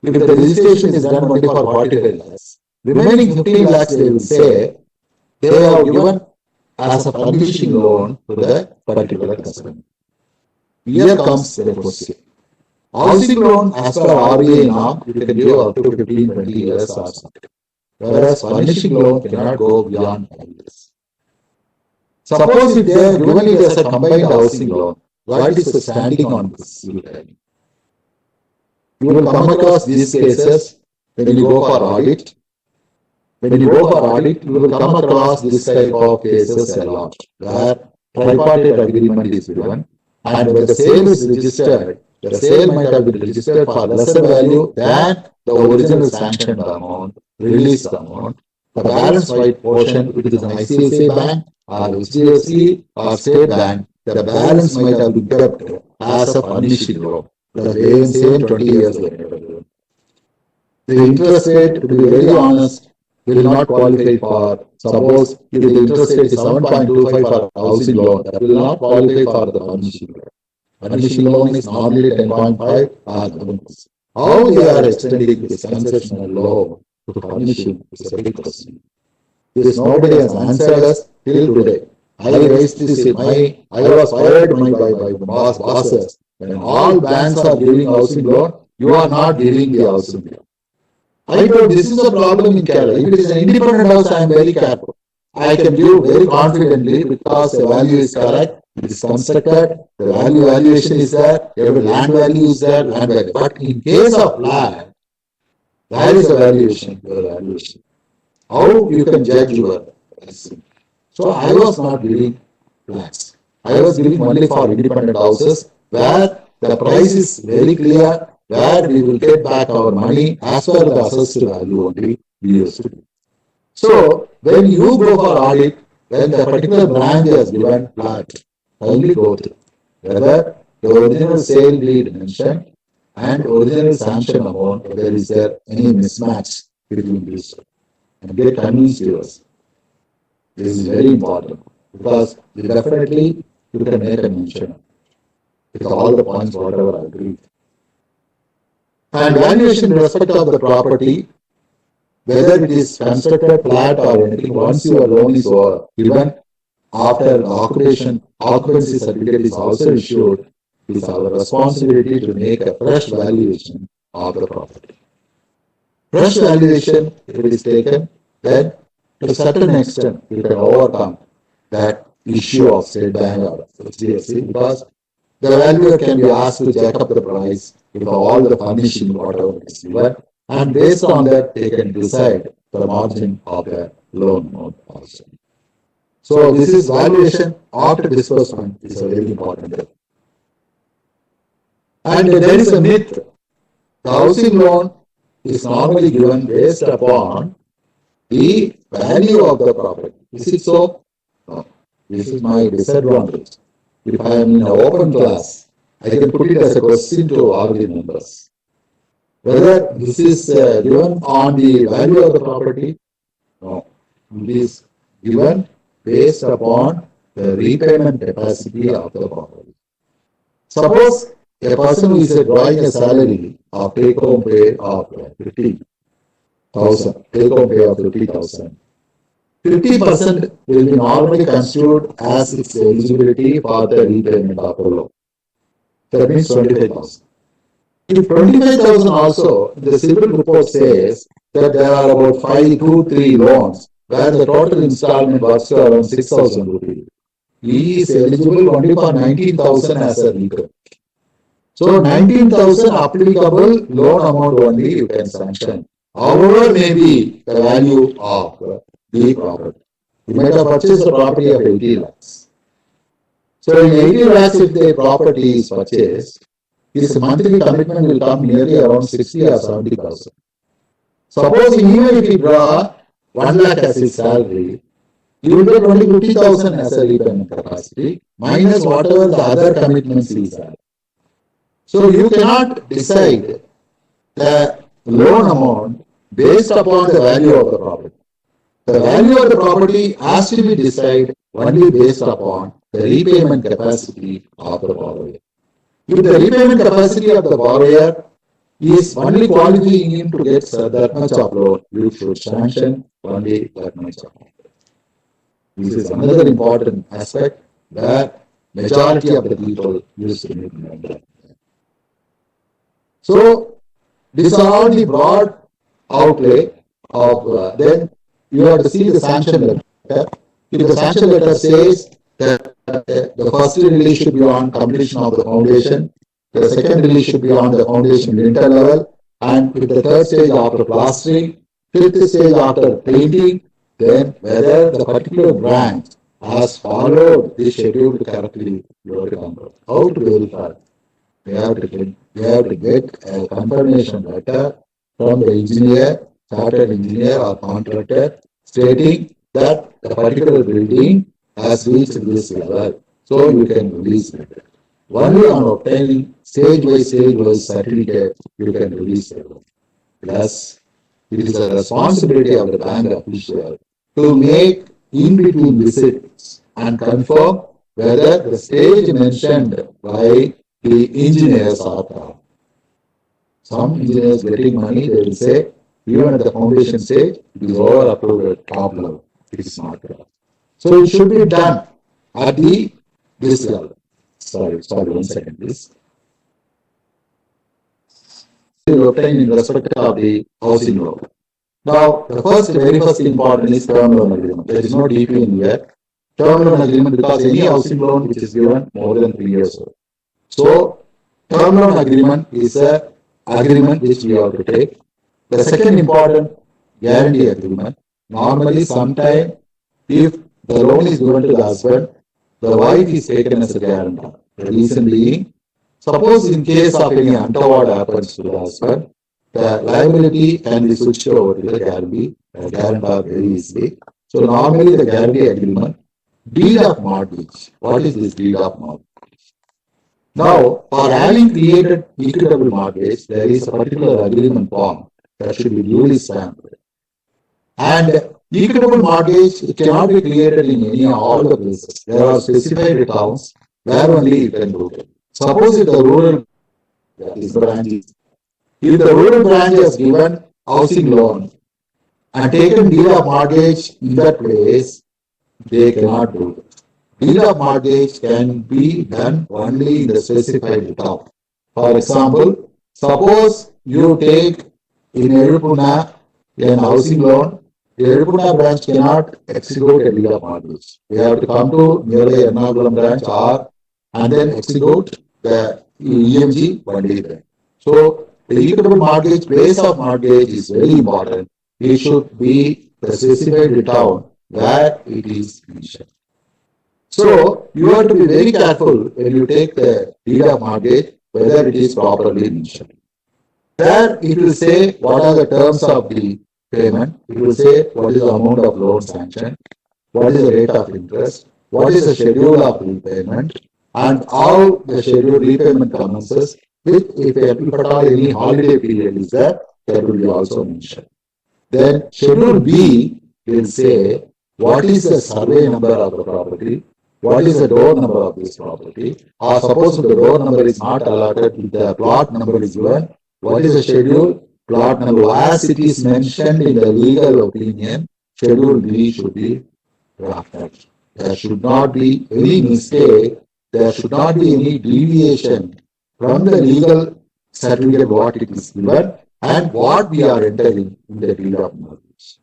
if the registration is done only for 45 lakhs, remaining 15 lakhs they will say they have given as a furnishing loan to the particular customer. Here comes the question. Housing loan as per RBI norm, you can give up to 15-20 years or something. Whereas furnishing loan cannot go beyond 5 years. Suppose if they are given it as a combined housing loan, what is the standing on this? You will come across these cases when you go for audit. When you go for audit, you will come across this type of cases a lot, where tripartite agreement is given, and when the sale is registered, the sale might have been registered for lesser value than the original sanctioned amount, released amount. The balance white portion, if it is an ICAI bank or HDFC or State Bank, the balance might have been kept as a furnishing loan. The same 20 years later. The interest rate, to be very honest, will not qualify for Suppose if the interest rate is 7.25 for a housing loan, that will not qualify for the furnishing loan. Furnishing loan is normally 10.5 or 11%. How they are extending this concessional loan to furnishing is a big question. This nobody has answered us till today. I raised this in I was fired by the bosses. When all banks are giving housing loan, you are not giving the housing loan. I told this is a problem in Kerala. If it is an independent house, I am very careful. I can give very confidently because the value is correct, it is constructed, the valuation is there, every land value is there, land value. But in case of land, there is a valuation, your valuation. How you can judge your valuation? So I was not giving flats. I was giving only for independent houses where the price is very clear, where we will get back our money as per the assessed value only we used to do. So when you go for audit, when the particular branch has given flat, only go through whether the original sale deed mentioned and original sanction amount, whether is there any mismatch between these two, and get convinced yours. This is very important because definitely you can make a mention with all the points, whatever I agree. And valuation in respect of the property, whether it is constructed flat or anything, once your loan is over, even after the occupancy certificate is also issued, it is our responsibility to make a fresh valuation of the property. Fresh valuation, if it is taken, then to a certain extent, you can overcome that issue of State Bank or HDFC because the valuer can be asked to jack up the price with all the furnishing, whatever is given, and based on that, they can decide the margin of the loan amount also. So this is valuation after disbursement is a very important thing. And there is a myth. The housing loan is normally given based upon the value of the property. Is it so? No. This is my disadvantage. If I am in an open class, I can put it as a question to all the members. Whether this is given on the value of the property? No. It is given based upon the repayment capacity of the property. Suppose a person who is drawing a salary of take-home pay of 50,000, take-home pay of 50,000. 50% will be normally considered as its eligibility for the repayment of the loan. That means 25,000. If 25,000 also, the civil report says that there are about 3 loans where the total installment works to around 6,000 rupees. He is eligible only for 19,000 as a repayment. So 19,000 applicable loan amount only you can sanction. However may be the value of the property. You might have purchased a property of 80 lakhs. So in 80 lakhs if the property is purchased, his monthly commitment will come nearly around 60 or 70,000. Suppose even if he draw 1 lakh as his salary, he will get only 50,000 as a repayment capacity, minus whatever the other commitments he has. So you cannot decide the loan amount based upon the value of the property. The value of the property has to be decided only based upon the repayment capacity of the borrower. If the repayment capacity of the borrower is only qualifying him to get that much of loan, you should sanction only that much of loan. This is another important aspect where majority of the people use to make money. So these are all the broad outlay of then you have to see the sanction letter. If the sanction letter says that the first release should be on completion of the foundation, the second release should be on the foundation lintel level, and with the third stage after plastering, fifth stage after painting, then whether the particular branch has followed the schedule correctly, you have to control. How to verify? We have to get a confirmation letter from the engineer, chartered engineer or contractor stating that the particular building has reached this level, so you can release it. Only on obtaining stage by certificate, you can release it. Plus, it is a responsibility of the bank official to make in-between visits and confirm whether the stage mentioned by the engineers are correct. Some engineers getting money, they will say, even at the foundation stage, it is over approved at top level. It is not correct. So it should be done at this level. Sorry, 1 second, please. Will obtain in respect of the housing loan. Now, the very first important is term loan agreement. There is no DP in here. Term loan agreement, because any housing loan which is given more than 3 years old. So, term loan agreement is a agreement which we have to take. The second important, guarantee agreement. Normally, sometime if the loan is given to the husband, the wife is taken as a guarantor. The reason being, suppose in case of any untoward happens to the husband, the liability can be switched over to the guarantor very easily. So normally the guarantee agreement, deed of mortgage. What is this deed of mortgage? Now, for having created equitable mortgage, there is a particular agreement form that should be duly stamped. And equitable mortgage, it cannot be created in any all the places. There are specified towns where only you can do it. Suppose if the rural branch has given housing loan and taken deed of mortgage in that place, they cannot do it. Deed of mortgage can be done only in the specified town. For example, suppose you take in Erupuna an housing loan, the Erupuna branch cannot execute a deed of mortgage. We have to come to nearby Ernakulam branch and then execute the EMG only there. So the equitable mortgage, place of mortgage is very important. It should be the specified town where it is mentioned. So you have to be very careful when you take the deed of mortgage whether it is properly mentioned. There it will say what are the terms of the payment. It will say what is the amount of loan sanction, what is the rate of interest, what is the schedule of repayment, and how the schedule repayment commences. With if at all any holiday period is there, that will be also mentioned. Then Schedule B will say what is the survey number of the property, what is the door number of this property, or suppose if the door number is not allotted, if the plot number is given, what is the schedule, plot number, as it is mentioned in the legal opinion, Schedule B should be drafted. There should not be any mistake, there should not be any deviation from the legal certificate what it is given and what we are entering in the deed of mortgage.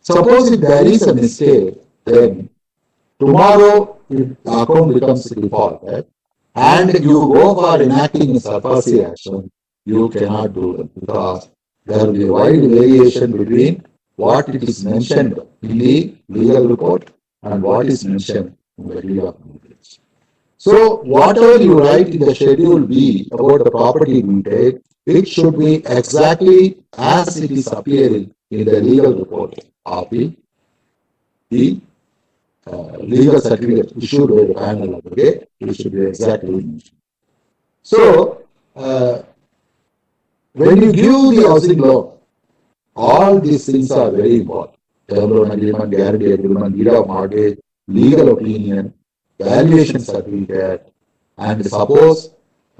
Suppose if there is a mistake, then tomorrow if the account becomes defaulted and you go for enacting a surface action, you cannot do it because there will be a wide variation between what it is mentioned in the legal report and what is mentioned in the deed of mortgage. So whatever you write in the Schedule B about the property detail, it should be exactly as it is appearing in the legal report of the legal certificate issued by the panel. Okay, it should be exactly mentioned. So when you give the housing loan, all these things are very important. Term loan agreement, guarantee agreement, deed of mortgage, legal opinion, valuation certificate, and suppose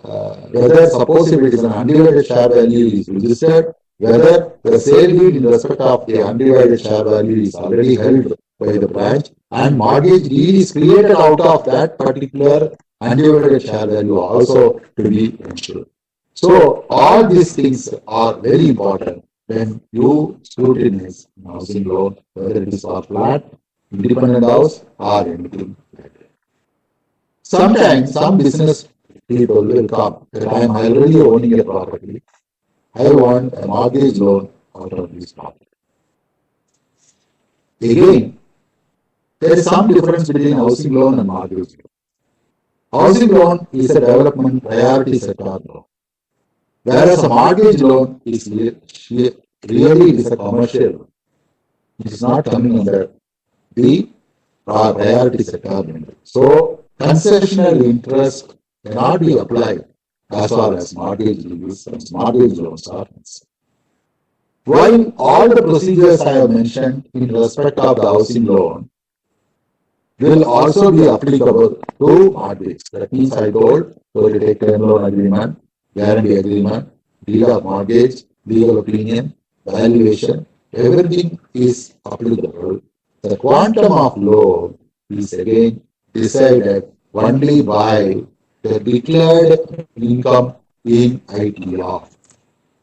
if it is an undivided share value is registered, whether the sale deed in respect of the undivided share value is already held by the branch and mortgage deed is created out of that particular undivided share value also to be ensured. So all these things are very important when you scrutinize housing loan, whether it is for flat, independent house or anything. Sometimes some business people will come that I am already owning a property. I want a mortgage loan out of this property. Again, there is some difference between housing loan and mortgage loan. Housing loan is a development priority sector loan, whereas a mortgage loan is really it is a commercial loan. It is not coming under the priority sector lender. So concessional interest cannot be applied as far as mortgage loans are concerned. While all the procedures I have mentioned in respect of the housing loan will also be applicable to mortgage. That means I told, so you take term loan agreement, guarantee agreement, deed of mortgage, legal opinion, valuation, everything is applicable. The quantum of loan is again decided only by the declared income in ITR.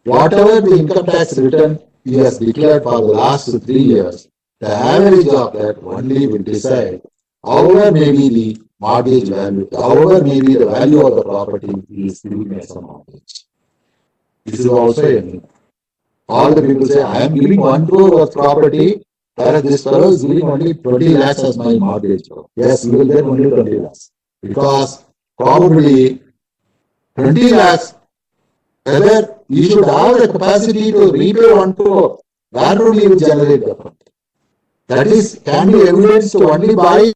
Whatever the income tax return he has declared for the last 3 years, the average of that only will decide however may be the mortgage value, however may be the value of the property he is giving as a mortgage. This is also a myth. All the people say, I am giving 1 crore of property, whereas this fellow is giving only 20 lakhs as my mortgage. Yes, you will get only 20 lakhs. Because probably 20 lakhs, whether you should have the capacity to repay 1 crore, where would you generate the profit? That is, can be evidenced only by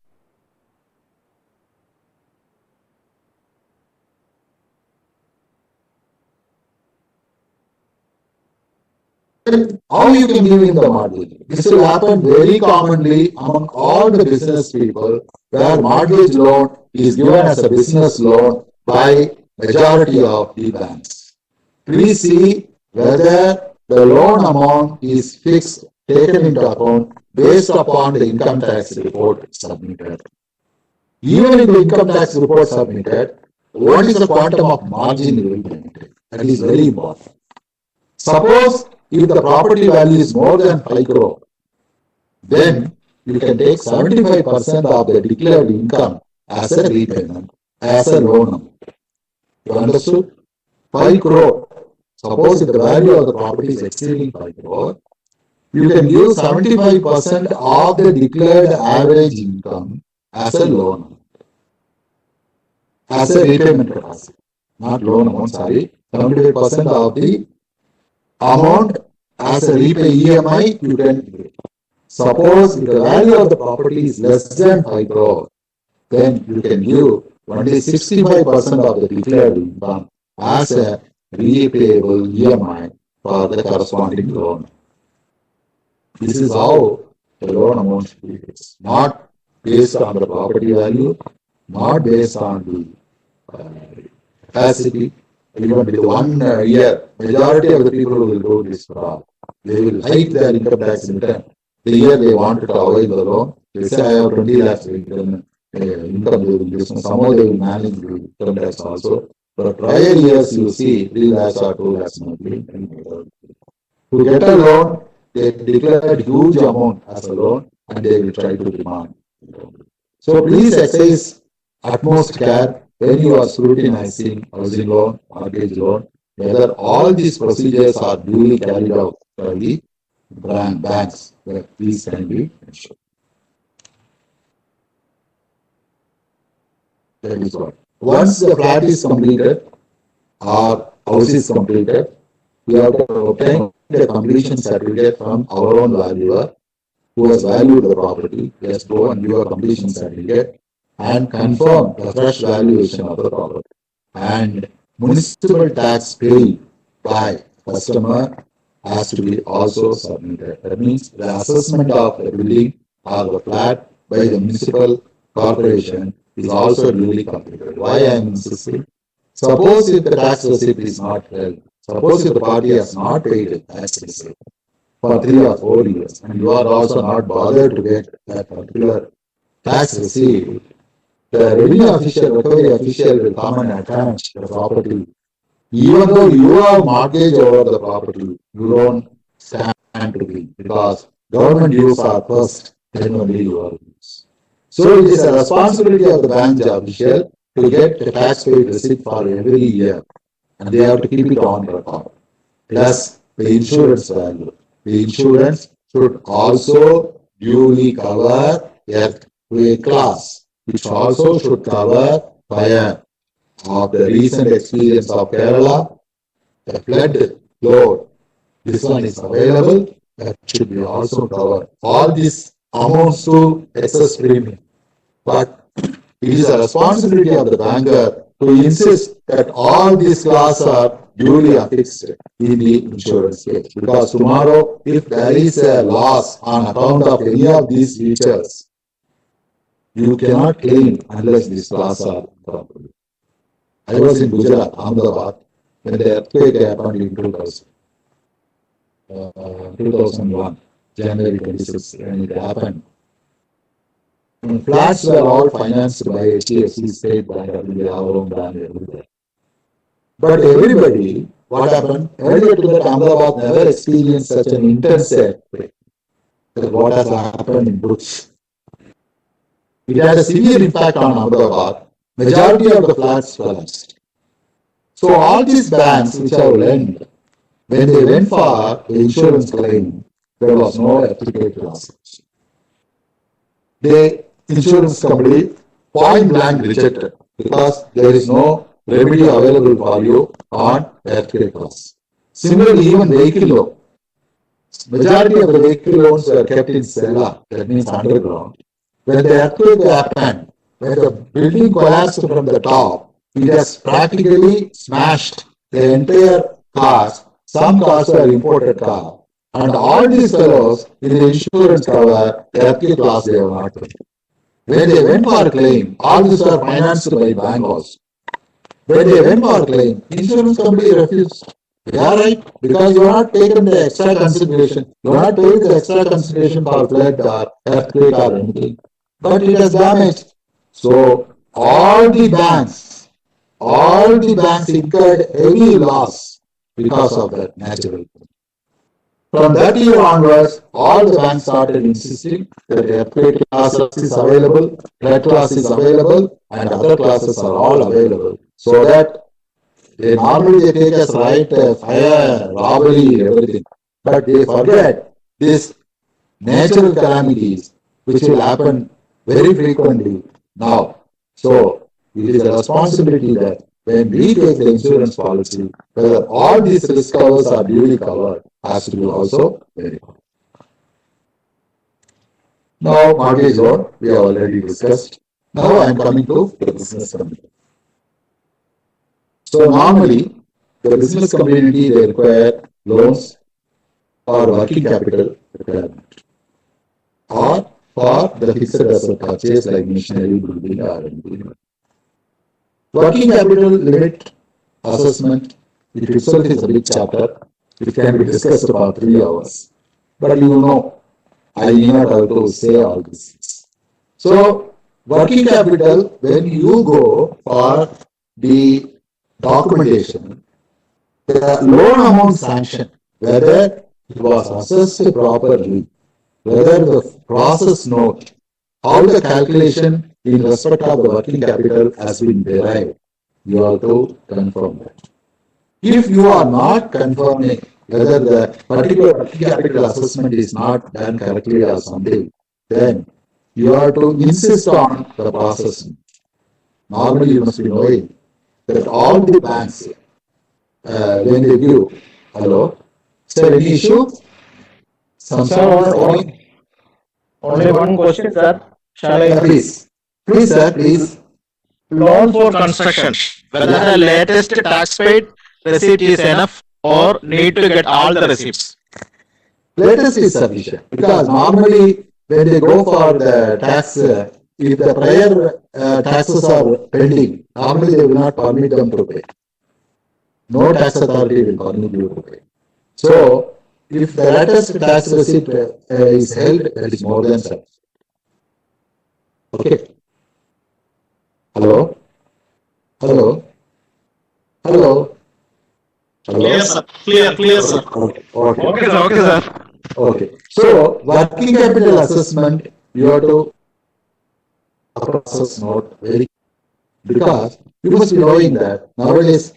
how you can give him the mortgage. This will happen very commonly among all the business people where mortgage loan is given as a business loan by majority of the banks. Please see whether the loan amount is fixed, taken into account based upon the income tax report submitted. Even if the income tax report submitted, what is the quantum of margin you will maintain? That is very important. Suppose if the property value is more than 5 crore, then you can take 75% of the declared income as a repayment, as a loan. You understood? 5 crore. Suppose if the value of the property is exceeding 5 crore, you can give 75% of the declared average income as a loan, as a repayment capacity. Not loan amount, sorry. 75% of the amount as a repay EMI you can give. Suppose if the value of the property is less than 5 crore, then you can give only 65% of the declared income as a repayable EMI for the corresponding loan. This is how the loan amount should be fixed, not based on the property value, not based on the capacity. Even with 1 year, majority of the people will do this fraud. They will hike their income tax return. The year they want to avail the loan, they say I have 20 lakhs income, they will give. Somehow they will manage the income tax also. But prior years you see 3 lakhs or 2 lakhs monthly. To get a loan, they declare huge amount as a loan and they will try to demand. So please exercise utmost care when you are scrutinizing housing loan, mortgage loan, whether all these procedures are duly carried out by the banks, that these can be ensured. That is what. Once the flat is completed or house is completed, we have to obtain the completion certificate from our own valuer who has valued the property. Let's go and give a completion certificate and confirm the fresh valuation of the property. And municipal tax paid by customer has to be also submitted. That means the assessment of the building or the flat by the municipal corporation is also duly completed. Why I am insisting? Suppose if the tax receipt is not held, suppose if the party has not paid the tax receipt for 3 or 4 years, and you are also not bothered to get that particular tax receipt, the revenue official, recovery official will come and attach the property. Even though you have mortgage over the property, you don't stand to be, because government dues are first, then only your dues. So it is a responsibility of the bank official to get the tax paid receipt for every year, and they have to keep it on record. Plus the insurance value. The insurance should also duly cover earthquake class, which also should cover fire. Of the recent experience of Kerala, the flood load, this one is available, that should be also covered. All this amounts to excess premium. But it is a responsibility of the banker to insist that all these clauses are duly affixed in the insurance case. Because tomorrow, if there is a loss on account of any of these features, you cannot claim unless these clauses are properly. I was in Gujarat, Ahmedabad, when the earthquake happened in 2001, January 26, when it happened. And flats were all financed by HDFC, State Bank of India, our own bank, everywhere. But everybody, what happened? Earlier to that, Ahmedabad never experienced such an intense earthquake. What has happened in Brooks? It had a severe impact on Ahmedabad. Majority of the flats collapsed. So all these banks which have lent, when they went for the insurance claim, there was no earthquake loss. The insurance company point blank rejected because there is no remedy available for you on earthquake loss. Similarly, even vehicle loan. Majority of the vehicle loans were kept in cellar, that means underground. When the earthquake happened, when the building collapsed from the top, it has practically smashed the entire cars. Some cars were imported cars. And all these fellows in the insurance cover, the earthquake loss they have not paid. When they went for a claim, all these were financed by bank also. When they went for a claim, insurance company refused. Yeah, right, because you are not taken the extra consideration. You are not paid the extra consideration for flood or earthquake or anything. But it has damaged. So all the banks incurred heavy loss because of that natural. From that year onwards, all the banks started insisting that earthquake class is available, flood class is available, and other classes are all available. So that they normally take as right fire, robbery, everything. But they forget these natural calamities which will happen very frequently now. So it is a responsibility that when we take the insurance policy, whether all these risk covers are duly covered, has to be also verified. Now, mortgage loan, we have already discussed. Now I am coming to the business community. So normally, the business community, they require loans or working capital requirement, or for the fixed asset purchase like machinery, building, or anything. Working capital limit assessment, it itself is a big chapter. It can be discussed for 3 hours. But you know, I need not have to say all this. So, working capital, when you go for the documentation, the loan amount sanction, whether it was assessed properly, whether the process note, how the calculation in respect of the working capital has been derived, you have to confirm that. If you are not confirming whether the particular working capital assessment is not done correctly or something, then you have to insist on the process. Normally, you must be knowing that all the banks, when they give, hello, is there any issue? Only one question, sir. Shall I? Please, sir, please. Loan for construction. Whether the latest tax paid receipt is enough or need to get all the receipts. Latest is sufficient because normally when they go for the tax, if the prior taxes are pending, normally they will not permit them to pay. No tax authority will permit you to pay. So, if the latest tax receipt is held, that is more than sufficient. Okay. Hello? Hello? Hello? Hello? Clear, sir. Clear, sir. Okay, sir. Okay. So, working capital assessment, you have to process note very, because you must be knowing that nowadays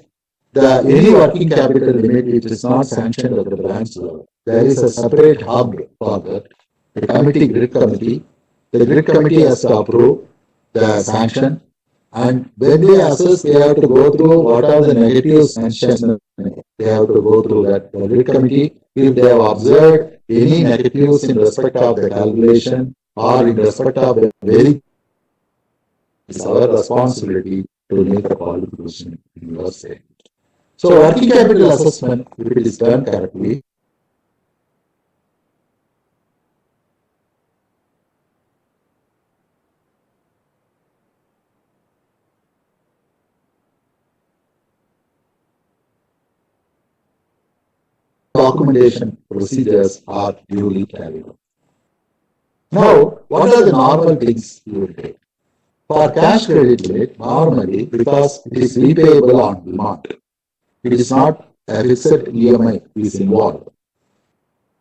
any working capital limit which is not sanctioned at the branch level, there is a separate hub for that. The grid committee. The grid committee has to approve the sanction, and when they assess, they have to go through what are the negatives mentioned. They have to go through that. The grid committee, if they have observed any negatives in respect of the calculation or in respect of the very, it's our responsibility to make a qualification in your state. So working capital assessment, if it is done correctly, documentation procedures are duly carried out. Now, what are the normal things you will take? For cash credit limit, normally, because it is repayable on demand, it is not a fixed EMI is involved.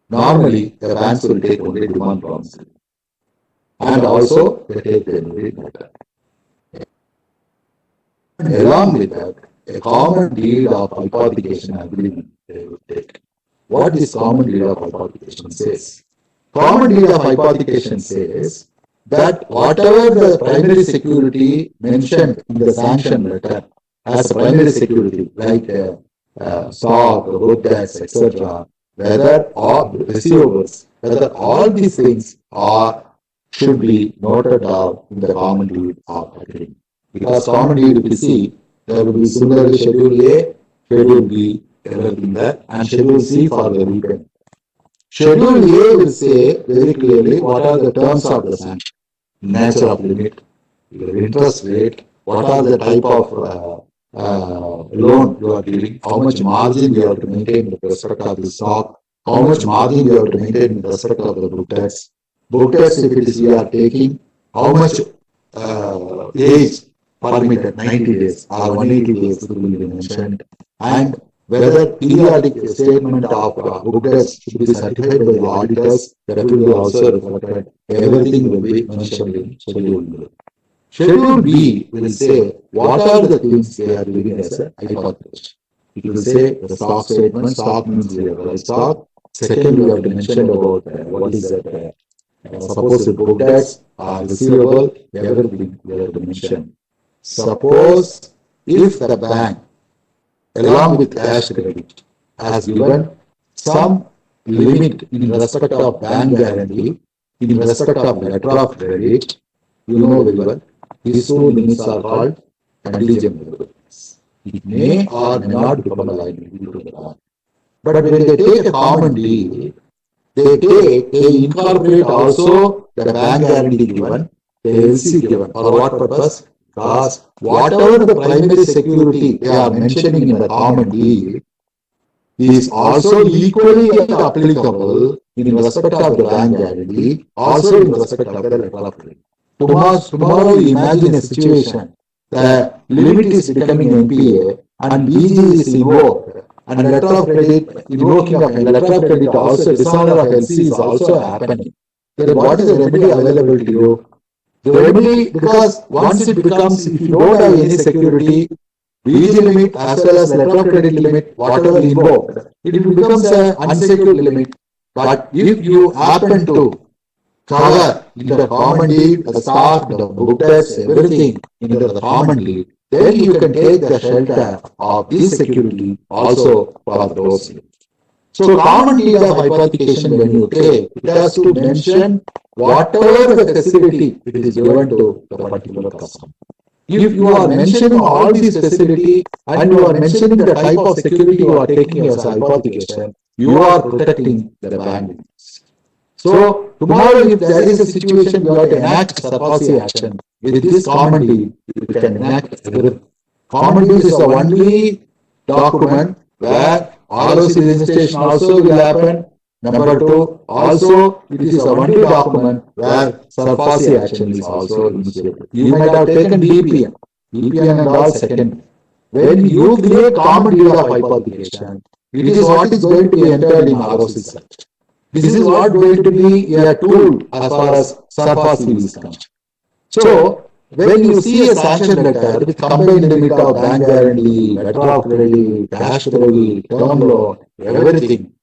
Normally, the banks will take only demand promissory. And also, they take the immediate matter. Along with that, a common deed of hypothecation agreement they will take. What this common deed of hypothecation says? Common deed of hypothecation says that whatever the primary security mentioned in the sanction letter as a primary security, like stock, good debts, etc., whether all receivables, whether all these things are should be noted down in the common deed of agreement. Because common deed, if you see, there will be similarly Schedule A, Schedule B, everything there, and Schedule C for the repayment. Schedule A will say very clearly what are the terms of the sanction, nature of limit, your interest rate, what are the type of loan you are giving, how much margin you have to maintain with respect of the stock, how much margin you have to maintain with respect of the book debts. Book debts, if it is you are taking, how much age permitted, 90 days or 180 days will be mentioned, and whether periodic statement of book debts should be certified by the auditors, that will be also reflected. Everything will be mentioned in Schedule B. Schedule B will say what are the things they are giving as a hypothesis. It will say the stock statement, stock means we have stock. Second, we have to mention about what is that, suppose the book debts are receivable, everything we have to mention. Suppose if the bank, along with cash credit, has given some limit in respect of bank guarantee, in respect of letter of credit, you know very well, these two limits are called contingent liabilities. It may or may not become a liability to the bank. But when they take a common deal, they incorporate also the bank guarantee given, the LC given. For what purpose? Because whatever the primary security they are mentioning in the common deal is also equally applicable in respect of the bank guarantee, also in respect of the letter of credit. Tomorrow you imagine a situation, the limit is becoming NPA and BG is invoked and letter of credit, invoking of letter of credit also, dishonor of LC is also happening. Then what is the remedy available to you? The remedy, because once it becomes, if you don't have any security, BG limit as well as letter of credit limit, whatever invoked, it becomes an unsecured limit. But if you happen to cover into the common deed, the stock, the book debts, everything into the common deed, then you can take the shelter of this security also for those. So common deed of hypothecation, when you take, it has to mention whatever the facility it is given to the particular customer. If you are mentioning all these facility and you are mentioning the type of security you are taking as a hypothecation, you are protecting the bank. So tomorrow, if there is a situation you have to enact surface action, with this common deed, you can enact everything. Common deed is the only document where ROC registration also will happen. Number two, also it is the only document where surface action is also initiated. You might have taken DPN and all second. When you create common deed of hypothecation, it is what is going to be entered in ROC section. This is what going to be a tool as far as surface is concerned. So, when you see a sanction letter with combined limit of bank guarantee, letter of credit, cash credit, term loan, everything,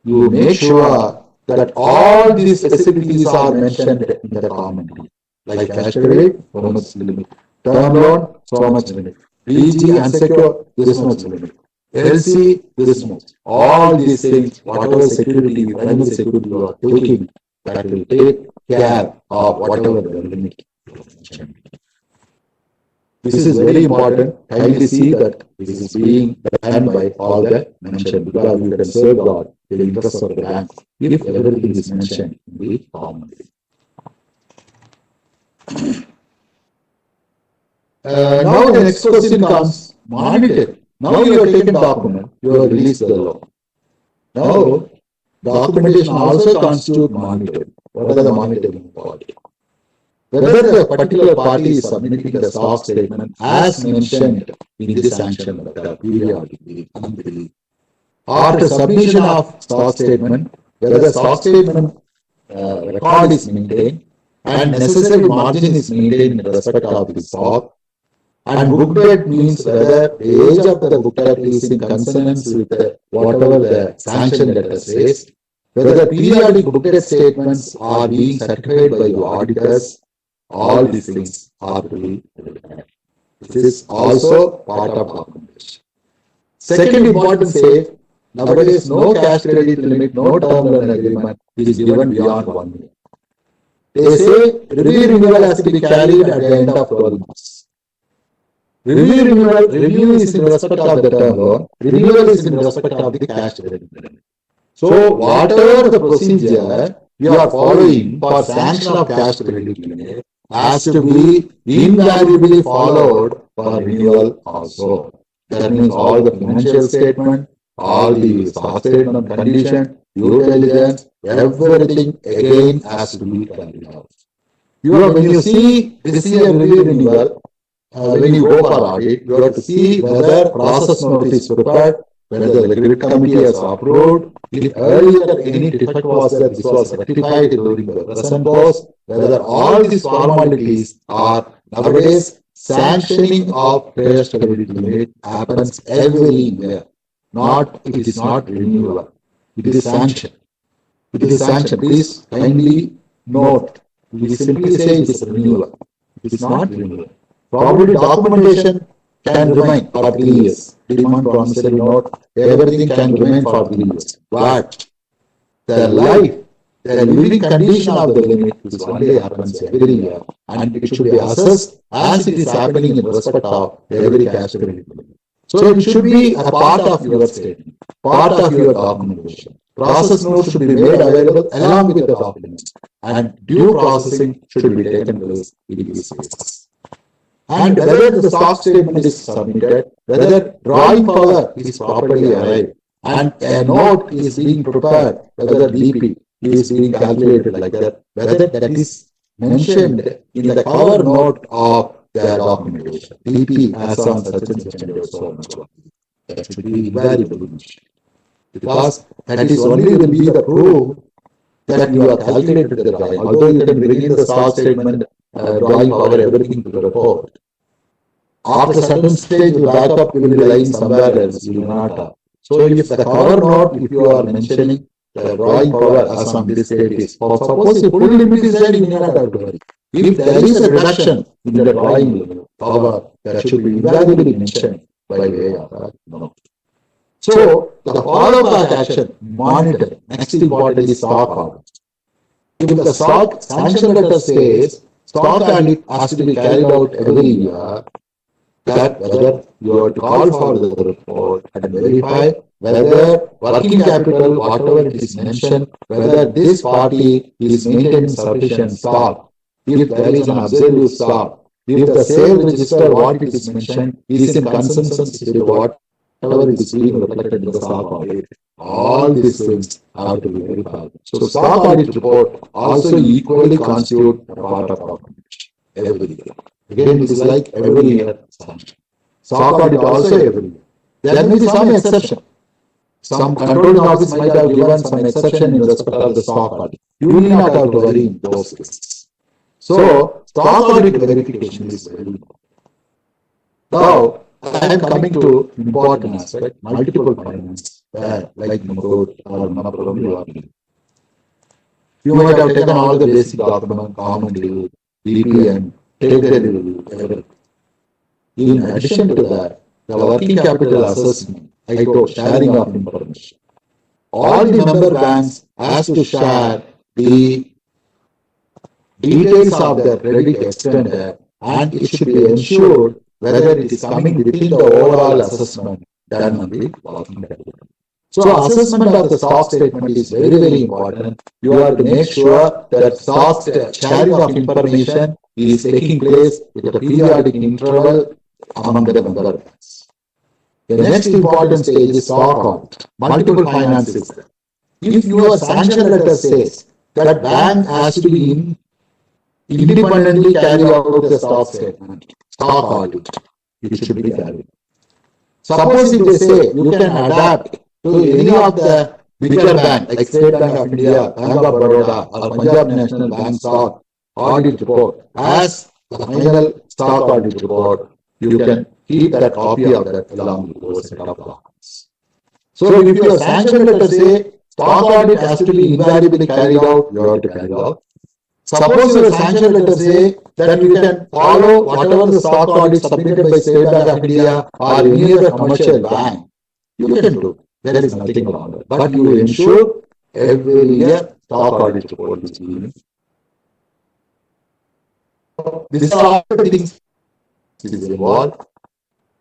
you make sure that all these facilities are mentioned in the common deed. Like cash credit, so much limit. Term loan, so much limit. BG unsecured, this much limit. LC, this much. All these things, whatever security, primary security you are taking, that will take care of whatever the limit. This is very important. Kindly see that this is being done by all the mentioned, because you can safeguard the interest of the bank if everything is mentioned in the form. Now the next question comes, monitoring. Now you have taken document, you have released the loan. Now documentation also constitute monitoring. What are the monitoring part? Whether the particular party is submitting the stock statement as mentioned in the sanction letter periodically, monthly. After submission of stock statement, whether stock statement record is maintained and necessary margin is maintained in respect of the stock. And book debt means whether the age of the book debt is in consonance with whatever the sanction letter says, whether periodic book debt statements are being certified by the auditors. All these things are to be verified. This is also part of documentation. Second important say, nowadays no cash credit limit, no term loan agreement is given beyond 1 year. They say review renewal has to be carried at the end of 12 months. Review is in respect of the term loan, renewal is in respect of the cash credit limit. So whatever the procedure we are following for sanction of cash credit limit has to be invariably followed for renewal also. That means all the financial statement, all the stock statement condition, due diligence, everything again has to be carried out. When you see this year review renewal, when you go for audit, you have to see whether process notice is prepared, whether the grid committee has approved, if earlier any defect was there, this was rectified during the present course, whether all these formalities are nowadays sanctioning of cash credit limit happens every year. It is not renewal. It is sanction. It is sanction. Please kindly note. We simply say it is renewal. It is not renewal. Probably documentation can remain for 3 years. Demand, promissory note, everything can remain for 3 years. But the living condition of the limit is only happens every year, and it should be assessed as it is happening in respect of every cash credit limit. So it should be a part of your statement, part of your documentation. Process notes should be made available along with the documents, and due processing should be taken place in these cases. And whether the stock statement is submitted, whether drawing power is properly arrived, and a note is being prepared, whether DP is being calculated like that, whether that is mentioned in the cover note of the documentation. DP as on such and such and so on and so on. That should be invariably mentioned. Because that is only will be the proof that you are calculated the drawing. Although you can bring in the stock statement, drawing power, everything to the report. After a certain stage, the backup will be lying somewhere else. You do not have. So if the cover note, if you are mentioning the drawing power as on this date is, suppose the full limit is there, you do not have to worry. If there is a reduction in the drawing power, that should be invariably mentioned by way of that note. So the follow-up action, monitor. Next important is stock audit. If the stock sanction letter says stock audit has to be carried out every year, that whether you have to call for the report and verify whether working capital, whatever it is mentioned, whether this party is maintaining sufficient stock, if there is an absolute stock, if the sale register, what it is mentioned, is in consensus with whatever is being reflected in the stock audit. All these things have to be verified. So stock audit report also equally constitute a part of documentation every year. Again, it is like every year. Stock audit also every year. There may be some exception. Some controlling office might have given some exception in respect of the stock audit. You need not have to worry in those cases. So, stock audit verification is very important. Now, I am coming to important aspect, multiple finance, like Mukut or Manapurami. You might have taken all the basic document, common deal, DPM, take the review, everything. In addition to that, the working capital assessment, I told sharing of information. All the member banks has to share the details of their credit extender, and it should be ensured whether it is coming within the overall assessment done on the working capital. So assessment of the stock statement is very, very important. You have to make sure that stock sharing of information is taking place with a periodic interval among the member banks. The next important stage is stock audit. Multiple finances. If your sanction letter says that bank has to be independently carry out the stock statement, stock audit, it should be carried. Suppose if they say you can adapt to any of the bigger banks like State Bank of India, Bank of Baroda or Punjab National Bank stock audit report as the final stock audit report, you can keep that copy of that along with those set of documents. So if your sanction letter say stock audit has to be invariably carried out, you have to carry out. Suppose your sanction letter say that you can follow whatever the stock audit submitted by State Bank of India or any other commercial bank, you can do. There is nothing wrong with it. But you ensure every year stock audit report is being. These are all the things that is involved.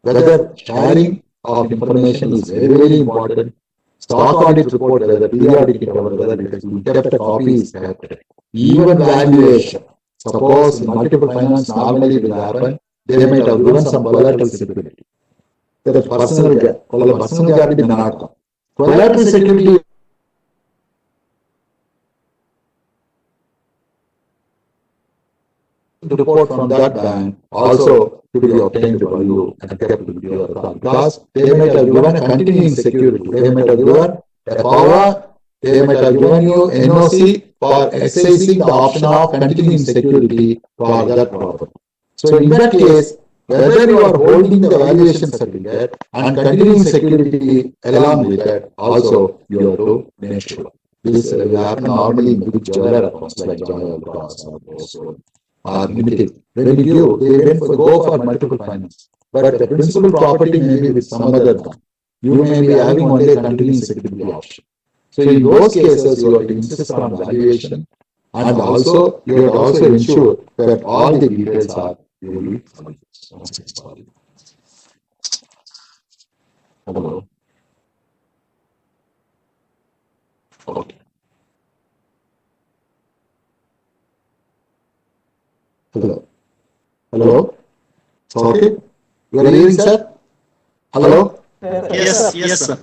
Whether sharing of information is very, very important. Stock audit report, whether periodic interval, whether it is kept a copy is kept. Even valuation. Suppose multiple finance normally will happen, they might have given some collateral security. That is personal guarantee not. Collateral security report from that bank also to be obtained by you and kept with your account because they might have given a continuing security. They might have given a power, they might have given you NOC for exercising the option of continuing security for that property. So in that case, whether you are holding the valuation certificate and continuing security along with that, also you have to make sure. This will happen normally in big jeweler accounts like Joy Cross or those are limited. When you give, they go for multiple finance. But the principal property may be with some other bank. You may be having only a continuing security option. So in those cases, you have to insist on valuation and also you have to also ensure that all the details are really. Hello. Okay. Hello. Hello. Okay. You are hearing, sir? Hello. Yes, sir.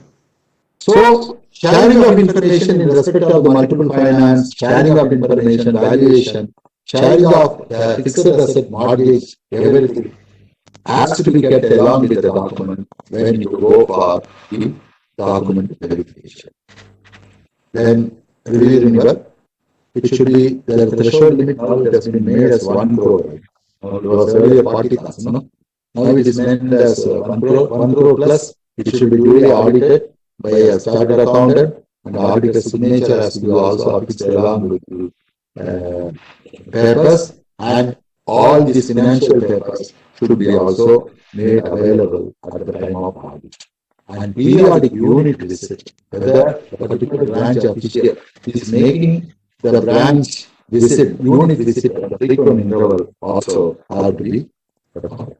So, sharing of information in respect of the multiple finance, sharing of information, valuation, sharing of fixed asset mortgage, everything has to be kept along with the document when you go for the document verification. Then, review renewal, it should be the threshold limit now it has been made as 1 crore. It was earlier 40,000, no? Now it is meant as 1 crore plus. It should be duly audited by a chartered accountant, and the auditor's signature has to be also affixed along with the papers, and all these financial papers should be also made available at the time of audit. And periodic unit visit, whether a particular branch official is making the branch visit, unit visit at a frequent interval also have to be recorded.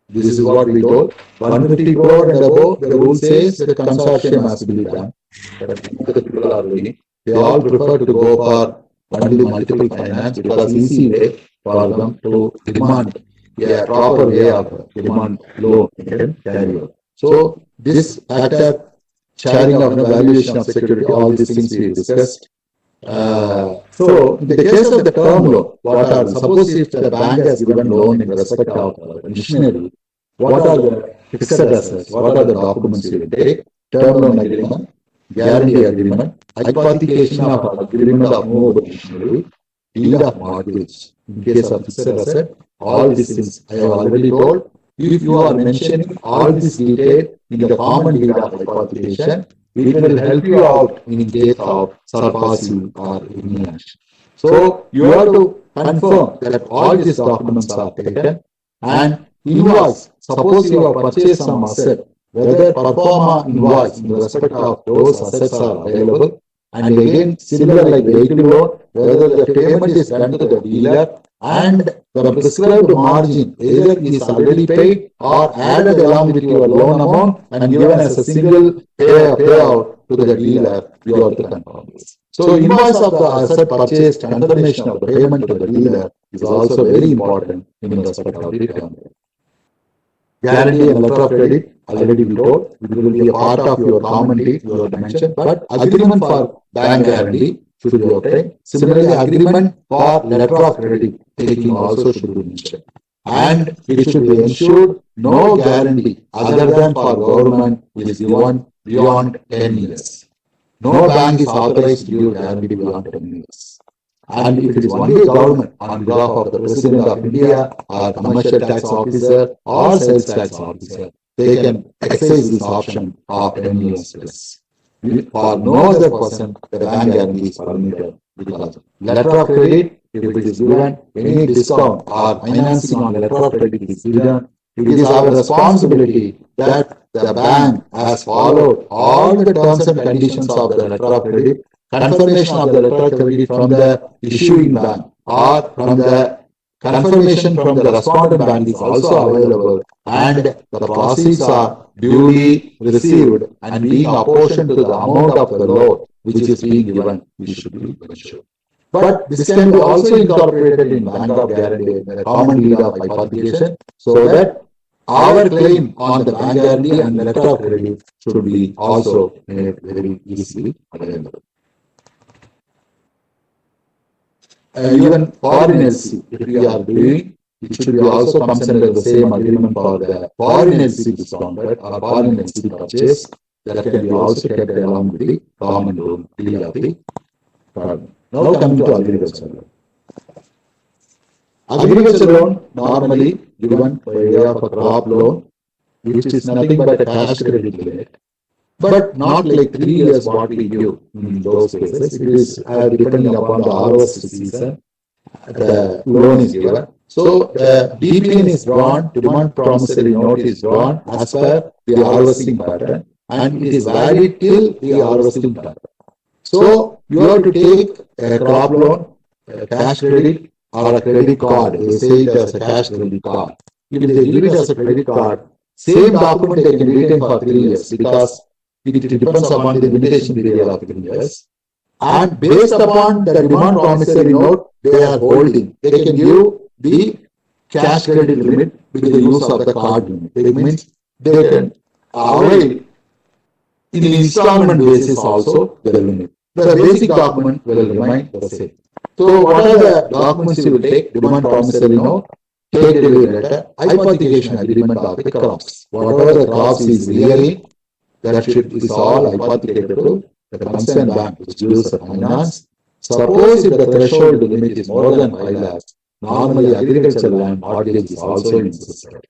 This is what we told. 150 crore and above, the rule says that consortium has to be done. But the people are doing, they all prefer to go for only multiple finance because easy way for them to demand a proper way of demand loan can carry out. So this factor, sharing of valuation of security, all these things we discussed. So in the case of the term loan, what are, suppose if the bank has given loan in respect of machinery, what are the fixed assets, what are the documents you will take, term loan agreement, guarantee agreement, hypothecation of agreement of movable machinery, deed of mortgage. In case of fixed asset, all these things I have already told. If you are mentioning all this detail in the common deed of hypothecation, it will help you out in case of surpassing or any action. So you have to confirm that all these documents are taken and invoice. Suppose you have purchased some asset, whether performa invoice in respect of those assets are available, and again similar like vehicle loan, whether the payment is done to the dealer and the prescribed margin either is already paid or added along with your loan amount and given as a single payout to the dealer, you have to confirm this. So invoice of the asset purchased, confirmation of the payment to the dealer is also very important in respect of the term. Guarantee and letter of credit, already we told, it will be a part of your common deed, you have mentioned, but agreement for bank guarantee should be obtained. Similarly, agreement for letter of credit taking also should be mentioned. And it should be ensured no guarantee other than for government is given beyond 10 years. No bank is authorized to give guarantee beyond 10 years. And if it is only government on behalf of the President of India or commercial tax officer or sales tax officer, they can exercise this option of 10 years plus. For no other person, the bank guarantee is permitted because letter of credit, if it is given, any discount or financing on letter of credit is given, it is our responsibility that the bank has followed all the terms and conditions of the letter of credit. Confirmation of the letter of credit from the issuing bank or from the confirmation from the respondent bank is also available, and the proceeds are duly received and being apportioned to the amount of the loan which is being given, we should be ensured. But this can be also incorporated in bank of guarantee, the common deed of hypothecation, so that our claim on the bank guarantee and letter of credit should be also made very easily available. Even foreign LC, if we are doing, it should be also comes under the same agreement for the foreign LC discounted or foreign LC purchase that can be also kept along with the common loan deal of the government. Now coming to agriculture loan. Agriculture loan normally given by way of a crop loan, which is nothing but a cash credit limit. But not like 3 years what we give in those cases. It is depending upon the harvest season, the loan is given. So the DPN is drawn, demand promissory note is drawn as per the harvesting pattern, and it is valid till the harvesting pattern. So you have to take a crop loan, a cash credit, or a credit card. They say it as a cash credit card. If they give it as a credit card, same document they can retain for 3 years because it depends upon the limitation period of 3 years. And based upon the demand promissory note they are holding, they can give the cash credit limit with the use of the card limit. It means they can avail in installment basis also the limit. The basic document will remain the same. So what are the documents you will take? Demand promissory note, take delivery letter, hypothecation agreement of the crops. Whatever the crops is rearing, that should is all hypothecated to the concerned bank which gives the finance. Suppose if the threshold limit is more than 5 lakhs, normally agricultural land mortgage is also insisted.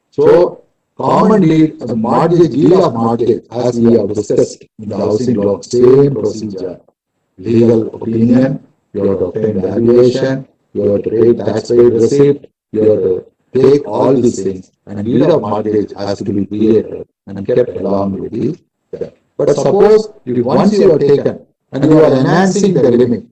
So common deed, the mortgage, deed of mortgage, as we have discussed in the housing loan, same procedure. Legal opinion, you have to obtain valuation, you have to take tax paid receipt, you have to take all these things, and deed of mortgage has to be created and kept along with the debt. But suppose if once you have taken and you are enhancing the limit,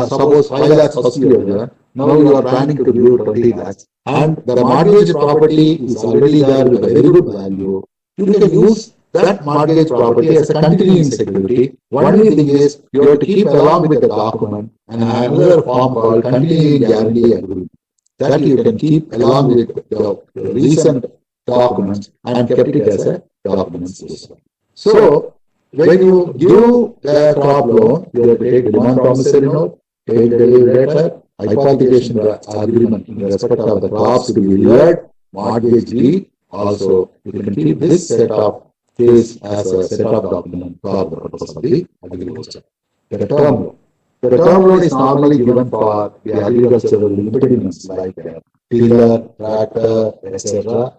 suppose 5 lakhs first you have given, now you are planning to give 20 lakhs, and the mortgage property is already there with a very good value, you can use that mortgage property as a continuing security. Only thing is you have to keep along with the document and another form called continuing guarantee agreement that you can keep along with the recent documents and kept it as a document system. So when you give the crop loan, you have to take demand promissory note, take delivery letter, hypothecation agreement in respect of the crops to be delivered, mortgage deed. Also, you can keep this set of case as a set of document for the purpose of the agriculture. The term loan. The term loan is normally given for the agricultural impediments like tiller, tractor, etc.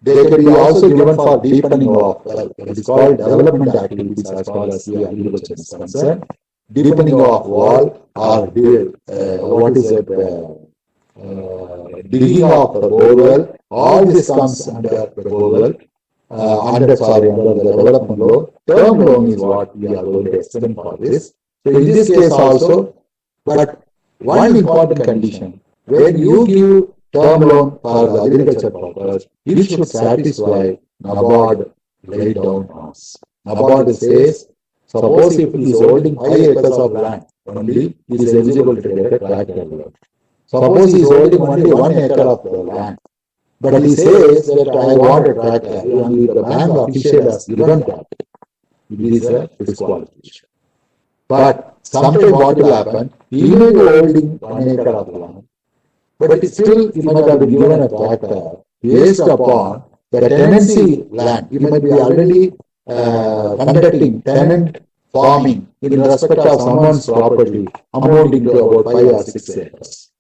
They can be also given for deepening of, it is called development activities as far as the agriculture is concerned. Deepening of wall or what is it? Digging of the borewell. All this comes under the borewell. Under the development loan. Term loan is what we are going to extend for this. So in this case also, but one important condition, when you give term loan for the agriculture purpose, it should satisfy NABARD laid down norms. NABARD says, suppose if he is holding 5 acres of land, only he is eligible to get a tractor loan. Suppose he is holding only 1 acre of the land, but he says that I want a tractor, and if the bank official has given that, it is a disqualification. But sometimes what will happen, he may be holding 1 acre of land, but still he might have been given a tractor based upon the tenancy land. He might be already conducting tenant farming in respect of someone's property amounting to about 5 or 6 acres.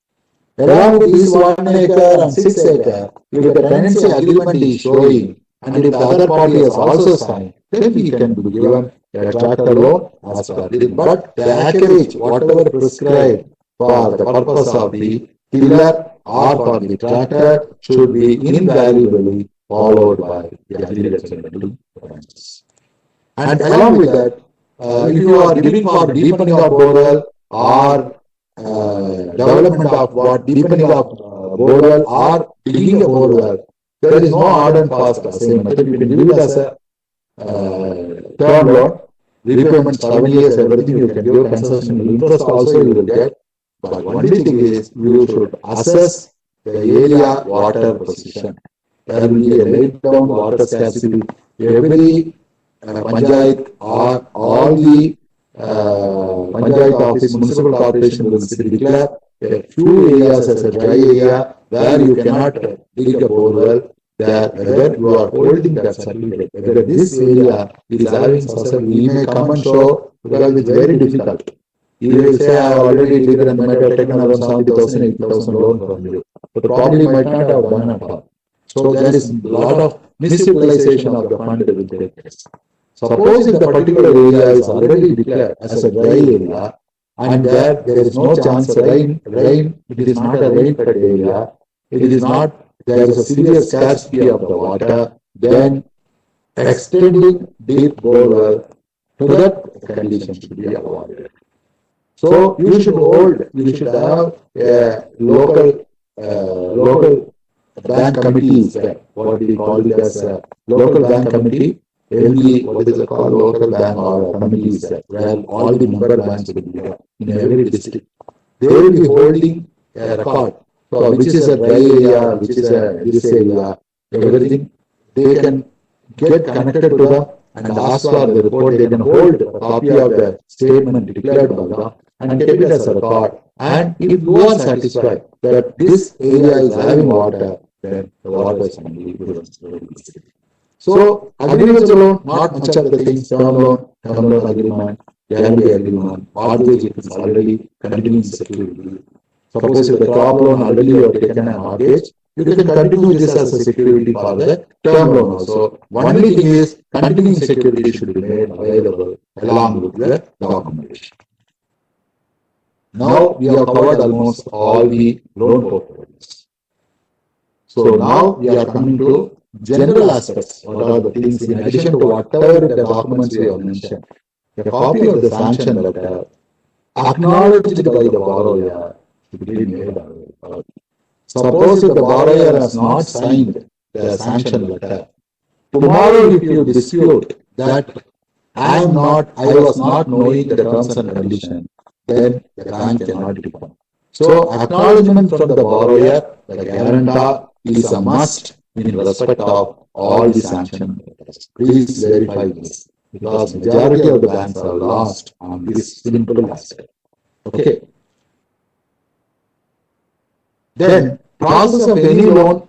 Along with this 1 acre and 6 acre, if the tenancy agreement is showing and if the other party has also signed, then we can be given a tractor loan as per this. But the acreage, whatever prescribed for the purpose of the tiller or for the tractor, should be invariably followed by the agricultural lending branches. And along with that, if you are giving for deepening of borewell or development of what deepening of borewell or digging a borewell, there is no hard and fast assignment. You can give it as a term loan, repayment 7 years, everything you can give, concessional interest also you will get. But only thing is you should assess the area water position. There will be a laid down water scarcity. Every panchayat or all the panchayat office, municipal corporation will declare a few areas as a dry area where you cannot dig a borewell. That whether you are holding that certificate, whether this area is having success, we may come and show because it's very difficult. You will say, I have already digged and might have taken around 70,000, 80,000 loan from you. But probably might not have done at all. So there is a lot of misutilization of the fund that will take place. Suppose if the particular area is already declared as a dry area and there is no chance of rain, it is not a rain-fed area, it is not, there is a severe scarcity of the water, then extending deep borewell to that condition should be avoided. So you should have a local bank committees there. What we call it as a local bank committee. What is it called? Local bank or committees there, where all the member banks will be there in every district. They will be holding a record. So which is a dry area, which is a this area, everything. They can get connected to them and ask for the report. They can hold a copy of the statement declared by them and keep it as a record. And if you are satisfied that this area is having water, then the water is given. So agriculture loan, not much of the things, term loan agreement, guarantee agreement, mortgage if it's already continuing security. Suppose if the crop loan already you have taken a mortgage, you can continue this as a security for the term loan also. Only thing is, continuing security should be made available along with the documentation. Now we have covered almost all the loan portfolios. So now we are coming to general aspects. What are the things in addition to whatever the documents we have mentioned? A copy of the sanction letter acknowledged by the borrower should be made available. Suppose if the borrower has not signed the sanction letter, tomorrow if you dispute that I was not knowing the terms and conditions, then the bank cannot depend. So acknowledgement from the borrower, the guarantor, is a must in respect of all the sanction letters. Please verify this, because majority of the banks are lost on this simple aspect. Okay. Then process of any loan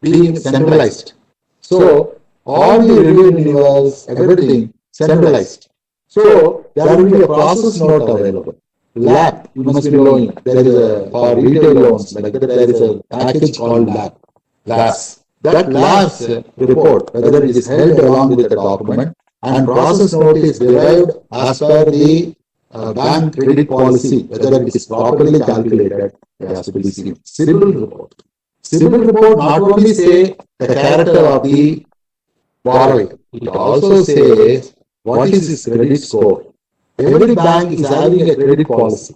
being centralized. So all the review renewals, everything centralized. So there will be a process note available. LAP, you must be knowing, there is a, for retail loans, like that there is a package called LAP. LAS. That LAS report, whether it is held along with the document, and process note is derived as per the bank credit policy, whether it is properly calculated, it has to be seen. Civil report. Civil report not only say the character of the borrower, it also says what is his credit score. Every bank is having a credit policy.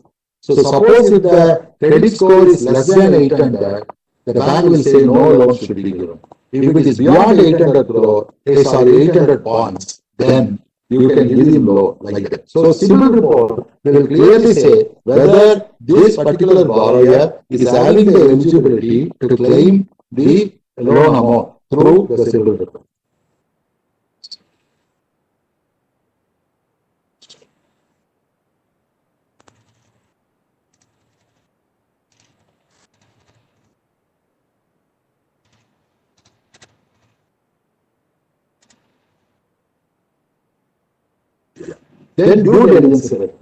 So suppose if the credit score is less than 800, the bank will say no loan should be given. If it is beyond 800 crore, 800 points, then you can give him loan like that. So CIBIL report will clearly say whether this particular borrower is having the eligibility to claim the loan amount through the CIBIL report. Then due diligence report.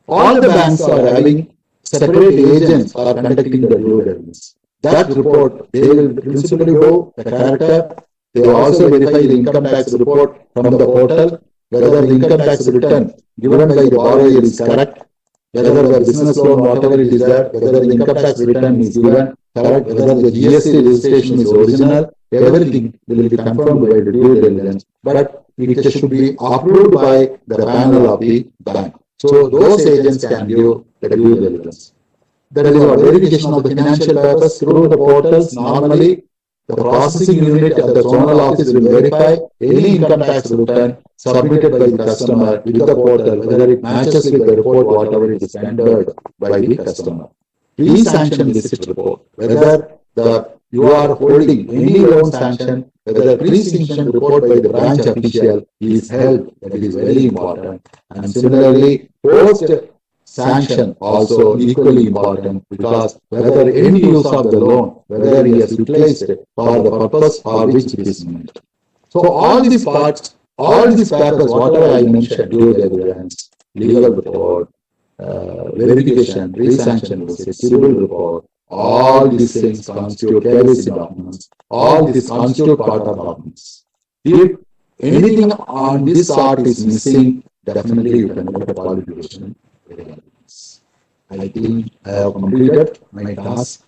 All the banks are having separate agents are conducting the due diligence. That report, they will principally go the character. They also verify the income tax report from the portal, whether the income tax return given by the borrower is correct, whether the business loan, whatever it is there, whether the income tax return is given correct, whether the GST registration is original, everything will be confirmed by the due diligence. But it should be approved by the panel of the bank. So those agents can give the due diligence. There is a verification of the financial papers through the portals. Normally, the processing unit of the zonal office will verify any income tax return submitted by the customer with the portal, whether it matches with the report, whatever it is tendered by the customer. Pre-sanction receipt report, whether you are holding any loan sanction, whether pre-sanction report by the branch official is held, that is very important. And similarly, post-sanction also equally important, because whether any use of the loan, whether he has utilized for the purpose for which it is meant. So all these parts, all these papers, whatever I mentioned, due diligence, legal report, verification, pre-sanction receipt, CIBIL report, all these things constitute KYC documents. All these constitute part of documents. If anything on this sort is missing, definitely you can get a qualification. I think I have completed my task.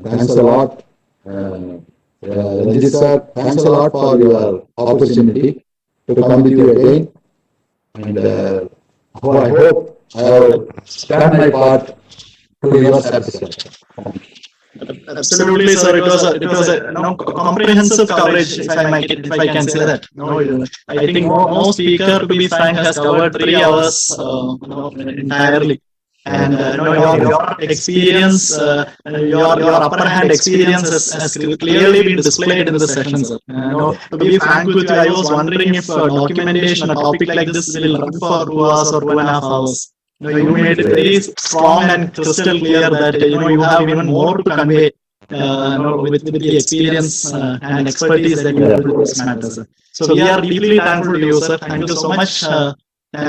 Thanks a lot, Ranjit sir. Thanks a lot for your opportunity to come with you again. And I hope I have done my part to your satisfaction. Absolutely, sir. It was a comprehensive coverage, if I can say that. I think no speaker, to be frank, has covered 3 hours entirely. And your experience, your upper hand experience has clearly been displayed in the session, sir. To be frank with you, I was wondering if documentation, a topic like this, will run for 2 hours or 2.5 hours. You made it very strong and crystal clear that you have even more to convey with the experience and expertise that you have with this matter, sir. So we are deeply thankful to you, sir. Thank you so much